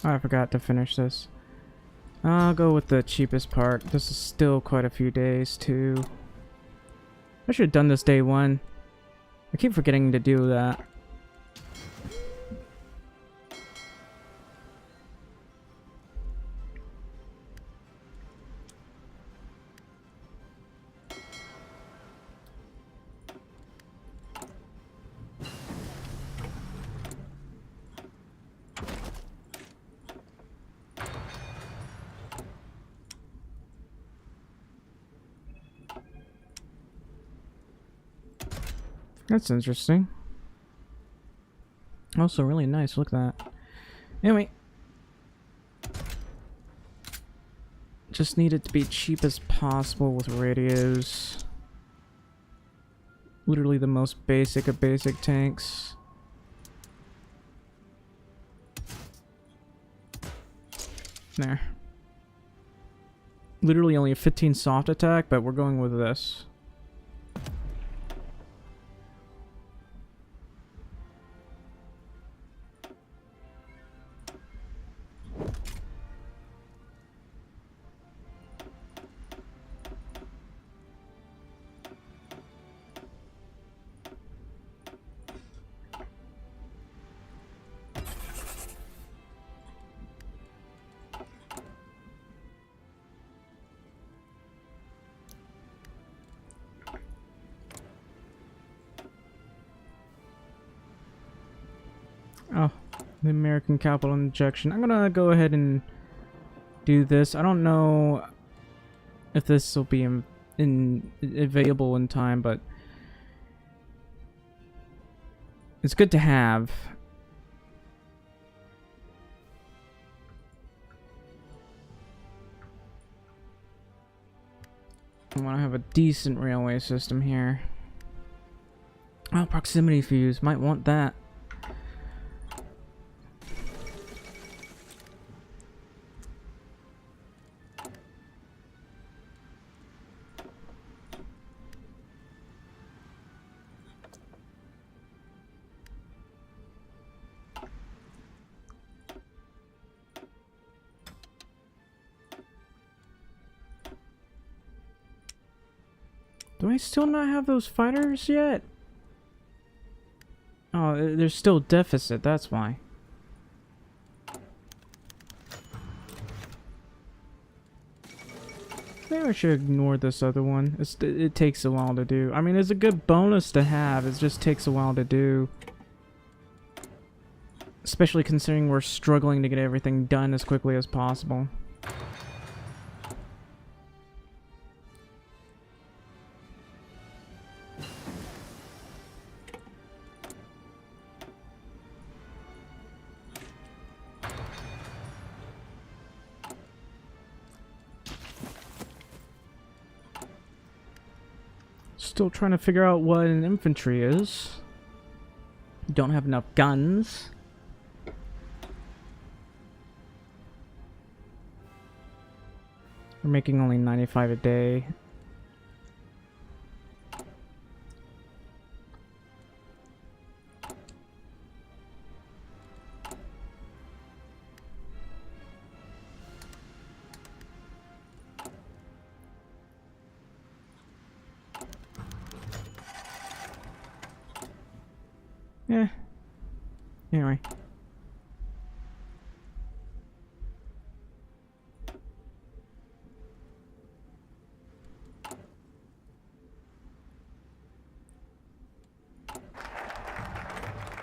Oh, I forgot to finish this. I'll go with the cheapest part. This is still quite a few days, too. I should have done this day one. I keep forgetting to do that. That's interesting. Also really nice, look at that. Anyway. Just need it to be cheap as possible with radios. Literally the most basic of basic tanks. There. Literally only a 15 soft attack, but we're going with this. Oh, the American capital injection. I'm gonna go ahead and do this. I don't know if this will be available in time, but it's good to have. I want to have a decent railway system here. Oh, proximity fuse. Might want that. Do I still not have those fighters yet? Oh, there's still deficit, that's why. Maybe I should ignore this other one. It takes a while to do. I mean, it's a good bonus to have. It just takes a while to do. Especially considering we're struggling to get everything done as quickly as possible. Still trying to figure out what an infantry is. Don't have enough guns. We're making only 95 a day. Yeah. Anyway.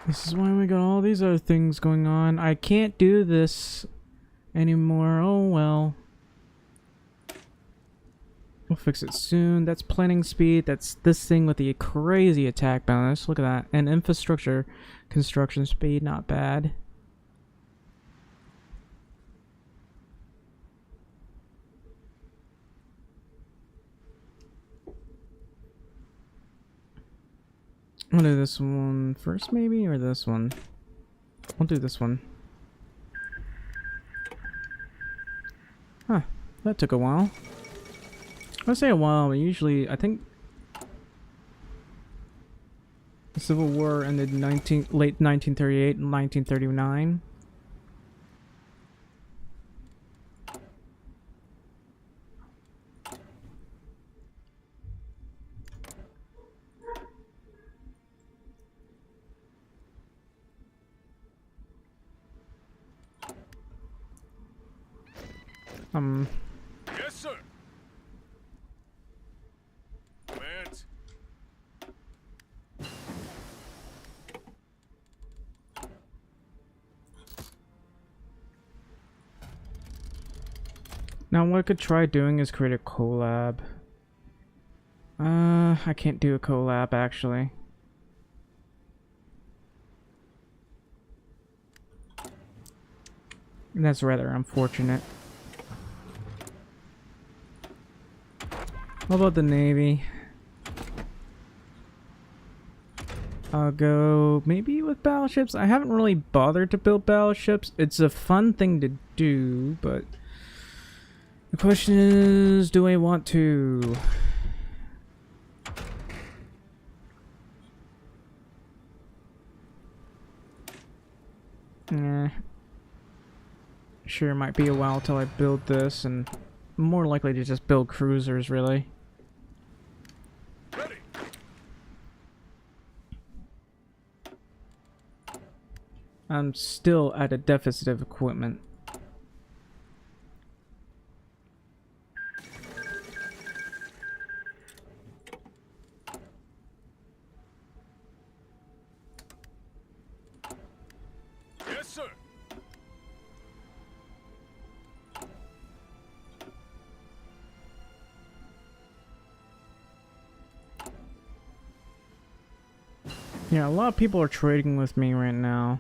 This is why we got all these other things going on. I can't do this anymore. Oh well. We'll fix it soon. That's planning speed. That's this thing with the crazy attack bonus. Look at that. And infrastructure construction speed. Not bad. I'll do this one first maybe, or this one. I'll do this one. Huh. That took a while. I say a while, but usually I think the Civil War ended late 1938 and 1939. Yes, sir. Commands. Now what I could try doing is create a collab. I can't do a collab actually. And that's rather unfortunate. What about the Navy? I'll go maybe with battleships. I haven't really bothered to build battleships. It's a fun thing to do, but the question is, do I want to? Sure, it might be a while till I build this, and I'm more likely to just build cruisers, really. Ready. I'm still at a deficit of equipment. Yes, sir. Yeah, a lot of people are trading with me right now.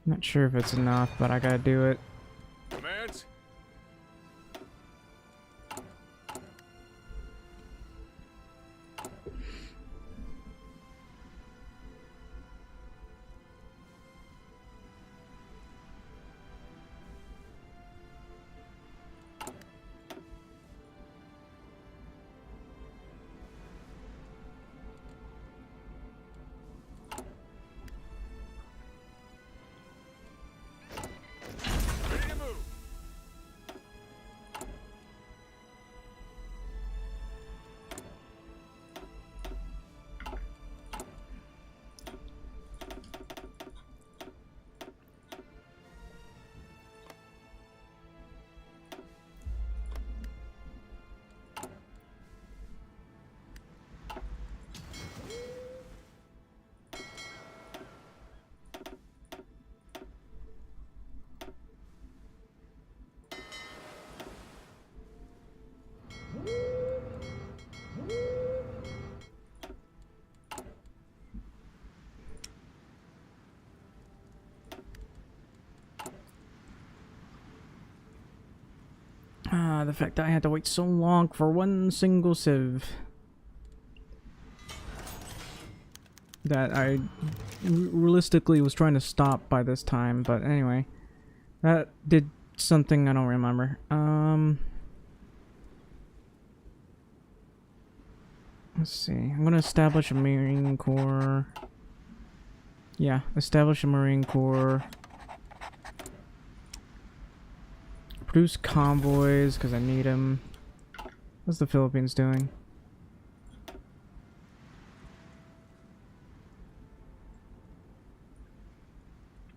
Not sure if it's enough, but I gotta do it. Commands. Ready to move. The fact that I had to wait so long for one single civ. That I realistically was trying to stop by this time, but anyway. That did something I don't remember. Let's see. I'm gonna establish a Marine Corps. Yeah, establish a Marine Corps. Produce convoys, because I need them. What's the Philippines doing?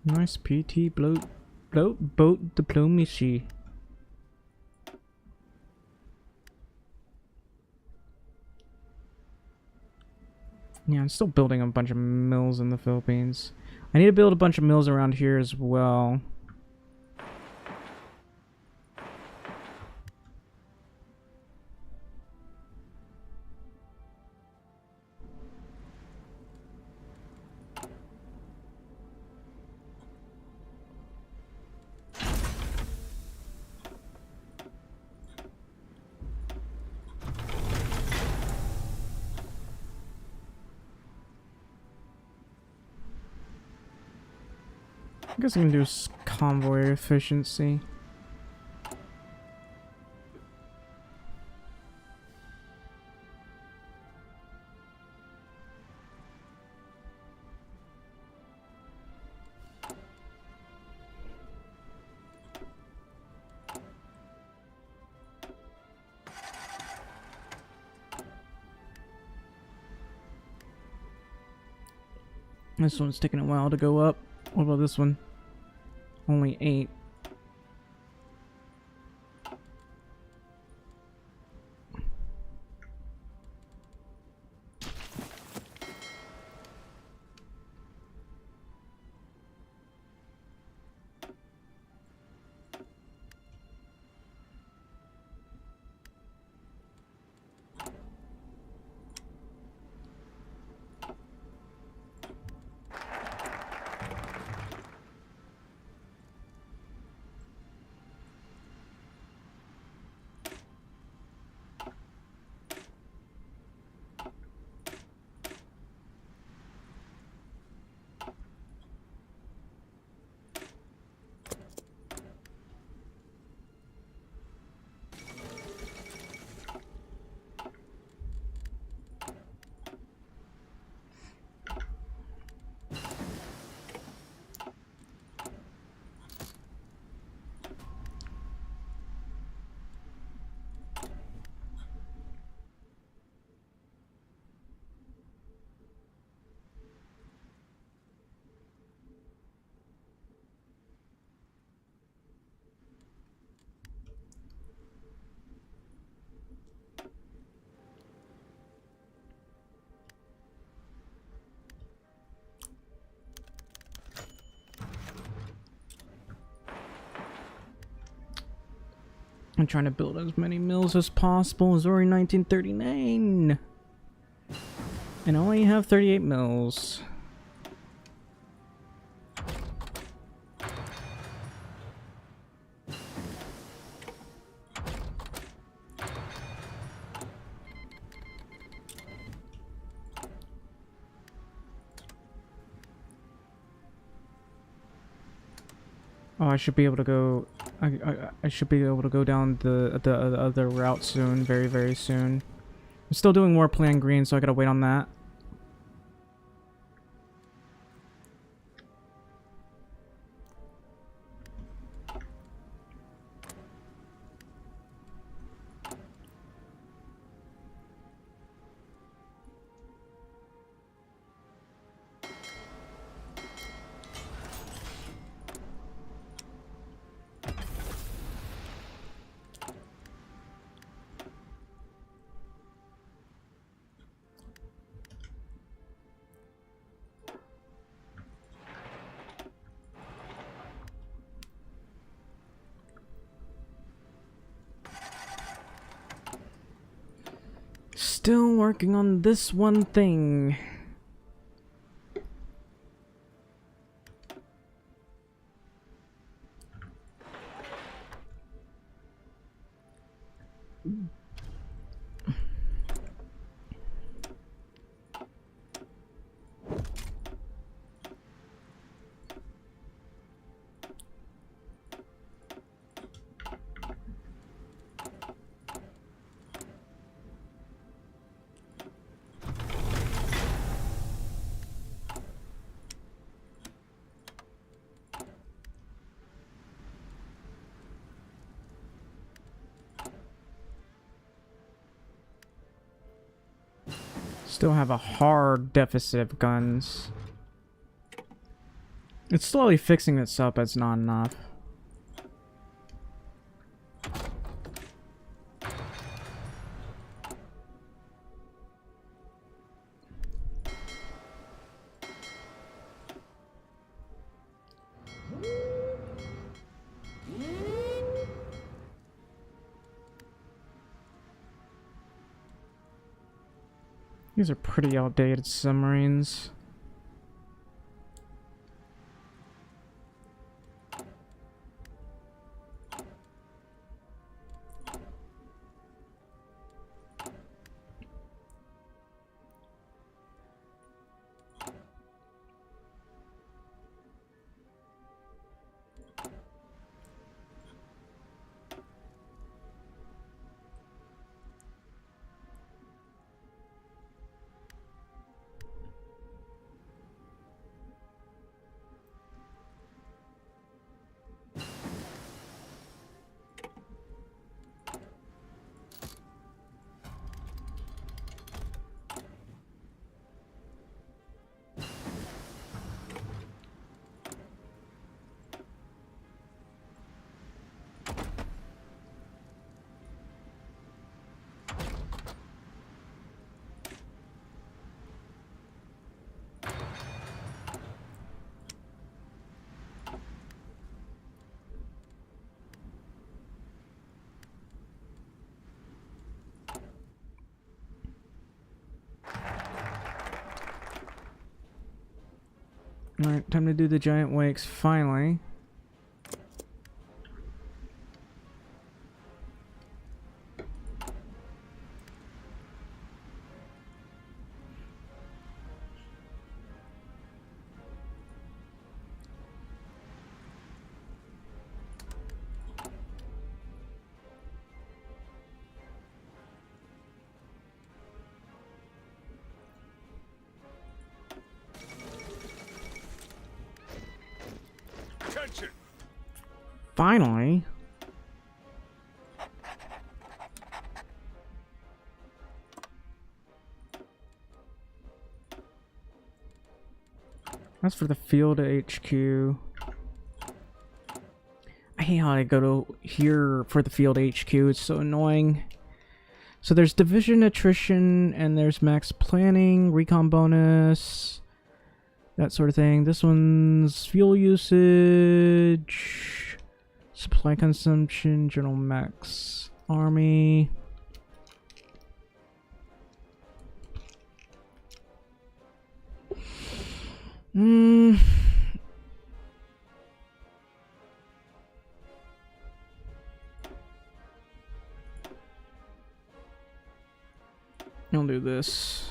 Nice PT boat diplomacy. Yeah, I'm still building a bunch of mills in the Philippines. I need to build a bunch of mills around here as well. I guess I can do convoy efficiency. This one's taking a while to go up. What about this one? Only 8. I'm trying to build as many mills as possible. It's already 1939. And I only have 38 mills. Oh, I should be able to go. I should be able to go down the other route soon, very very soon. I'm still doing more plan green, so I gotta wait on that. Still working on this one thing. Still have a hard deficit of guns. It's slowly fixing itself, but it's not enough. These are pretty outdated submarines. Alright, time to do the giant wakes finally. Attention! Finally. That's for the field HQ. I hate how I go to here for the field HQ. It's so annoying. So there's division attrition and there's max planning, recon bonus, that sort of thing. This one's fuel usage, Supply consumption, general max, army. I'll do this.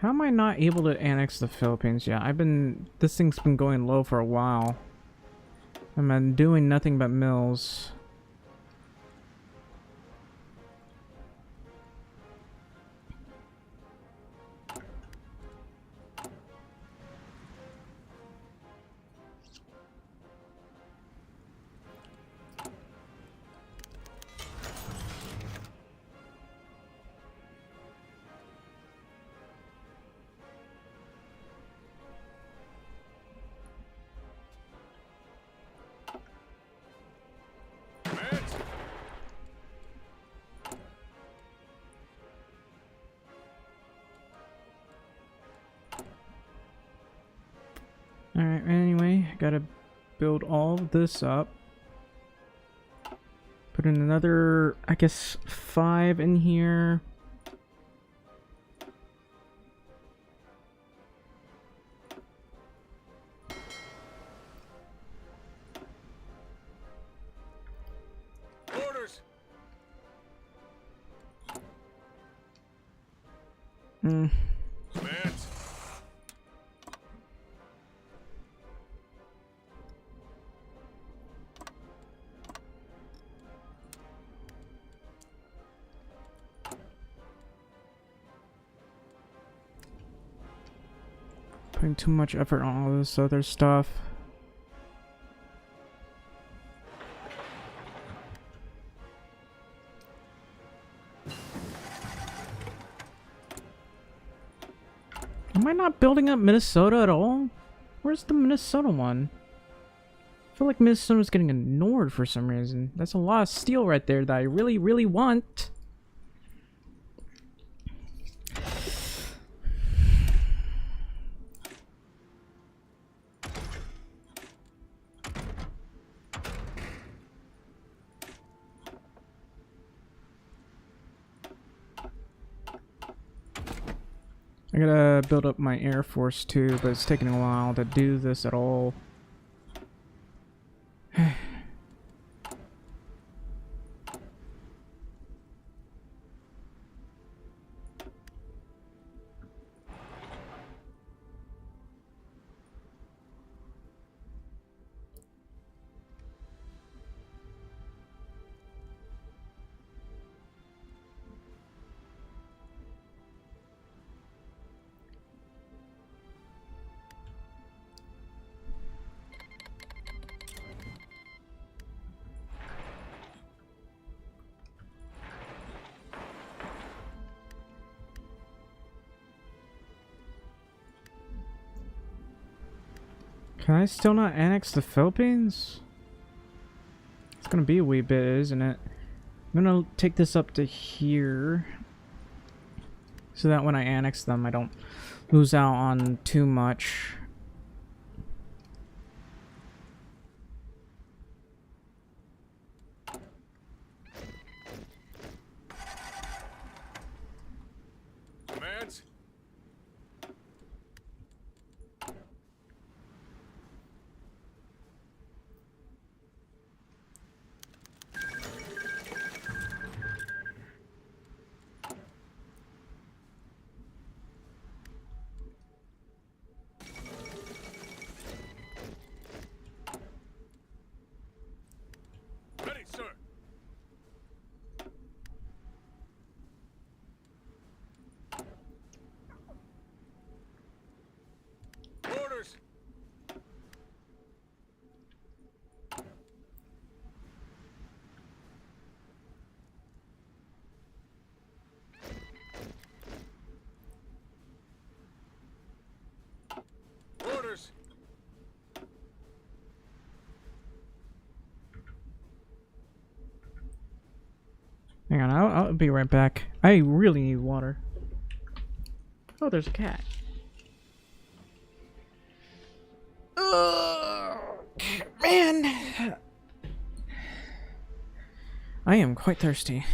How am I not able to annex the Philippines yet? This thing's been going low for a while. I've been doing nothing but mills. Advance. Alright, anyway, gotta build all of this up. Put in another, I guess, 5 in here. Orders. Advance. Putting too much effort on all this other stuff. Am I not building up Minnesota at all? Where's the Minnesota one? I feel like Minnesota's getting ignored for some reason. That's a lot of steel right there that I really, really want. I gotta build up my Air Force too, but it's taking a while to do this at all. Can I still not annex the Philippines? It's gonna be a wee bit, isn't it? I'm gonna take this up to here, so that when I annex them, I don't lose out on too much. Advance. Hang on, I'll be right back. I really need water. Oh, there's a cat. Man, I am quite thirsty.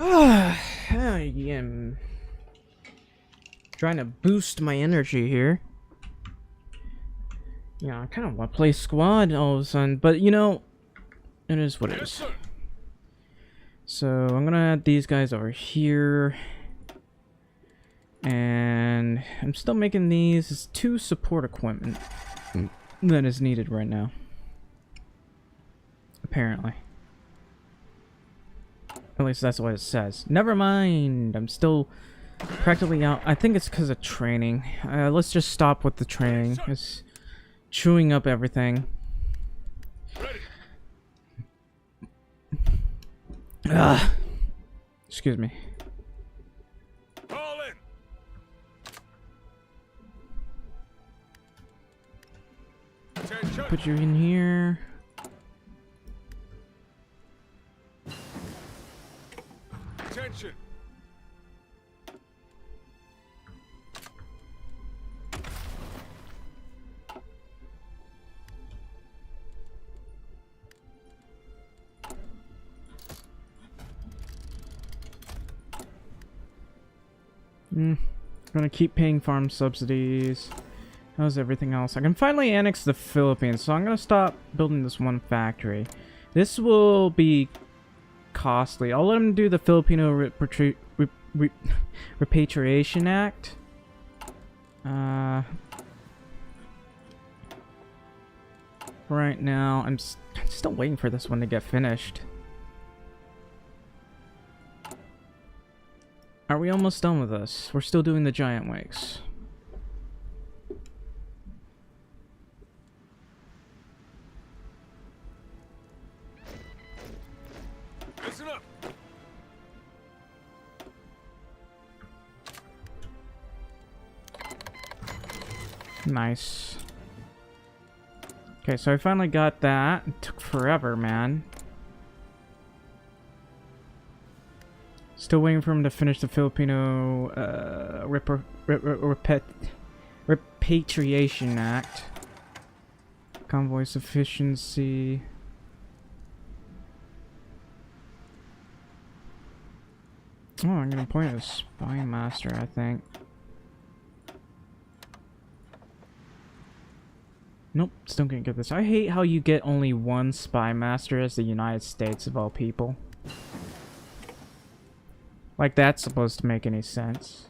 I am trying to boost my energy here. Yeah, I kind of want to play squad all of a sudden, but you know, it is what it is. So I'm gonna add these guys over here. And I'm still making these as 2 support equipment that is needed right now. Apparently. At least that's what it says. Never mind. I'm still practically out. I think it's because of training. Let's just stop with the training. It's chewing up everything. Excuse me. Put you in here. Attention. Gonna keep paying farm subsidies. How's everything else? I can finally annex the Philippines, so I'm gonna stop building this one factory. This will be costly. I'll let them do the Filipino Repatriation Act. Right now, I'm still waiting for this one to get finished. Are we almost done with this? We're still doing the giant wakes. Listen up. Nice. Okay, so I finally got that. It took forever, man. Still waiting for him to finish the Filipino Repatriation Act. Convoy sufficiency. Oh, I'm gonna appoint a spy master, I think. Nope, still can't get this. I hate how you get only one spy master as the United States of all people. Like that's supposed to make any sense.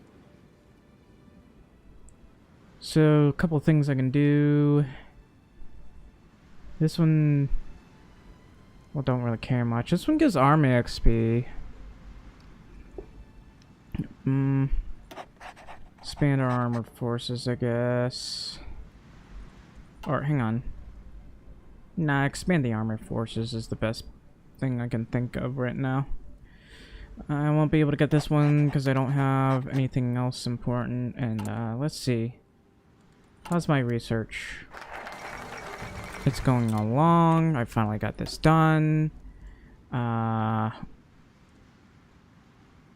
So, a couple of things I can do. This one, well, don't really care much. This one gives army XP. Expand our armored forces, I guess. Or, hang on. Nah, expand the armored forces is the best thing I can think of right now. I won't be able to get this one because I don't have anything else important. And, let's see. How's my research? It's going along. I finally got this done.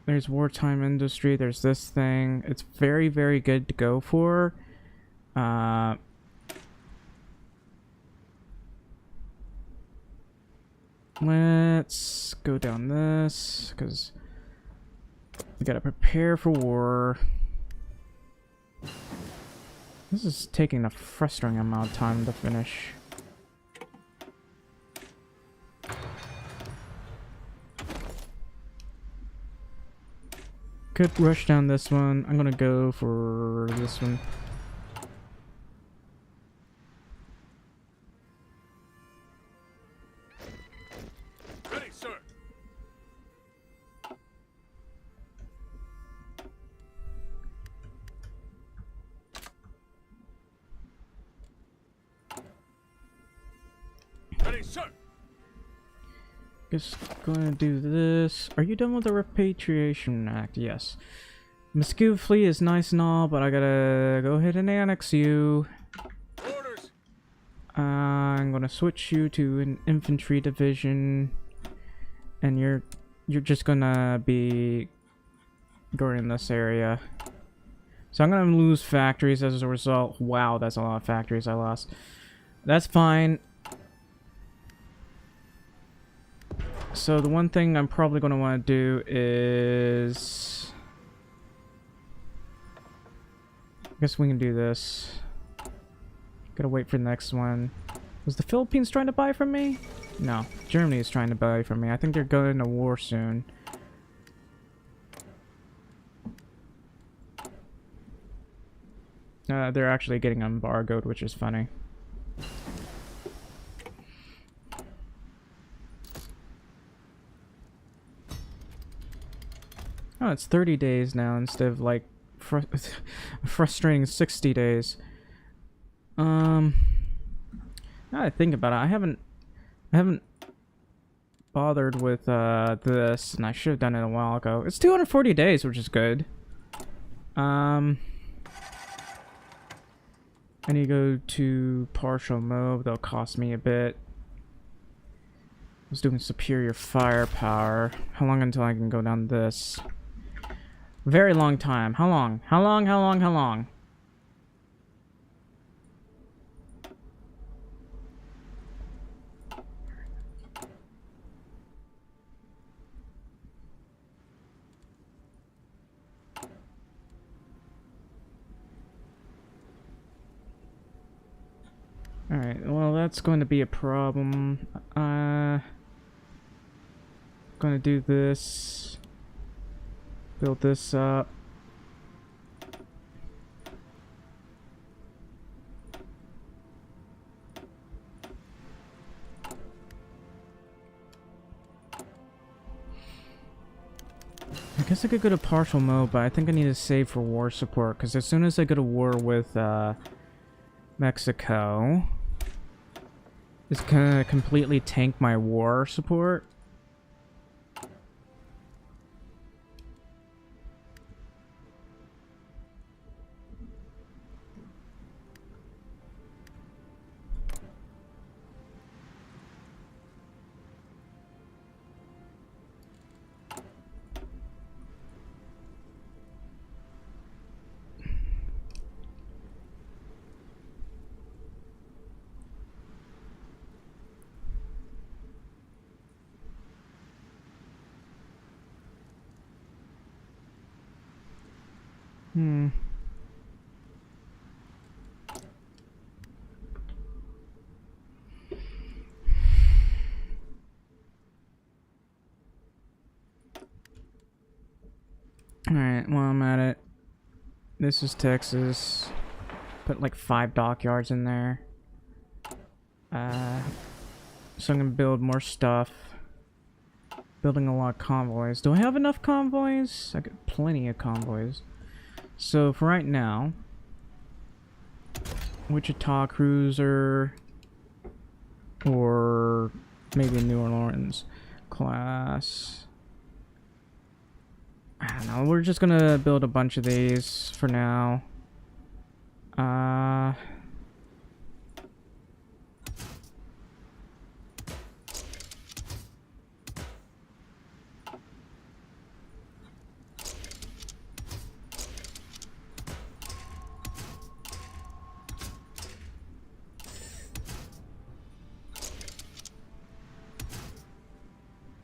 There's wartime industry. There's this thing. It's very, very good to go for. Let's go down this because we gotta prepare for war. This is taking a frustrating amount of time to finish. Could rush down this one. I'm gonna go for this one. Ready, sir. Ready, sir. Just gonna do this. Are you done with the Repatriation Act? Yes. Mosquito Fleet is nice and all, but I gotta go ahead and annex you. Orders. I'm gonna switch you to an infantry division, and you're just gonna be going in this area. So I'm gonna lose factories as a result. Wow, that's a lot of factories I lost. That's fine. So the one thing I'm probably going to want to do is... I guess we can do this. Gotta wait for the next one. Was the Philippines trying to buy from me? No, Germany is trying to buy from me. I think they're going to war soon. They're actually getting embargoed, which is funny. Oh, it's 30 days now instead of like frustrating 60 days. Now that I think about it, I haven't bothered with this, and I should have done it a while ago. It's 240 days, which is good. I need to go to partial mode. That'll cost me a bit. I was doing superior firepower. How long until I can go down this? Very long time. How long? How long? How long? How long? Alright, well that's going to be a problem. Gonna do this. Build this up. I guess I could go to partial mode, but I think I need to save for war support, because as soon as I go to war with Mexico, it's gonna completely tank my war support. Alright, while I'm at it, this is Texas. Put like 5 dockyards in there. So I'm gonna build more stuff. Building a lot of convoys. Do I have enough convoys? I got plenty of convoys. So for right now, Wichita cruiser, or maybe New Orleans class. I don't know, we're just gonna build a bunch of these for now.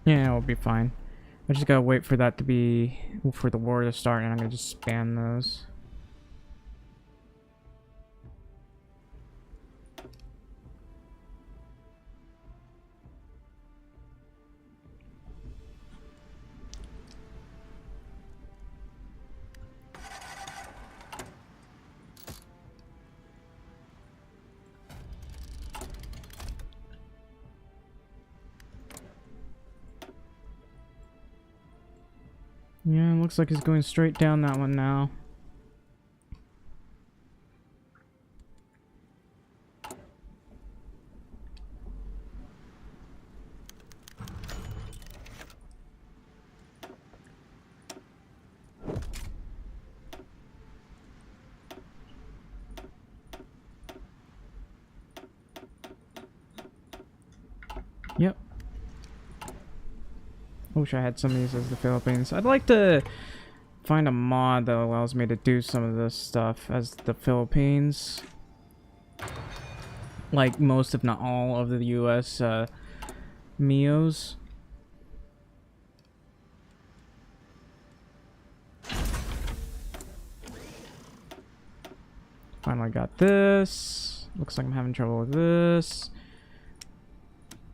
Yeah, we'll be fine. I just gotta wait for that to be, for the war to start, and I'm gonna just spam those. Yeah, it looks like he's going straight down that one now. Yep. I wish I had some of these as the Philippines. I'd like to find a mod that allows me to do some of this stuff as the Philippines. Like most, if not all, of the US MIOs. Finally got this. Looks like I'm having trouble with this.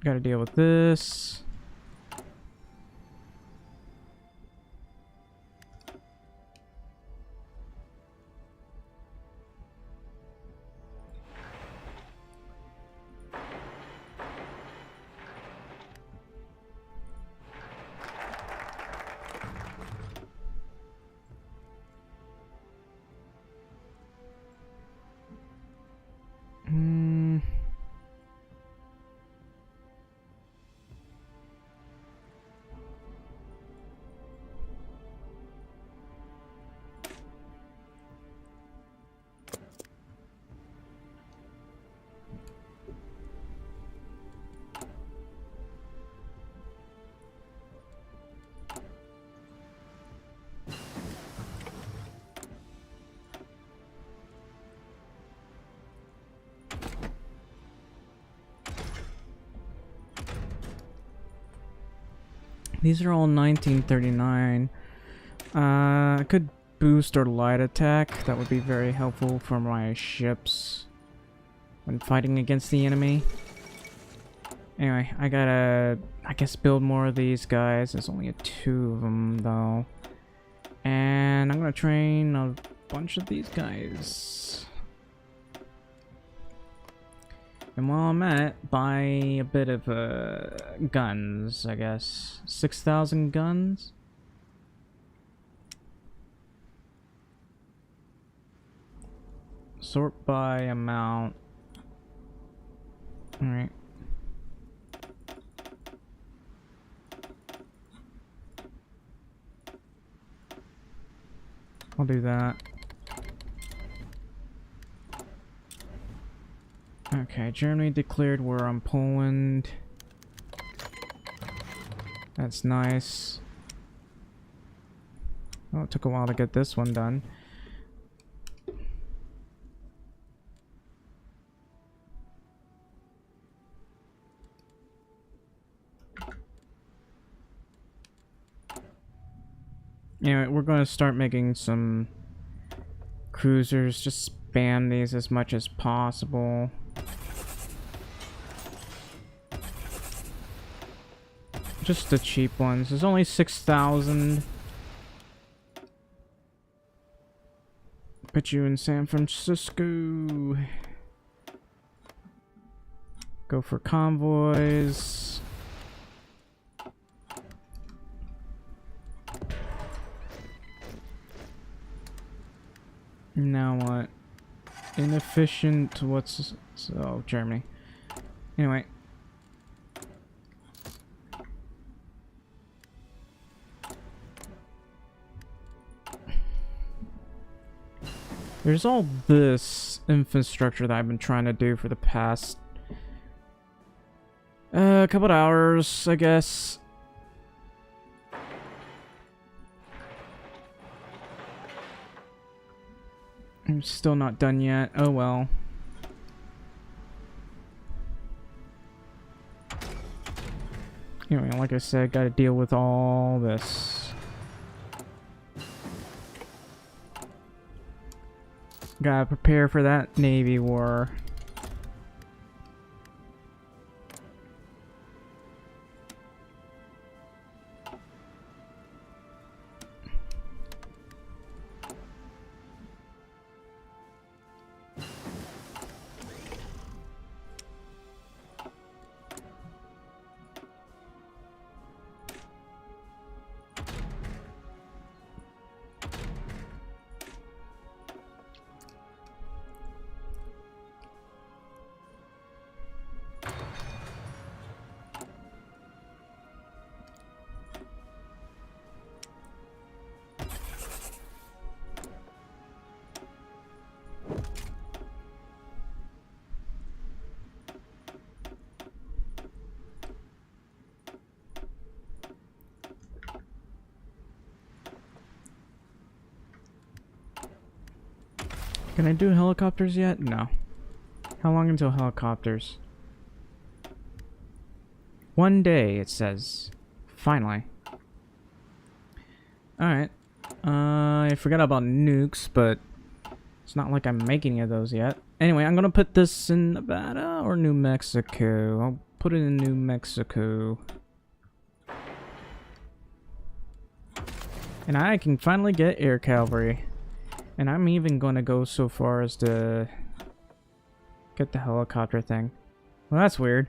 Gotta deal with this. These are all 1939. I could boost or light attack. That would be very helpful for my ships when fighting against the enemy. Anyway, I gotta, I guess, build more of these guys. There's only 2 of them, though. And I'm gonna train a bunch of these guys. And while I'm at it, buy a bit of guns, I guess. 6,000 guns? Sort by amount. Alright. I'll do that. Okay, Germany declared war on Poland. That's nice. Well, it took a while to get this one done. Anyway, we're going to start making some cruisers. Just spam these as much as possible. Just the cheap ones. There's only 6,000. Put you in San Francisco. Go for convoys. Now what? Inefficient. What's so Germany? Anyway. There's all this infrastructure that I've been trying to do for the past couple of hours, I guess. I'm still not done yet. Oh well. Anyway, like I said, gotta deal with all this. Gotta prepare for that Navy war. Can I do helicopters yet? No. How long until helicopters? 1 day, it says. Finally. Alright. I forgot about nukes, but It's not like I'm making any of those yet. Anyway, I'm gonna put this in Nevada or New Mexico. I'll put it in New Mexico. And I can finally get air cavalry. And I'm even gonna go so far as to get the helicopter thing. Well, that's weird.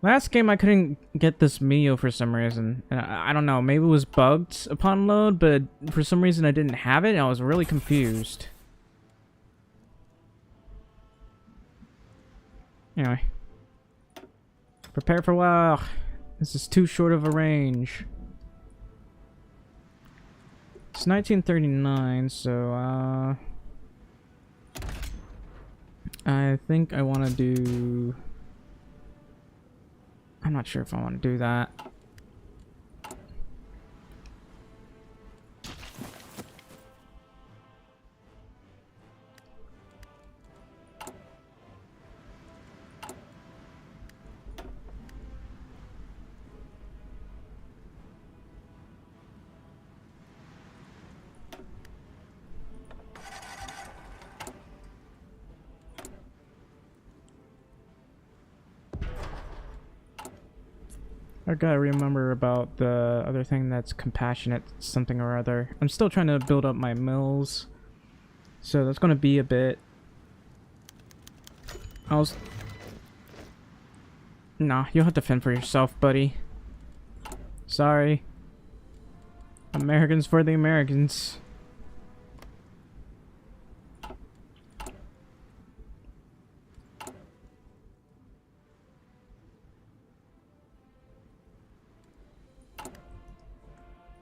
Last game I couldn't get this Mio for some reason. And I don't know, maybe it was bugged upon load, but for some reason I didn't have it and I was really confused. Anyway. Prepare for wow. This is too short of a range. It's 1939, so I think I want to do... I'm not sure if I want to do that. I gotta remember about the other thing that's compassionate something or other. I'm still trying to build up my mills, so that's gonna be a bit. Nah, you'll have to fend for yourself, buddy. Sorry. Americans for the Americans.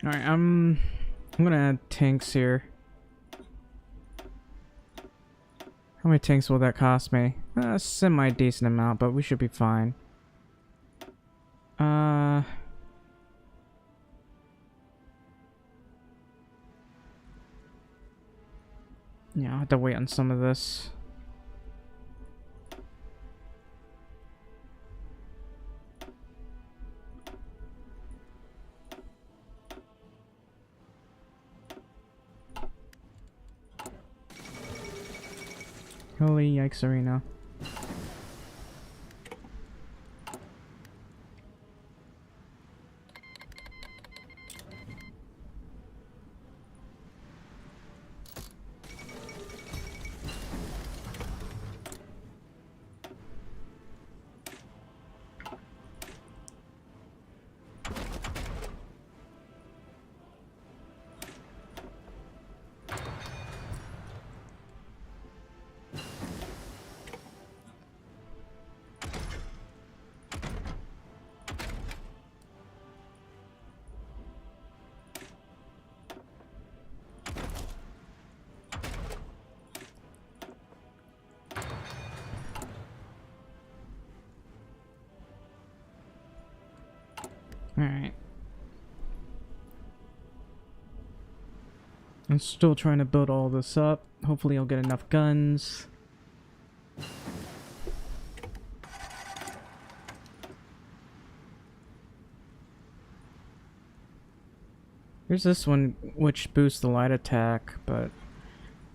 Alright, I'm gonna add tanks here. How many tanks will that cost me? A semi-decent amount, but we should be fine. Yeah, I'll have to wait on some of this. Holy yikes, arena. Alright. I'm still trying to build all this up. Hopefully I'll get enough guns. There's this one which boosts the light attack, but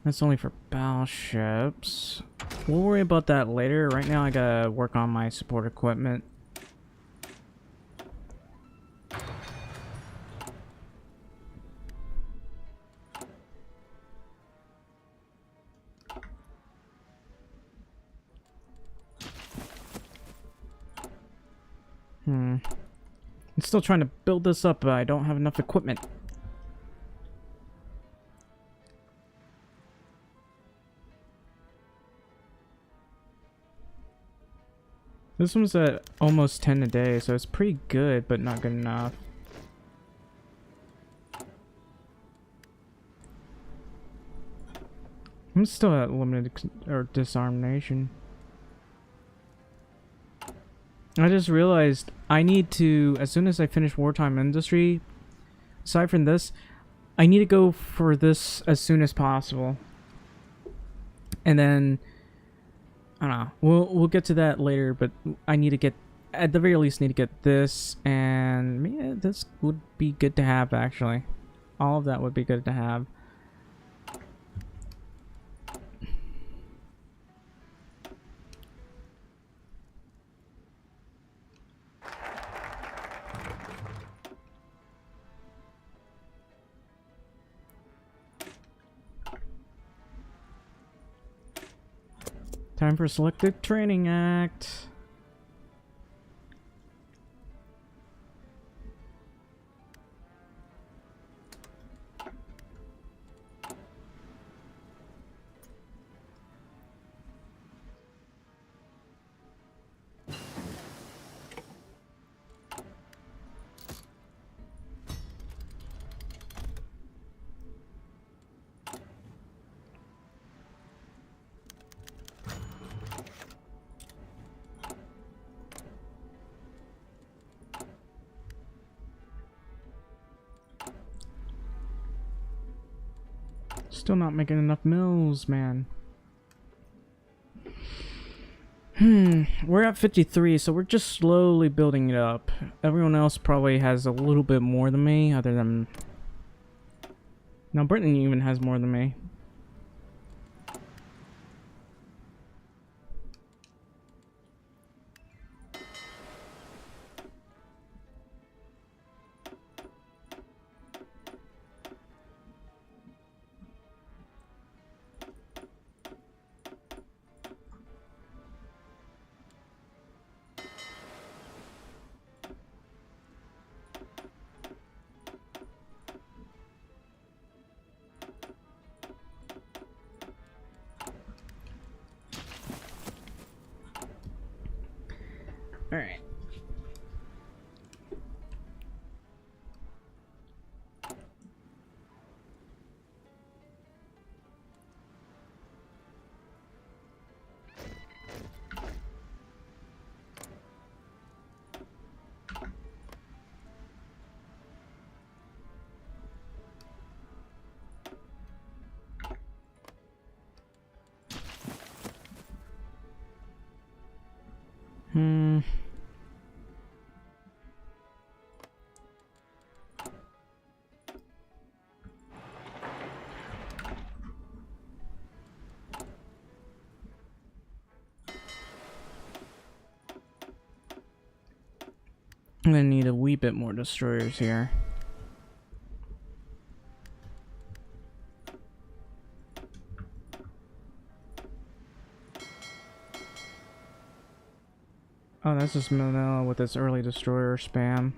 that's only for battleships. We'll worry about that later. Right now I gotta work on my support equipment. I'm still trying to build this up, but I don't have enough equipment. This one's at almost 10 a day, so it's pretty good, but not good enough. I'm still at limited or disarmed nation. I just realized I need to, as soon as I finish wartime industry, aside from this, I need to go for this as soon as possible. And then, I don't know, we'll get to that later, but I need to get, at the very least, need to get this, and yeah, this would be good to have, actually. All of that would be good to have. Time for selective training act. Still not making enough mills, man. We're at 53, so we're just slowly building it up. Everyone else probably has a little bit more than me, other than... No, Britain even has more than me. Alright. I'm gonna need a wee bit more destroyers here. Oh, that's just Manila with its early destroyer spam.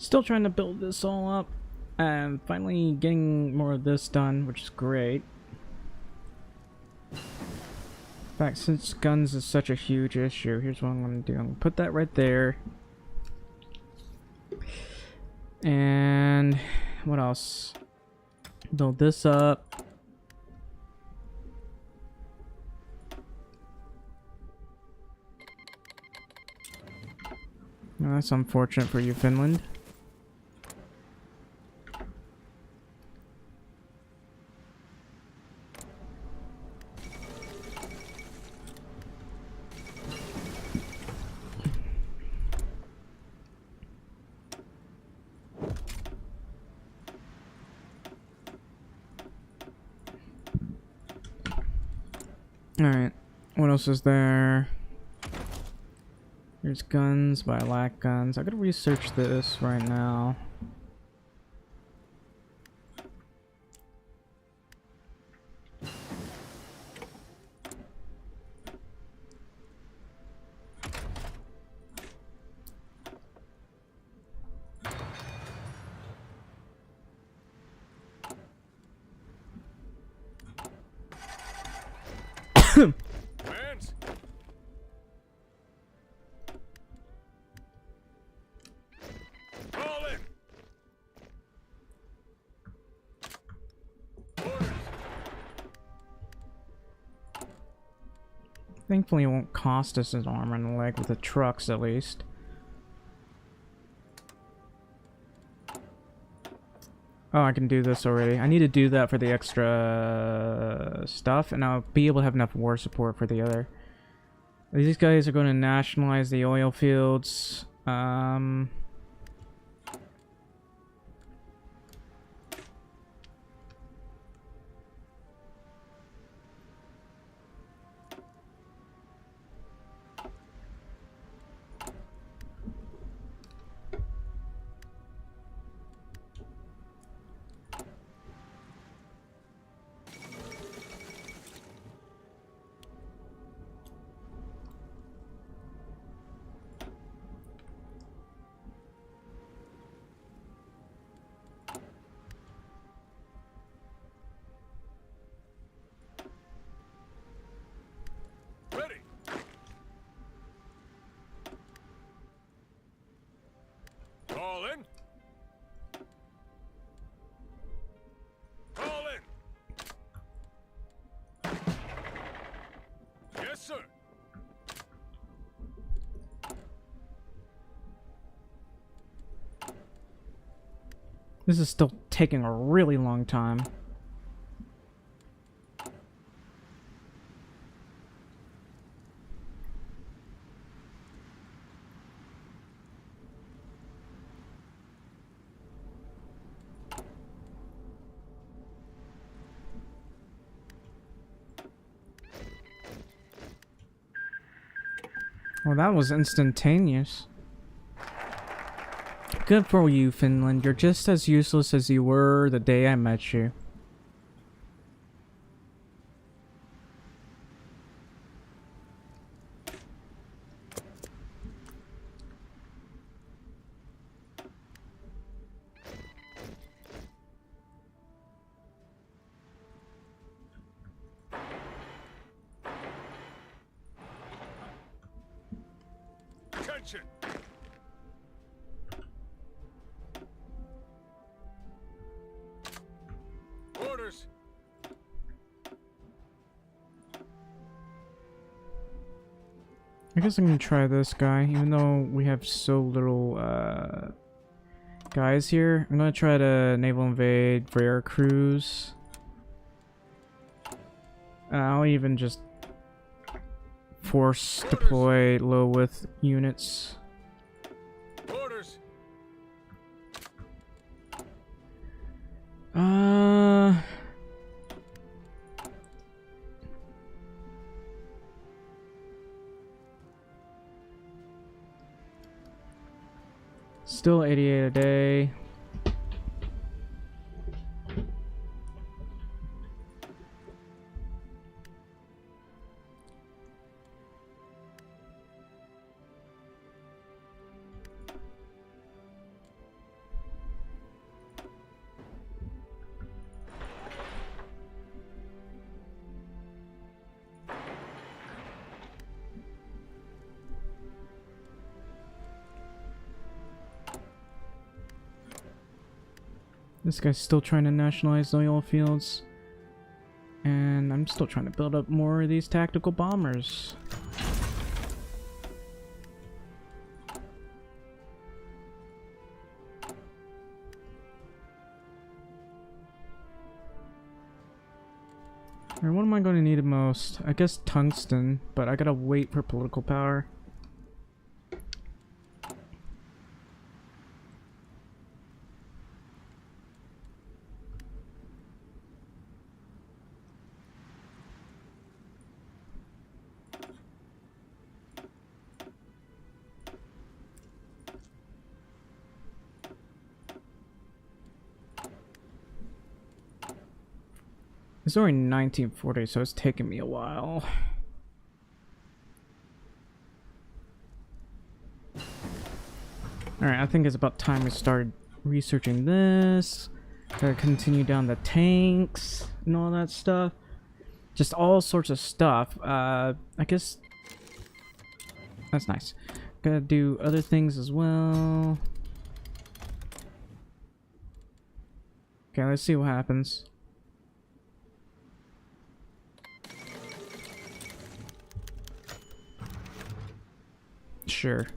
Still trying to build this all up and finally getting more of this done, which is great. In fact, since guns is such a huge issue, here's what I'm going to do. I'm going to put that right there. And what else? Build this up. Well, that's unfortunate for you, Finland. Alright, what else is there? There's guns, but I lack guns. I gotta research this right now. Hands. Fall in. Orders. Thankfully, it won't cost us an arm and a leg with the trucks, at least. Oh, I can do this already. I need to do that for the extra stuff, and I'll be able to have enough war support for the other. These guys are going to nationalize the oil fields. Ready. All in. All in. Yes, sir. This is still taking a really long time. Well, that was instantaneous. Good for you, Finland. You're just as useless as you were the day I met you. Attention. Orders. I guess I'm gonna try this guy, even though we have so little guys here. I'm gonna try to naval invade Veracruz. I'll even just force deploy low width units. Orders. Still 88 a day. This guy's still trying to nationalize the oil fields. And I'm still trying to build up more of these tactical bombers. Alright, what am I going to need the most? I guess tungsten, but I gotta wait for political power. It's already 1940, so it's taking me a while. Alright, I think it's about time we started researching this. Gotta continue down the tanks and all that stuff. Just all sorts of stuff. I guess that's nice. Gotta do other things as well. Okay, let's see what happens. Sure.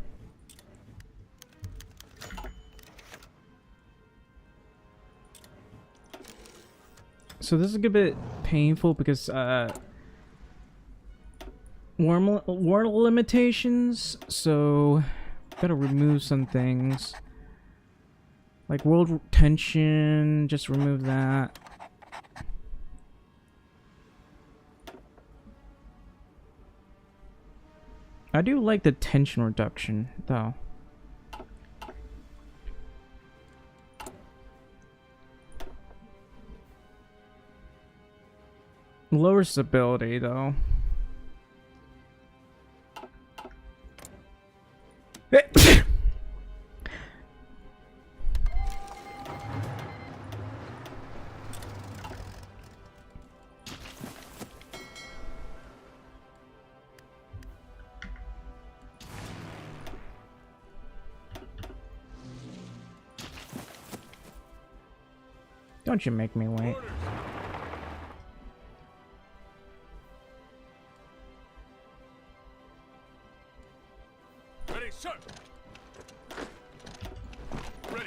So this is a good bit painful because war limitations, so gotta remove some things. Like world tension, just remove that. I do like the tension reduction, though. Lower stability, though. Don't you make me wait. Orders. Ready, sir. Ready.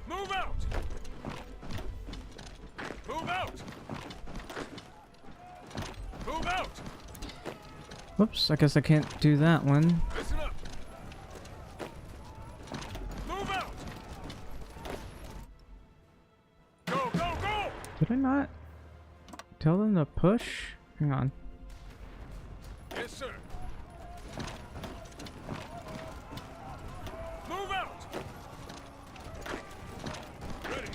Move out. Move out. Move out. Whoops, I guess I can't do that one. Listen up. Move out. Go, go, go. Did I not tell them to push? Hang on. Yes, sir. Move out. Ready.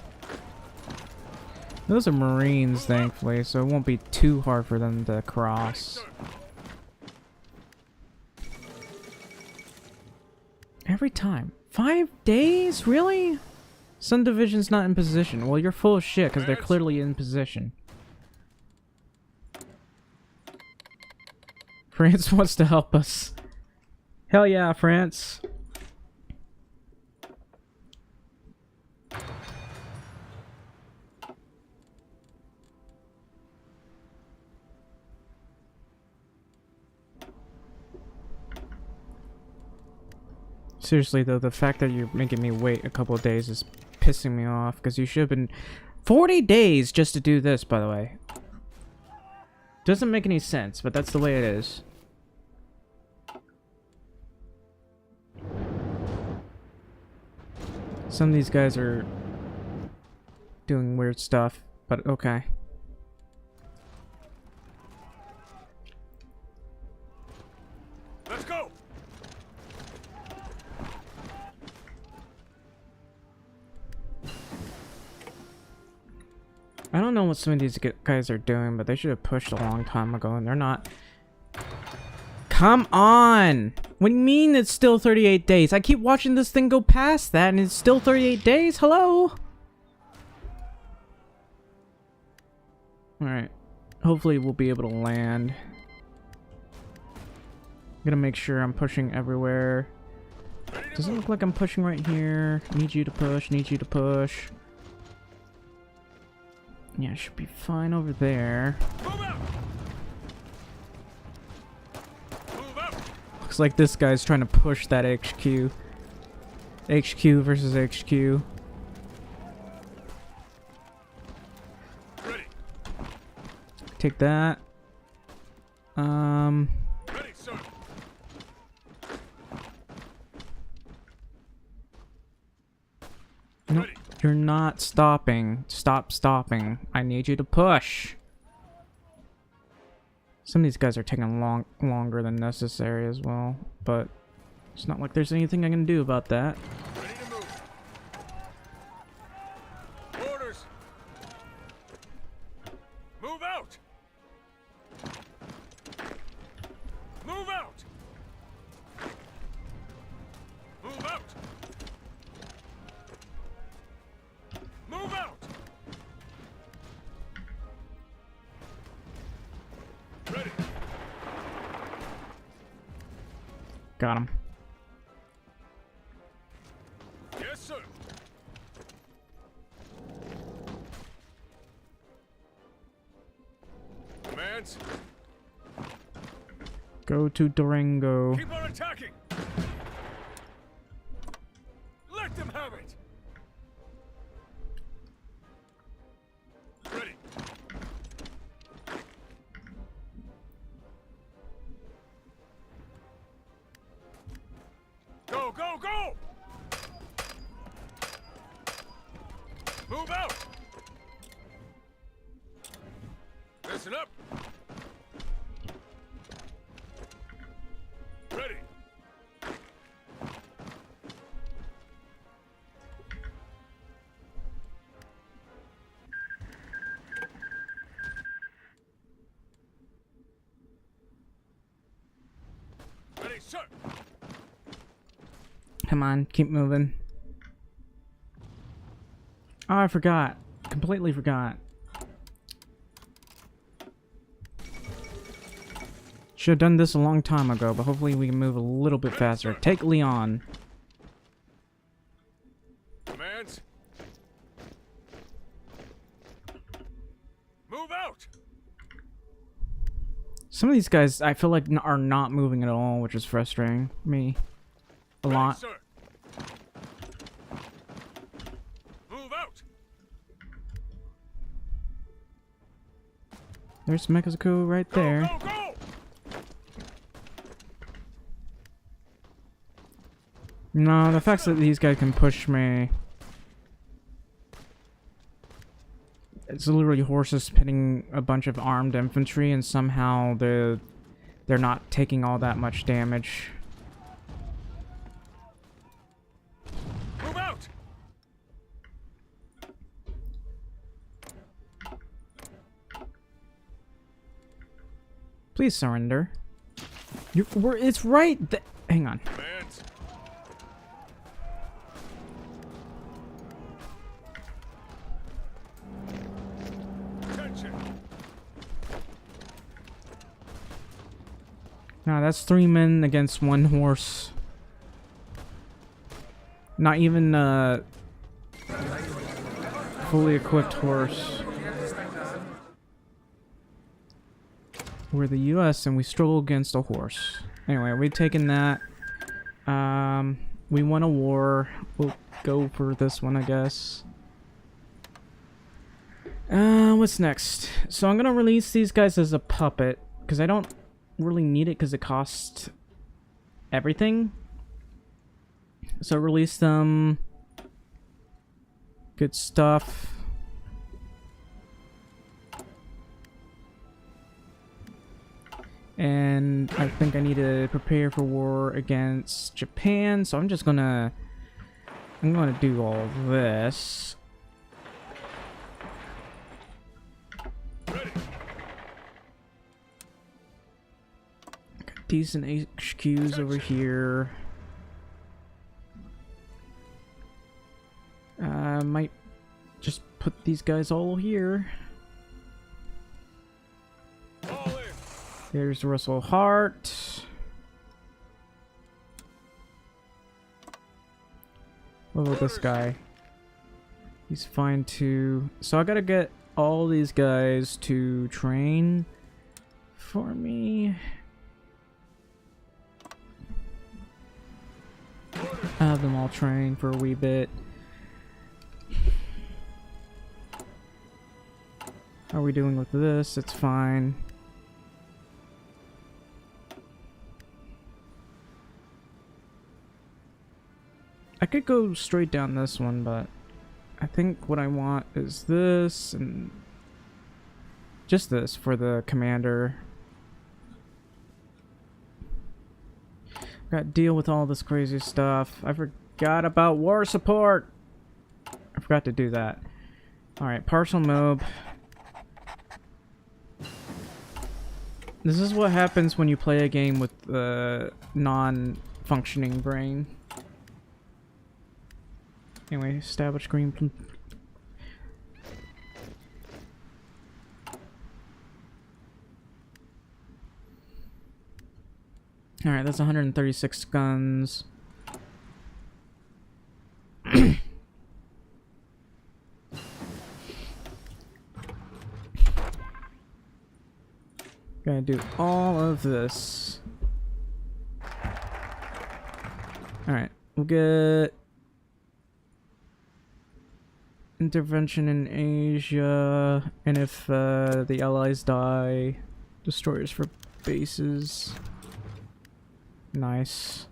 Those are Marines, thankfully, so it won't be too hard for them to cross. Sir. Every time. 5 days? Really? Sun Division's not in position. Well, you're full of shit, because they're clearly in position. France wants to help us. Hell yeah, France. Seriously though, the fact that you're making me wait a couple of days is pissing me off, because you should have been 40 days just to do this, by the way. Doesn't make any sense, but that's the way it is. Some of these guys are doing weird stuff, but okay. Let's go. I don't know what some of these guys are doing, but they should have pushed a long time ago, and they're not. Come on! What do you mean it's still 38 days? I keep watching this thing go past that, and it's still 38 days? Hello? Alright. Hopefully we'll be able to land. I'm gonna make sure I'm pushing everywhere. Doesn't look like I'm pushing right here. Need you to push, need you to push. Yeah, should be fine over there. Move out. Move out. Looks like this guy's trying to push that HQ. HQ versus HQ. Ready. Take that. Ready, sir. Nope. Ready. You're not stopping. Stop stopping. I need you to push. Some of these guys are taking longer than necessary as well, but it's not like there's anything I can do about that. Ready to move. Orders. Move out. Move out. Move out. Move out. Ready. Got him. Yes, sir. Commands. Go to Durango. Keep on attacking. Let them have it. Move out! Listen up! Ready! Ready, sir! Come on, keep moving. Oh, I forgot. Completely forgot. Should have done this a long time ago, but hopefully we can move a little bit faster. Take Leon. Commands. Move out! Some of these guys, I feel like, are not moving at all, which is frustrating me a lot. Ready, sir. Move out! There's Mexico right there. Go, go, go! No, the fact that these guys can push me. It's literally horses pitting a bunch of armed infantry, and somehow they're not taking all that much damage. Move out! Please surrender. It's right. Hang on. Commands. Attention! No, that's 3 men against 1 horse. Not even a fully equipped horse. We're the US and we struggle against a horse. Anyway, we've taken that. We won a war. We'll go for this one, I guess. What's next? So I'm gonna release these guys as a puppet, because I don't really need it because it costs everything. So release them. Good stuff. And I think I need to prepare for war against Japan, so I'm gonna do all of this. Ready! Got decent HQs over here. Might just put these guys all here. All in! There's Russell Hart. What about this guy? He's fine too. So I gotta get all these guys to train for me. Have them all train for a wee bit. How are we doing with this? It's fine. I could go straight down this one, but I think what I want is this and just this for the commander. Got to deal with all this crazy stuff. I forgot about war support. I forgot to do that. Alright, partial mob. This is what happens when you play a game with the non-functioning brain. Anyway, establish green. Alright, that's 136 guns. Gotta do all of this. Alright, we'll get intervention in Asia, and if the allies die, destroyers for bases. Nice.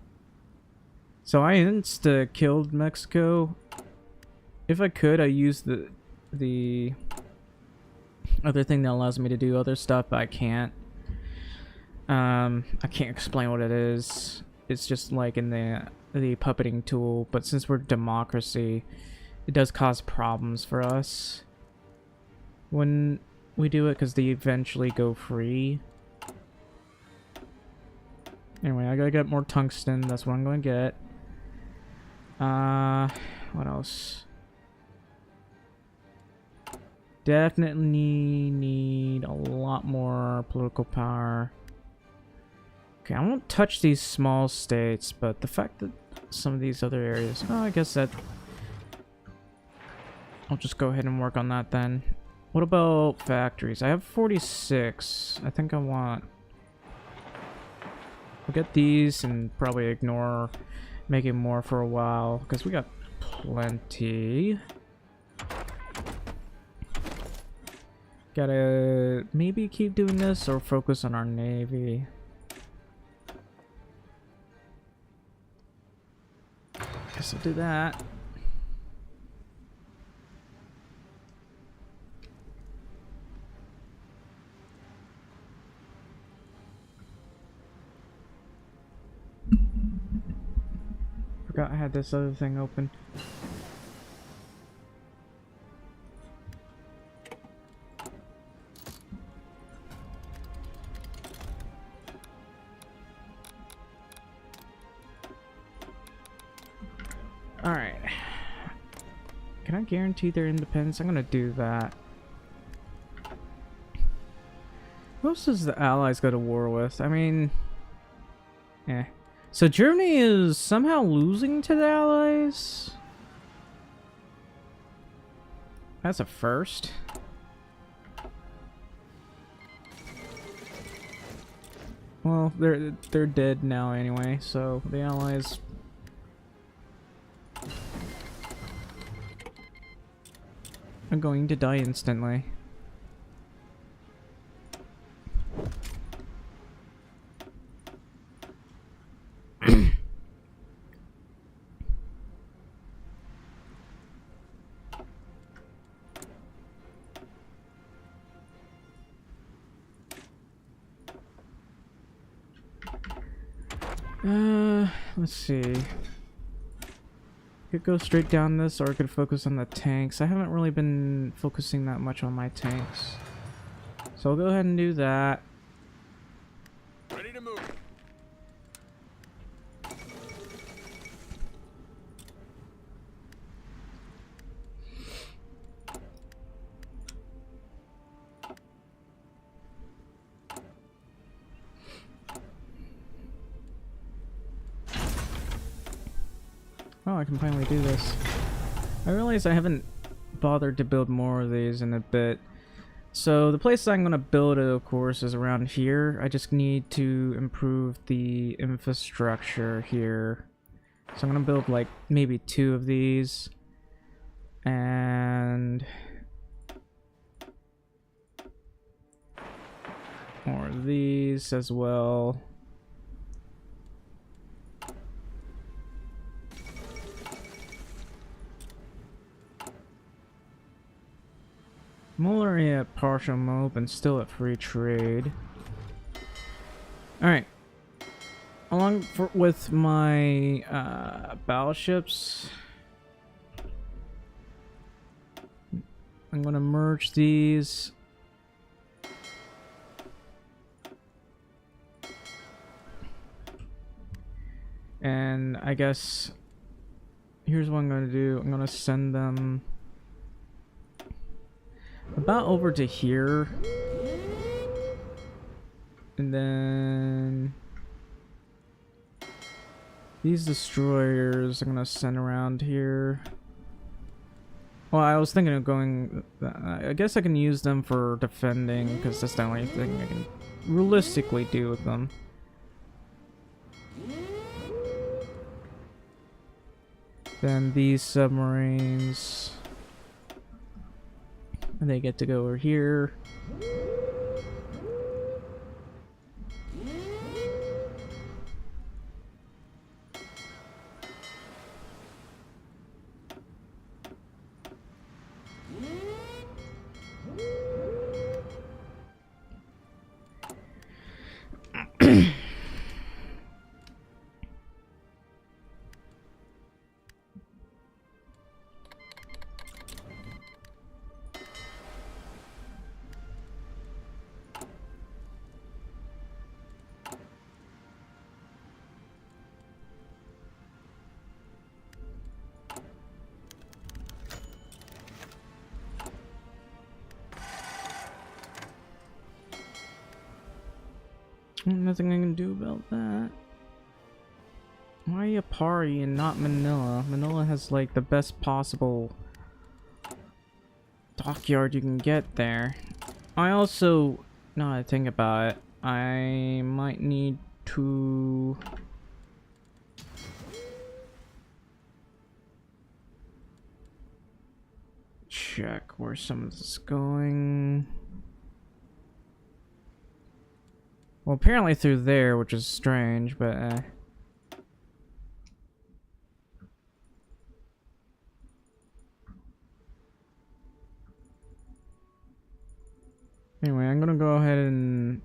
So I insta-killed Mexico. If I could, I use the other thing that allows me to do other stuff, but I can't. I can't explain what it is. It's just like in the puppeting tool, but since we're democracy, it does cause problems for us when we do it because they eventually go free. Anyway, I gotta get more tungsten. That's what I'm gonna get. What else? Definitely need a lot more political power. Okay, I won't touch these small states, but the fact that some of these other areas... Oh, I guess that... I'll just go ahead and work on that then. What about factories? I have 46. I think I want... We'll get these and probably ignore making more for a while, because we got plenty. Gotta maybe keep doing this or focus on our navy. Guess I'll do that. Forgot I had this other thing open. Alright. Can I guarantee their independence? I'm gonna do that. Who else does the Allies go to war with? I mean... Eh. So Germany is somehow losing to the Allies? That's a first. Well, they're dead now anyway, so the Allies... are going to die instantly. Let's see. Could go straight down this, or I could focus on the tanks. I haven't really been focusing that much on my tanks, so I'll go ahead and do that. Ready to move. Oh, I can finally do this. I realize I haven't bothered to build more of these in a bit. So the place I'm going to build it, of course, is around here. I just need to improve the infrastructure here. So I'm going to build like maybe 2 of these. And... more of these as well. I'm already at partial mob and still at free trade. Alright. Along with my battleships, I'm going to merge these. And I guess here's what I'm going to do. I'm going to send them about over to here, and then these destroyers I'm gonna send around here. Well, I was thinking of going, I guess I can use them for defending, because that's the only thing I can realistically do with them. Then these submarines, and they get to go over here. Nothing I can do about that. Why Yapari and not Manila? Manila has like the best possible dockyard you can get there. I also, now that I think about it, I might need to check where some of this is going. Well, apparently through there, which is strange, but anyway, I'm gonna go ahead and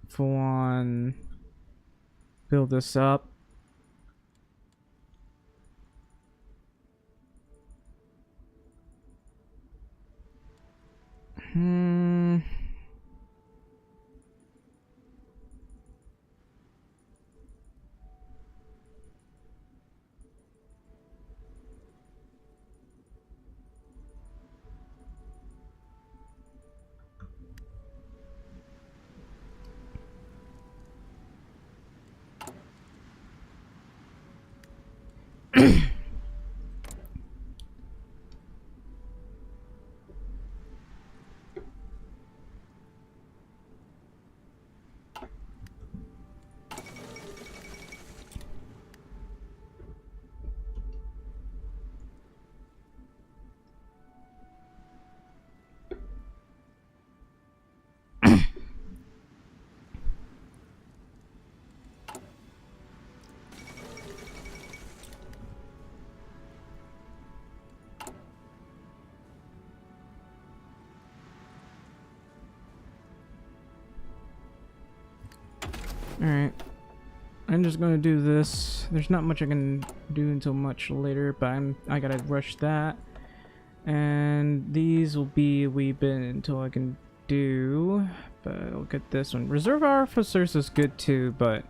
full on build this up. Alright. I'm just gonna do this. There's not much I can do until much later, but I gotta rush that. And these will be a wee bit until I can do. But I'll get this one. Reserve officers is good too, but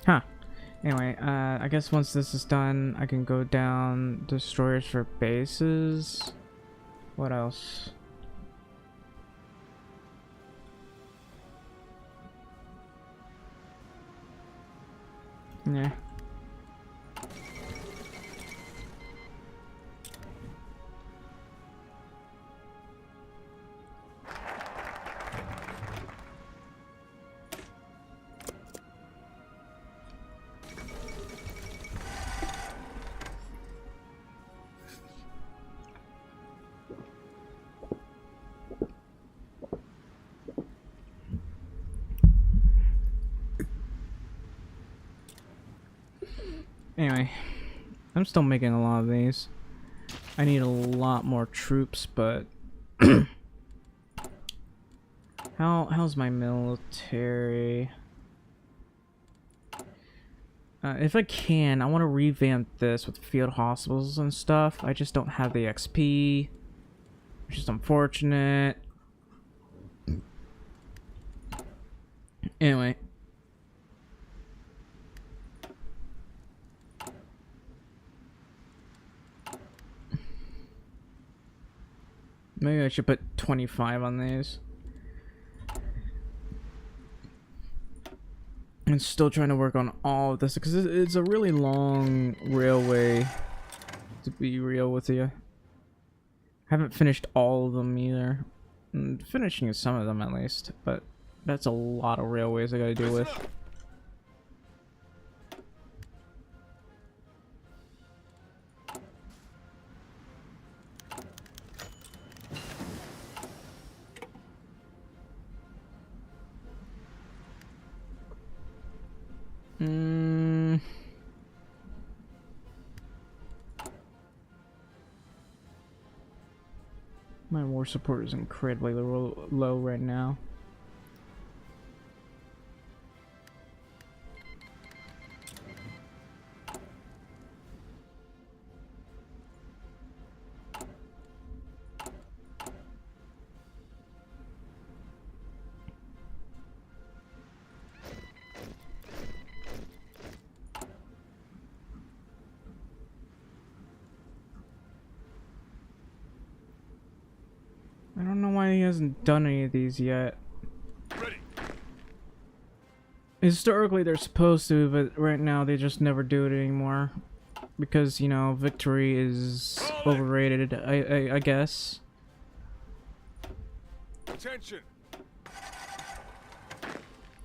huh. Anyway, I guess once this is done, I can go down destroyers for bases. What else? Yeah. Anyway, I'm still making a lot of these. I need a lot more troops, but how's my military? If I can, I want to revamp this with field hospitals and stuff. I just don't have the XP, which is unfortunate. Anyway. Maybe I should put 25 on these. I'm still trying to work on all of this because it's a really long railway, to be real with you. Haven't finished all of them either. Finishing some of them at least, but that's a lot of railways I gotta deal with. My war support is incredibly low right now. I don't know why he hasn't done any of these yet. Ready. Historically, they're supposed to, but right now they just never do it anymore. Because, you know, victory is overrated, I guess. Attention.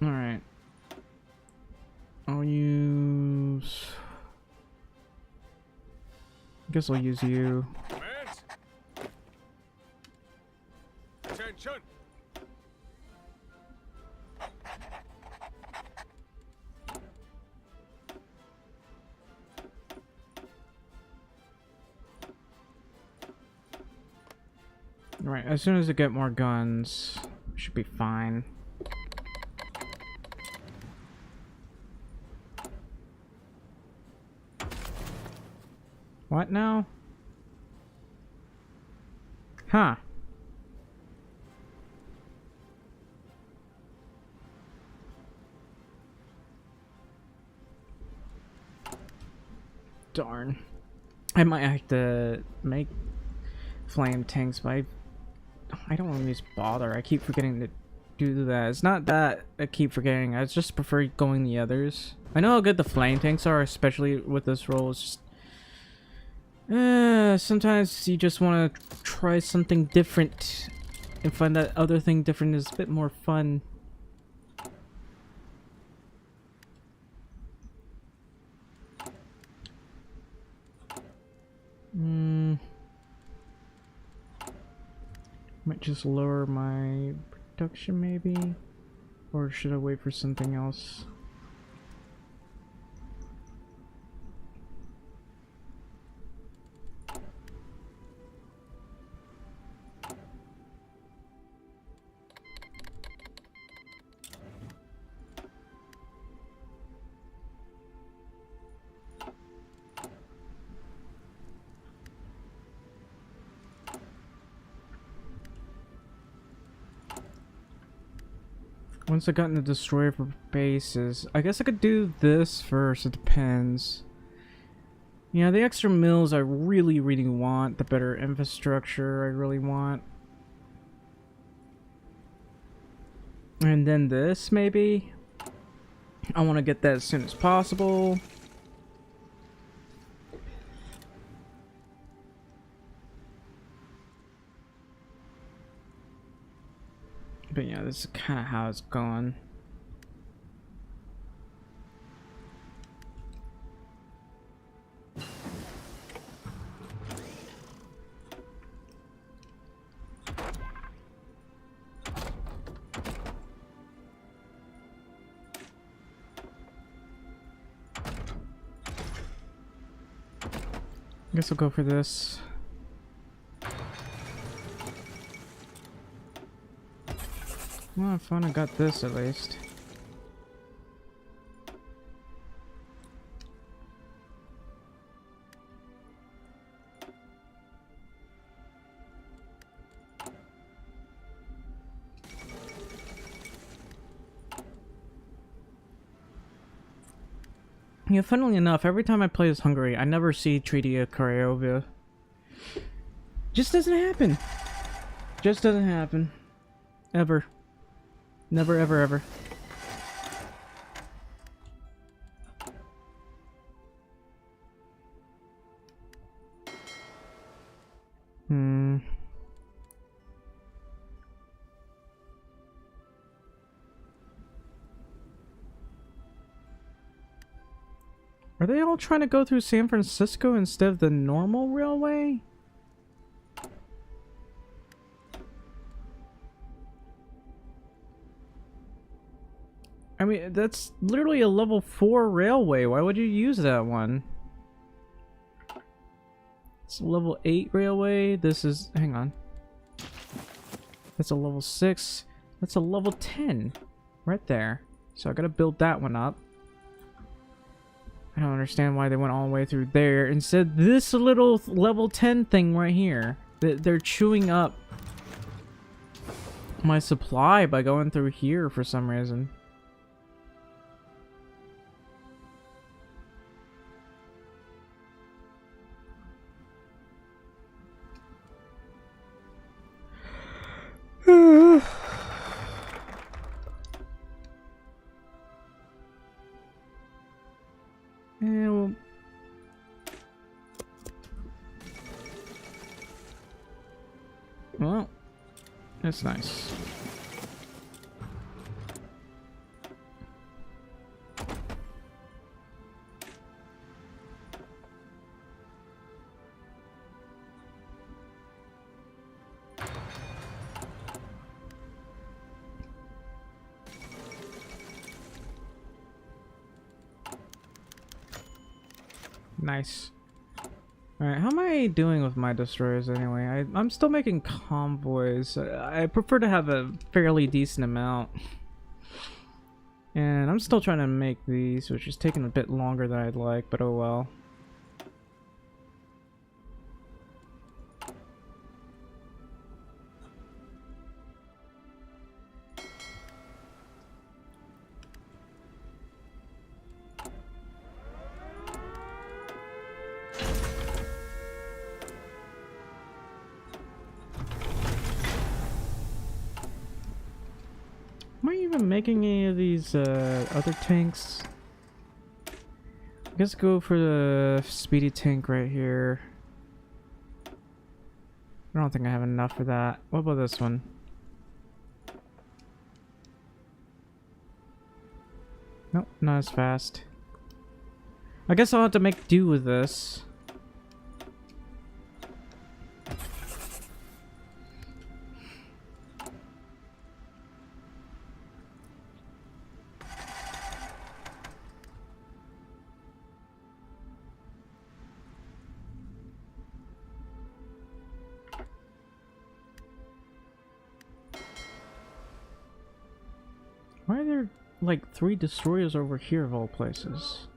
Alright. I'll use... guess I'll use you. Commands. Attention. Right, as soon as I get more guns, should be fine. What now? Huh. Darn. I might have to make flame tanks, but I don't always bother. I keep forgetting to do that. It's not that I keep forgetting. I just prefer going the others. I know how good the flame tanks are, especially with this role. It's just... sometimes you just want to try something different and find that other thing different is a bit more fun. Might just lower my production maybe? Or should I wait for something else? Once I got into destroyer for bases, I guess I could do this first, it depends. Yeah, the extra mills I really want, the better infrastructure I really want. And then this, maybe? I want to get that as soon as possible. But yeah, this is kind of how it's going. I guess I'll go for this. Well, I finally got this at least. Yeah, funnily enough, every time I play as Hungary, I never see Treaty of Craiova. Just doesn't happen. Just doesn't happen. Ever. Never, ever, ever. Are they all trying to go through San Francisco instead of the normal railway? I mean, that's literally a level 4 railway. Why would you use that one? It's a level 8 railway. This is... hang on. That's a level 6. That's a level 10. Right there. So I gotta build that one up. I don't understand why they went all the way through there. Instead, this little level 10 thing right here. They're chewing up my supply by going through here for some reason. Well, that's nice. Nice. Alright, how am I doing with my destroyers anyway? I'm still making convoys. I prefer to have a fairly decent amount. And I'm still trying to make these, which is taking a bit longer than I'd like, but oh well. Am I even making any of these other tanks? I guess go for the speedy tank right here. I don't think I have enough for that. What about this one? Nope, not as fast. I guess I'll have to make do with this. Why are there like 3 destroyers over here of all places?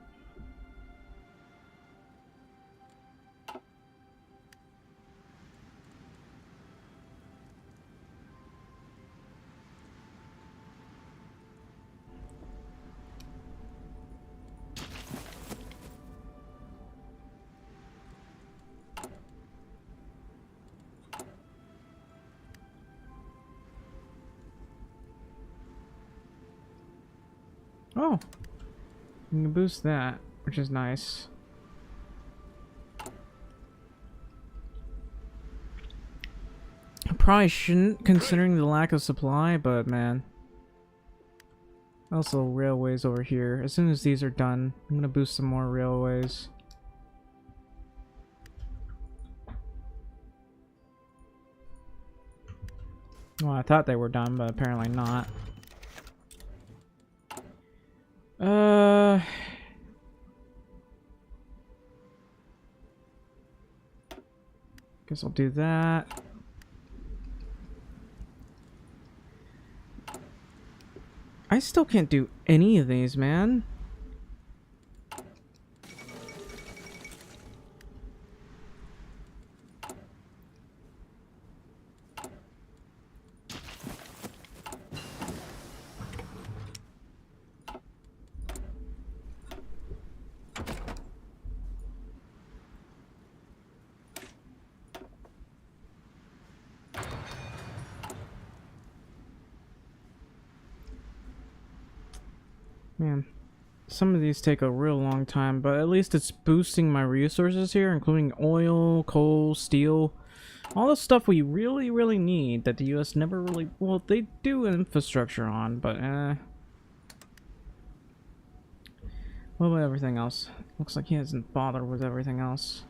Oh, you can boost that, which is nice. I probably shouldn't, considering the lack of supply, but man. Also, railways over here. As soon as these are done, I'm gonna boost some more railways. Well, I thought they were done, but apparently not. Guess I'll do that. I still can't do any of these, man. Man, some of these take a real long time, but at least it's boosting my resources here, including oil, coal, steel, all the stuff we really, really need that the US never really, well, they do infrastructure on, but what about everything else? Looks like he hasn't bothered with everything else.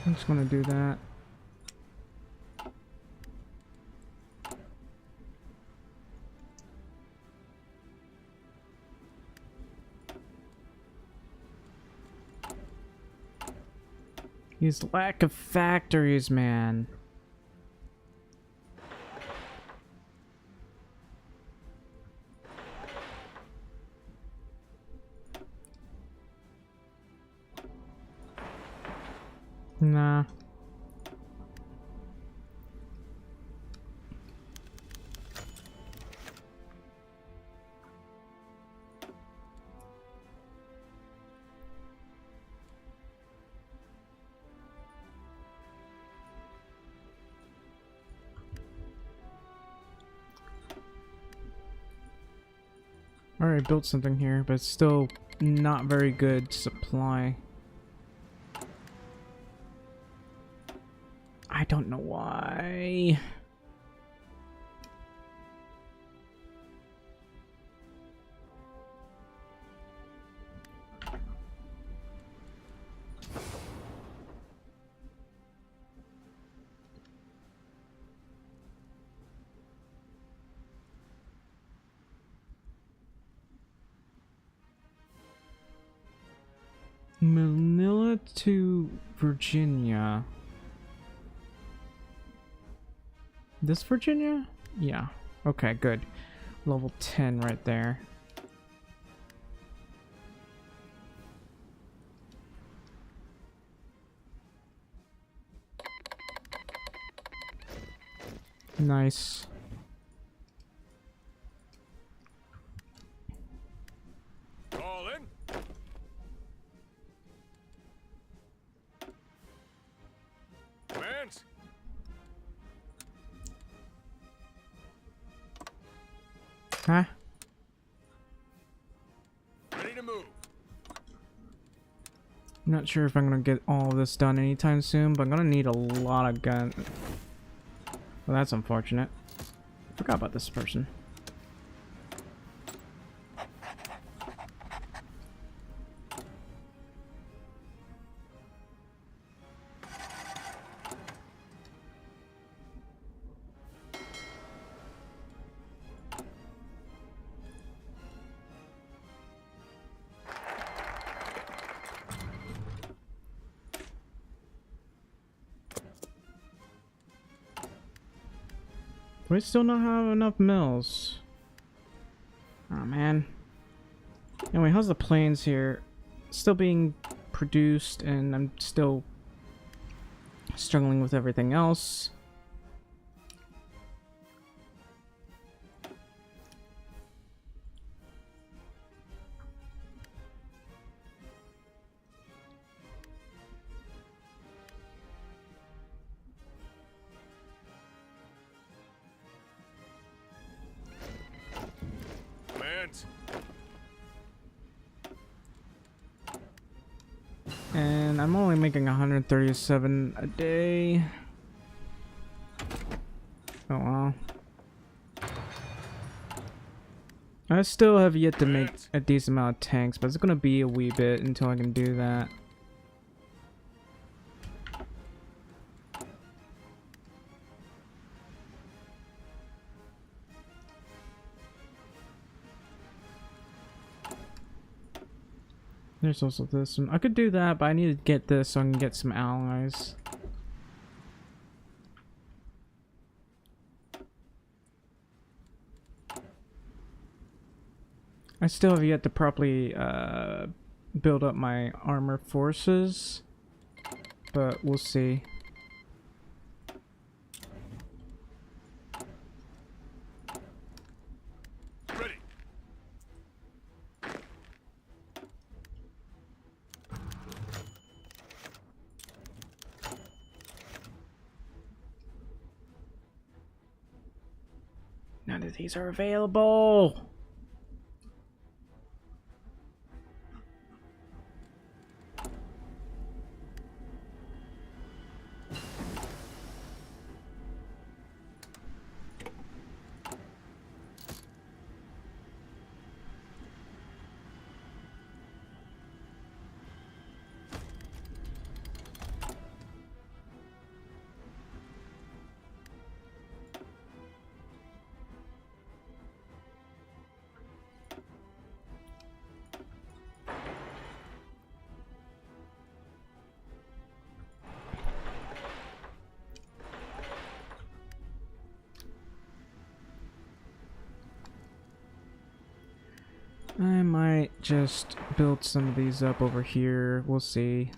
I'm just gonna do that. His lack of factories, man. Nah. Alright, built something here, but it's still not very good supply. I don't know why. Manila to Virginia. This Virginia? Yeah. Okay, good. Level 10 right there. Nice. All in. Commands. Huh? Ready to move. I'm not sure if I'm gonna get all of this done anytime soon, but I'm gonna need a lot of gun. Well, that's unfortunate. Forgot about this person. Do I still not have enough mills? Oh man. Anyway, how's the planes here? Still being produced, and I'm still struggling with everything else. Commands. And I'm only making 137 a day. Oh well. I still have yet to make a decent amount of tanks, but it's gonna be a wee bit until I can do that. There's also this one. I could do that, but I need to get this so I can get some allies. I still have yet to properly build up my armor forces, but we'll see. Ready. None of these are available. I might just build some of these up over here. We'll see.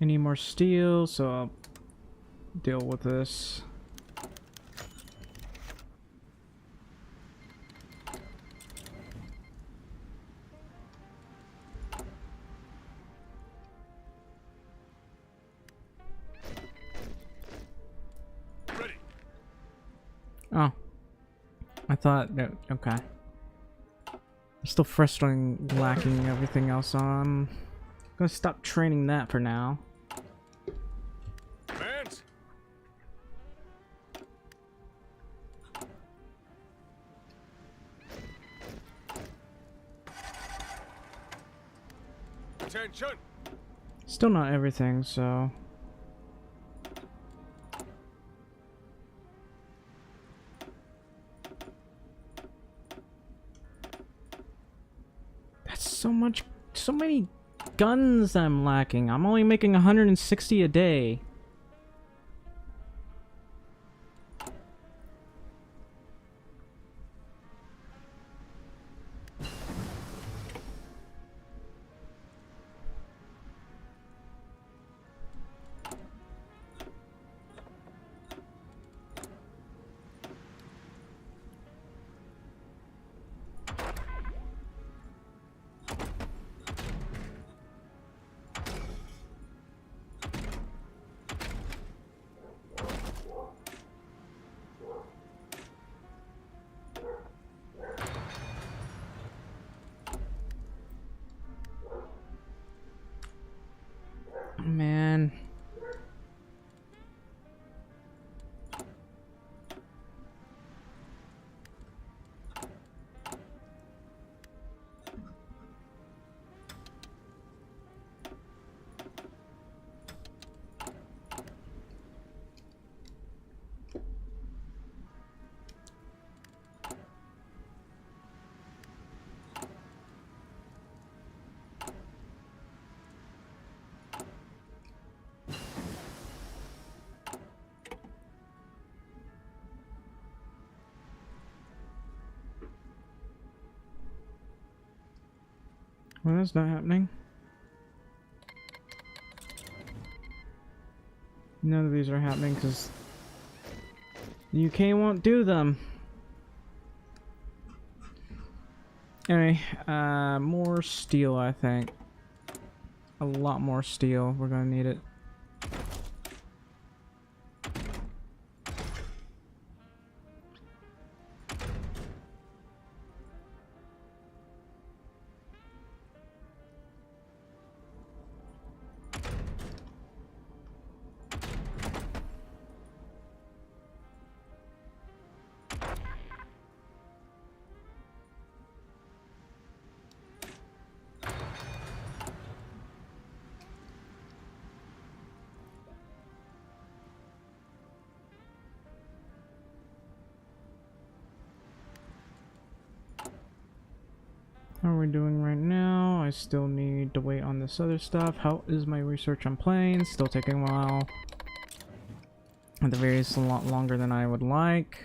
I need more steel, so I'll deal with this. Oh. I thought that, okay. Still frustrating lacking everything else on. I'm gonna stop training that for now. Advance. Attention. Still not everything, so... That's so much, so many guns I'm lacking. I'm only making 160 a day. Man. Well, that's not happening. None of these are happening because the UK won't do them. Anyway, more steel, I think. A lot more steel. We're gonna need it. How are we doing right now? I still need to wait on this other stuff. How is my research on planes? Still taking a while. At the very least, a lot longer than I would like.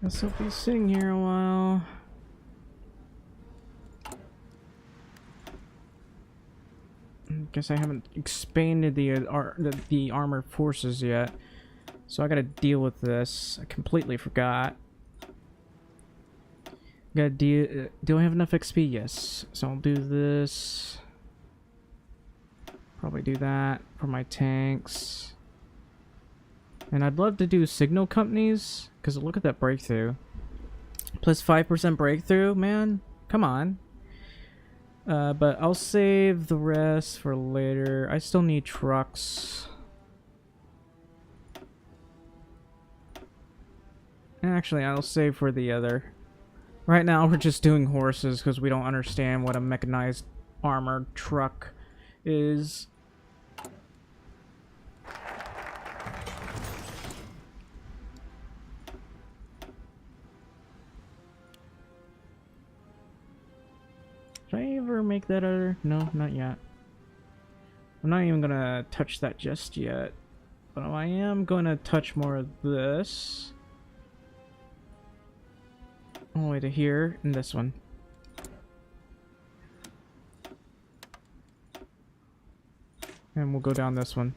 Guess I'll be sitting here a while. Guess I haven't expanded the armored forces yet, so I gotta deal with this. I completely forgot. Gotta deal. Do I have enough XP? Yes. So I'll do this. Probably do that for my tanks. And I'd love to do signal companies, because look at that breakthrough. Plus 5% breakthrough, man. Come on. But I'll save the rest for later. I still need trucks. Actually, I'll save for the other. Right now, we're just doing horses because we don't understand what a mechanized armored truck is. Should I ever make that other? No, not yet. I'm not even gonna touch that just yet. But I am gonna touch more of this. All the way to here, and this one. And we'll go down this one.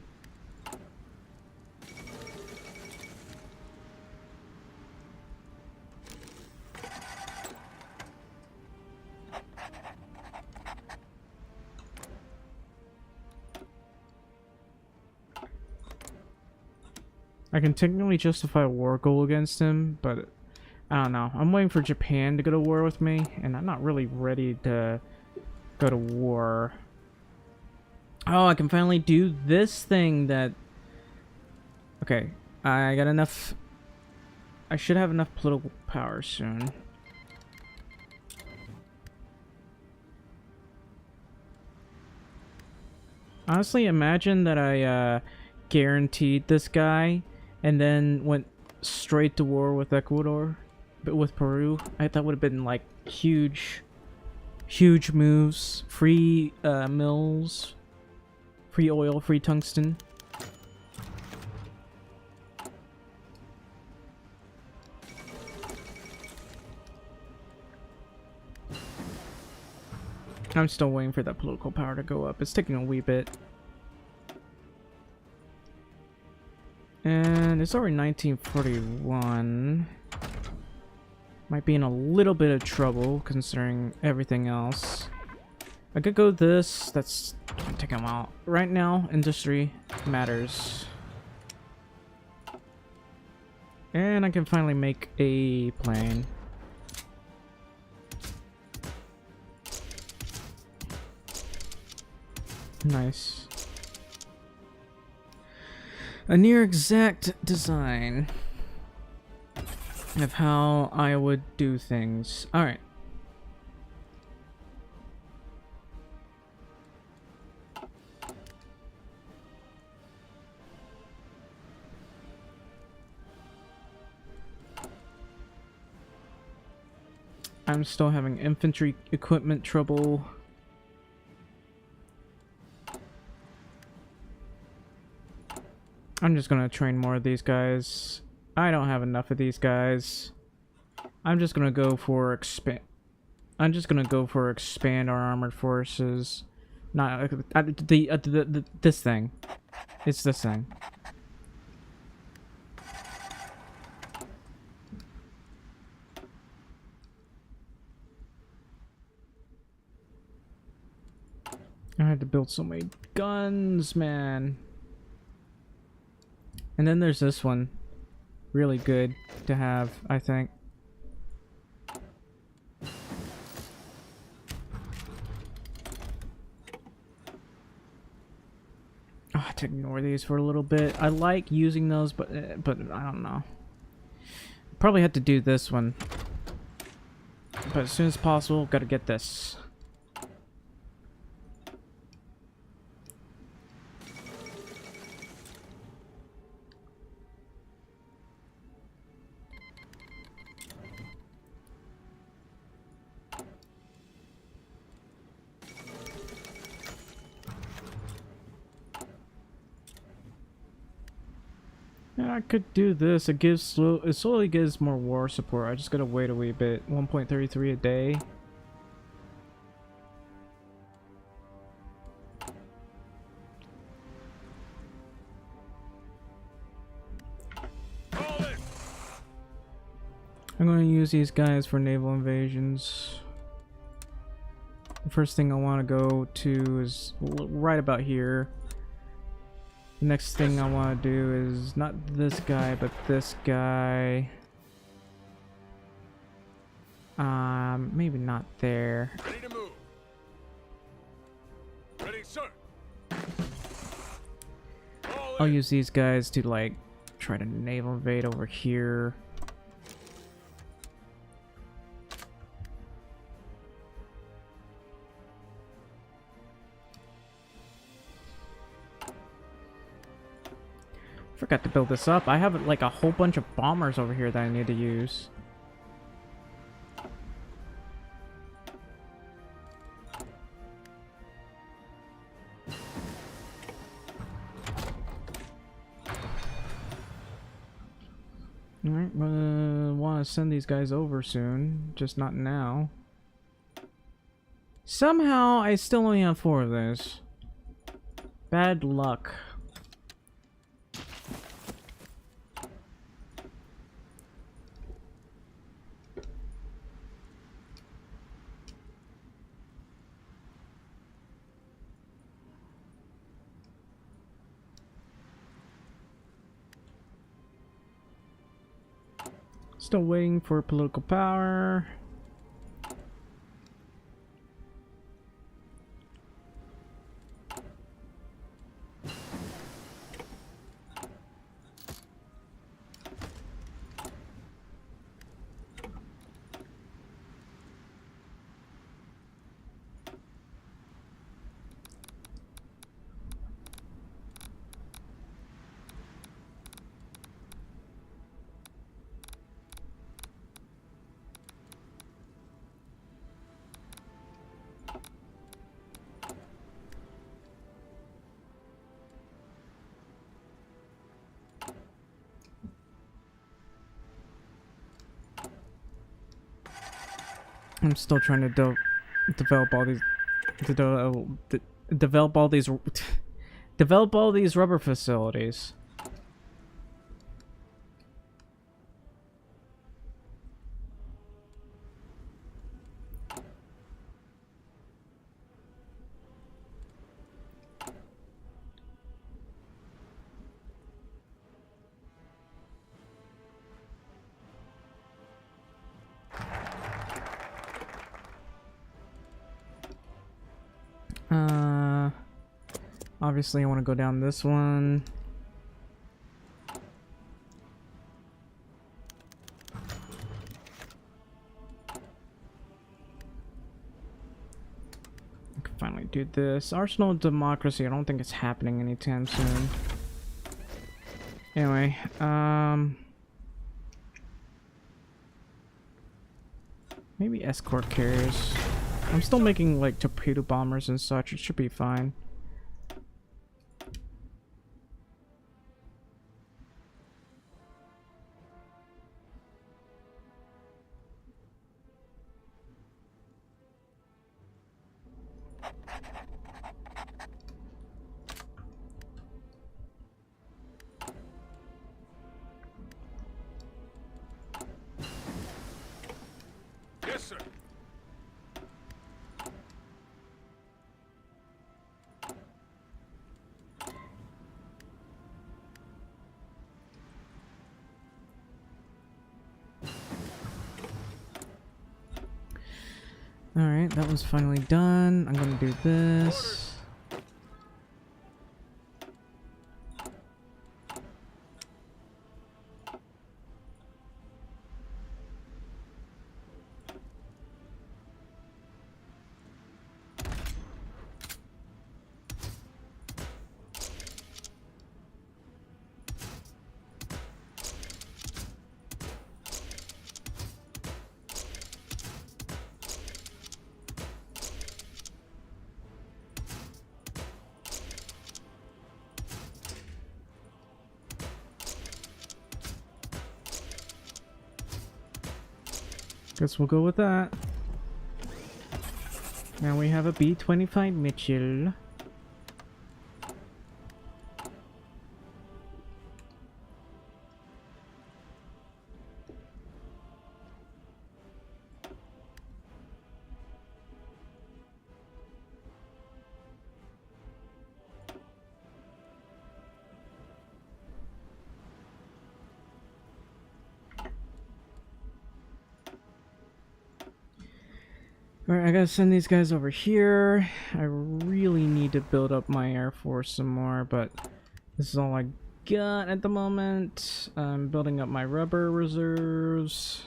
I can technically justify a war goal against him, but I don't know. I'm waiting for Japan to go to war with me, and I'm not really ready to go to war. Oh, I can finally do this thing that... Okay, I got enough... I should have enough political power soon. Honestly, imagine that I guaranteed this guy and then went straight to war with Ecuador, but with Peru. That would have been like huge moves. Free mills, free oil, free tungsten. I'm still waiting for that political power to go up. It's taking a wee bit. And it's already 1941. Might be in a little bit of trouble considering everything else. I could go this. That's gonna take them out. Right now, industry matters. And I can finally make a plane. Nice. A near exact design of how I would do things. Alright. I'm still having infantry equipment trouble. I'm just gonna train more of these guys. I don't have enough of these guys. I'm just gonna go for expand our armored forces. Not this thing. It's this thing. I had to build so many guns, man. And then there's this one. Really good to have, I think. Oh, I have to ignore these for a little bit. I like using those, but I don't know. Probably have to do this one. But as soon as possible, gotta get this. I could do this. It slowly gives more war support. I just gotta wait a wee bit. 1.33 a day. I'm gonna use these guys for naval invasions. The first thing I want to go to is right about here. The next thing I want to do is not this guy, but this guy. Maybe not there. Ready to move. Ready, sir. I'll use these guys to like try to naval invade over here. Forgot to build this up. I have like a whole bunch of bombers over here that I need to use. want to send these guys over soon, just not now. Somehow, I still only have 4 of those. Bad luck. Still waiting for political power. I'm still trying to develop all these, develop all these, develop all these rubber facilities. Obviously I want to go down this one. I can finally do this. Arsenal of Democracy, I don't think it's happening anytime soon. Anyway, maybe escort carriers. I'm still making like torpedo bombers and such, it should be fine. Yes, sir. Alright, that one's finally done. I'm gonna do this. Guess we'll go with that. Now we have a B-25 Mitchell. Alright, I gotta send these guys over here. I really need to build up my Air Force some more, but this is all I got at the moment. I'm building up my rubber reserves.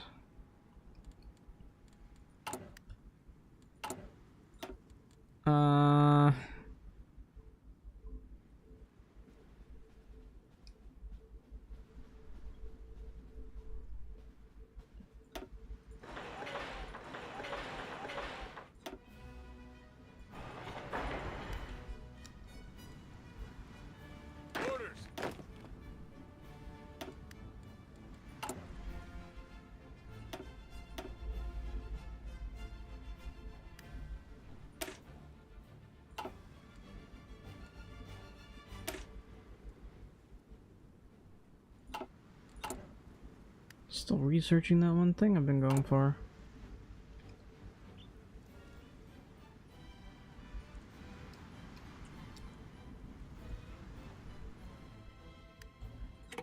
Orders. Still researching that one thing I've been going for.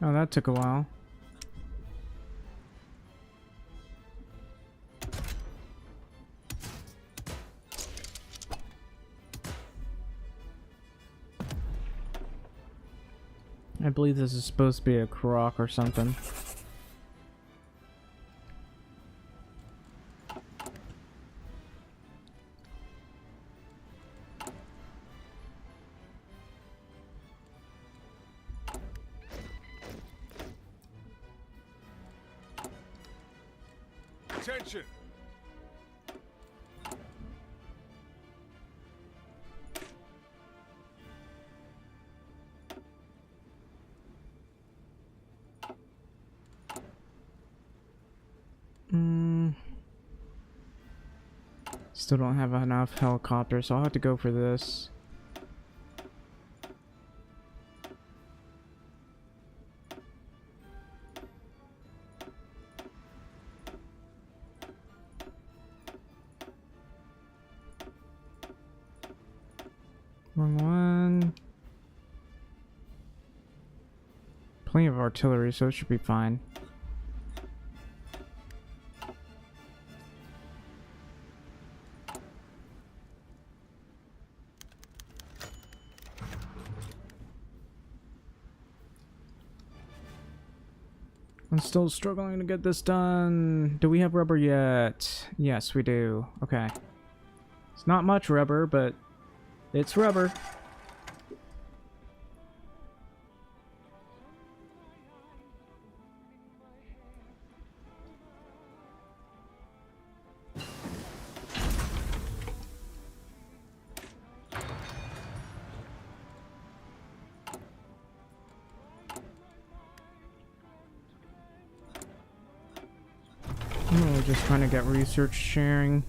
Oh, that took a while. I believe this is supposed to be a croc or something. Attention! Still don't have enough helicopters, so I'll have to go for this. Wrong one. Plenty of artillery, so it should be fine. I'm still struggling to get this done. Do we have rubber yet? Yes, we do. Okay. It's not much rubber, but it's rubber. I'm really just trying to get research sharing.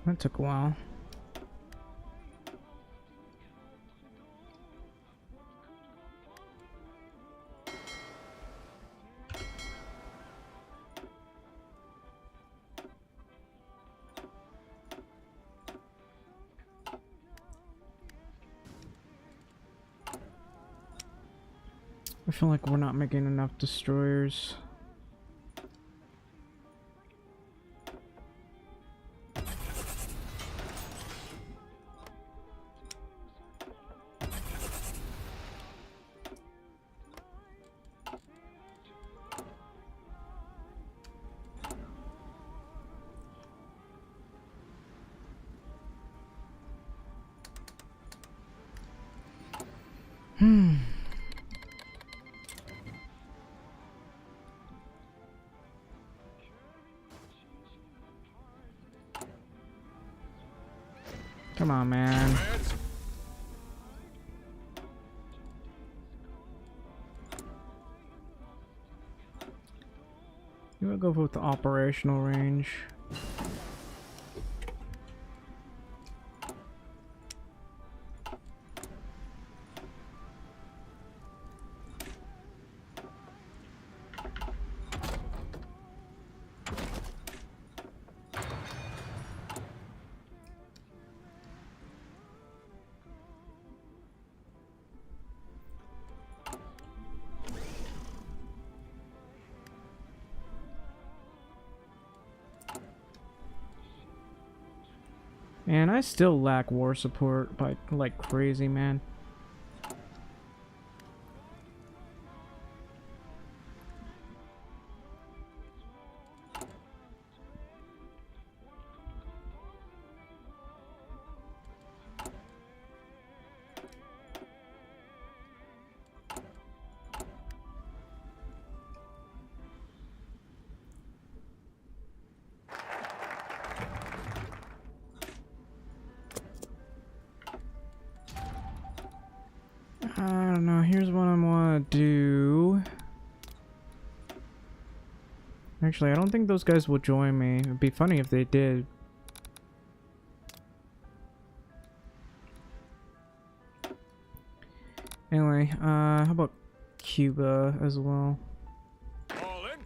That took a while. I feel like we're not making enough destroyers. Come on, man. Advance. You wanna go with the operational range? And I still lack war support by like crazy, man. I don't know. Here's what I want to do. Actually, I don't think those guys will join me. It'd be funny if they did. Anyway, how about Cuba as well? All in.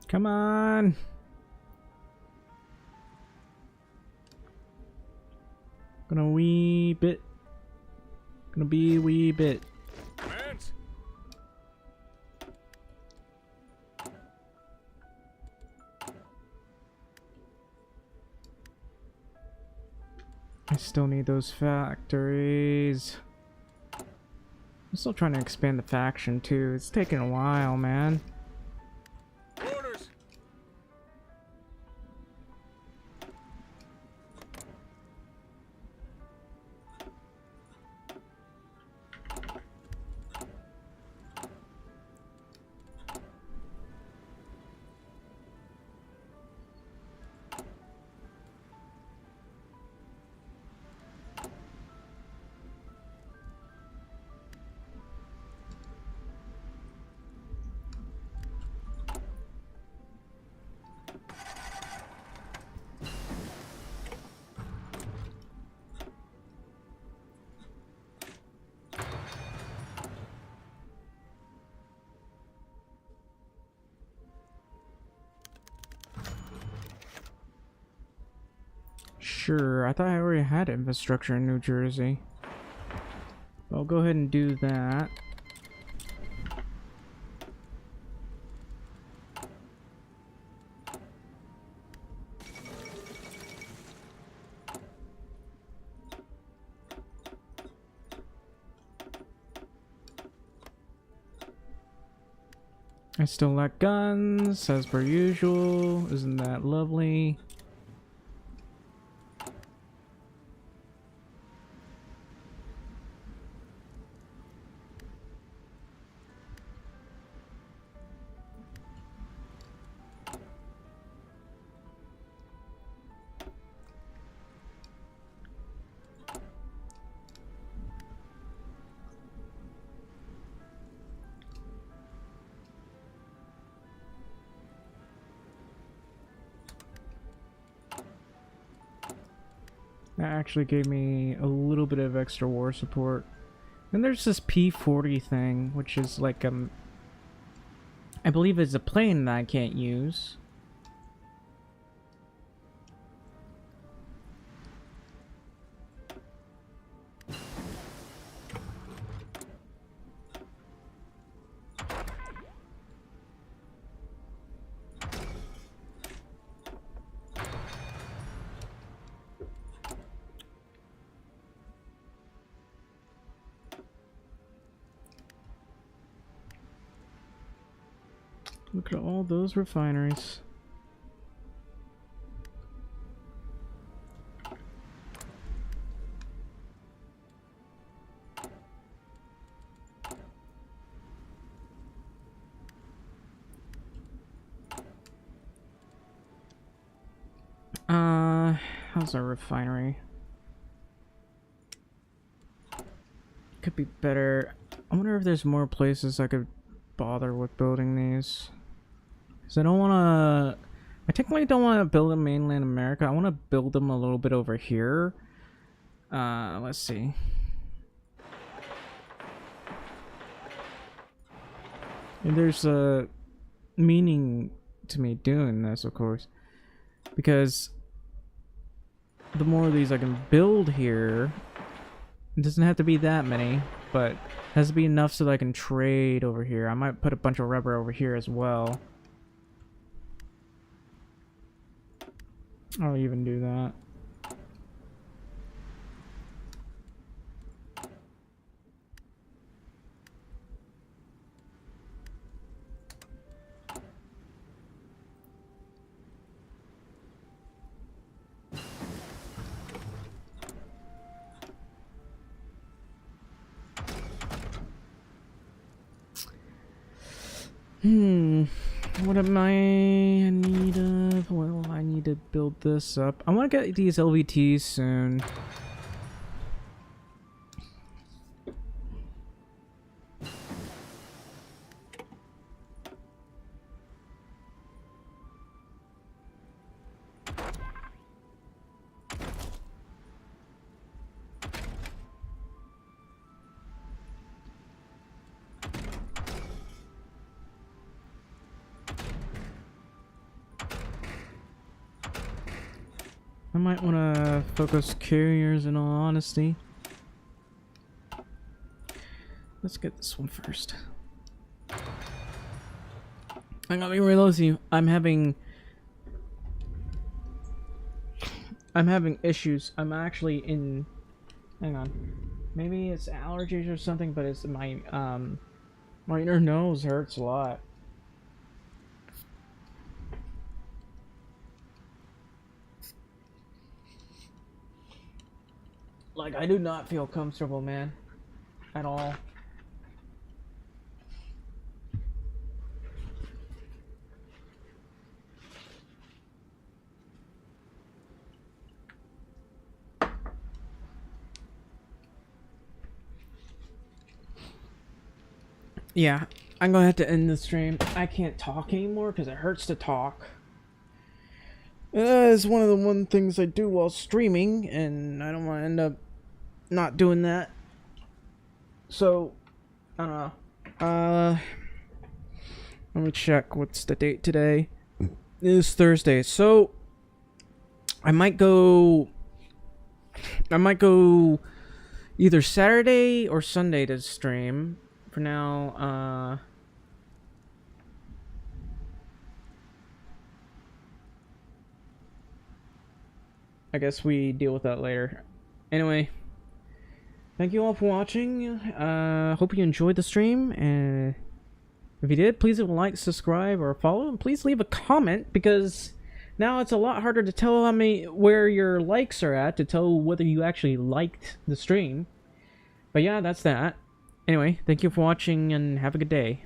Come on! Gonna wee bit. Gonna be a wee bit. Commands. I still need those factories. I'm still trying to expand the faction too. It's taking a while, man. Orders. Sure, I thought I already had infrastructure in New Jersey. I'll go ahead and do that. I still lack guns, as per usual. Isn't that lovely? That actually gave me a little bit of extra war support. And there's this P-40 thing, which is like, I believe it's a plane that I can't use. Look at all those refineries. How's our refinery? Could be better. I wonder if there's more places I could bother with building these. Because I don't want to... I technically don't want to build in mainland America. I want to build them a little bit over here. Let's see. And there's a meaning to me doing this, of course. Because the more of these I can build here, it doesn't have to be that many, but it has to be enough so that I can trade over here. I might put a bunch of rubber over here as well. I'll even do that. What am I in need of? Well, I need to build this up. I want to get these LVTs soon. I might want to focus carriers in all honesty. Let's get this one first. I gotta be real with you. I'm having issues. I'm actually in. Hang on. Maybe it's allergies or something, but it's my inner nose hurts a lot. Like, I do not feel comfortable, man. At all. Yeah, I'm gonna have to end the stream. I can't talk anymore because it hurts to talk. It's one of the things I do while streaming, and I don't want to end up not doing that. So, I don't know. Let me check what's the date today. It is Thursday. So, I might go either Saturday or Sunday to stream. For now, I guess we deal with that later. Anyway, thank you all for watching. Hope you enjoyed the stream, and if you did, please leave a like, subscribe, or follow, and please leave a comment, because now it's a lot harder to tell where your likes are at, to tell whether you actually liked the stream. But yeah, that's that. Anyway, thank you for watching, and have a good day.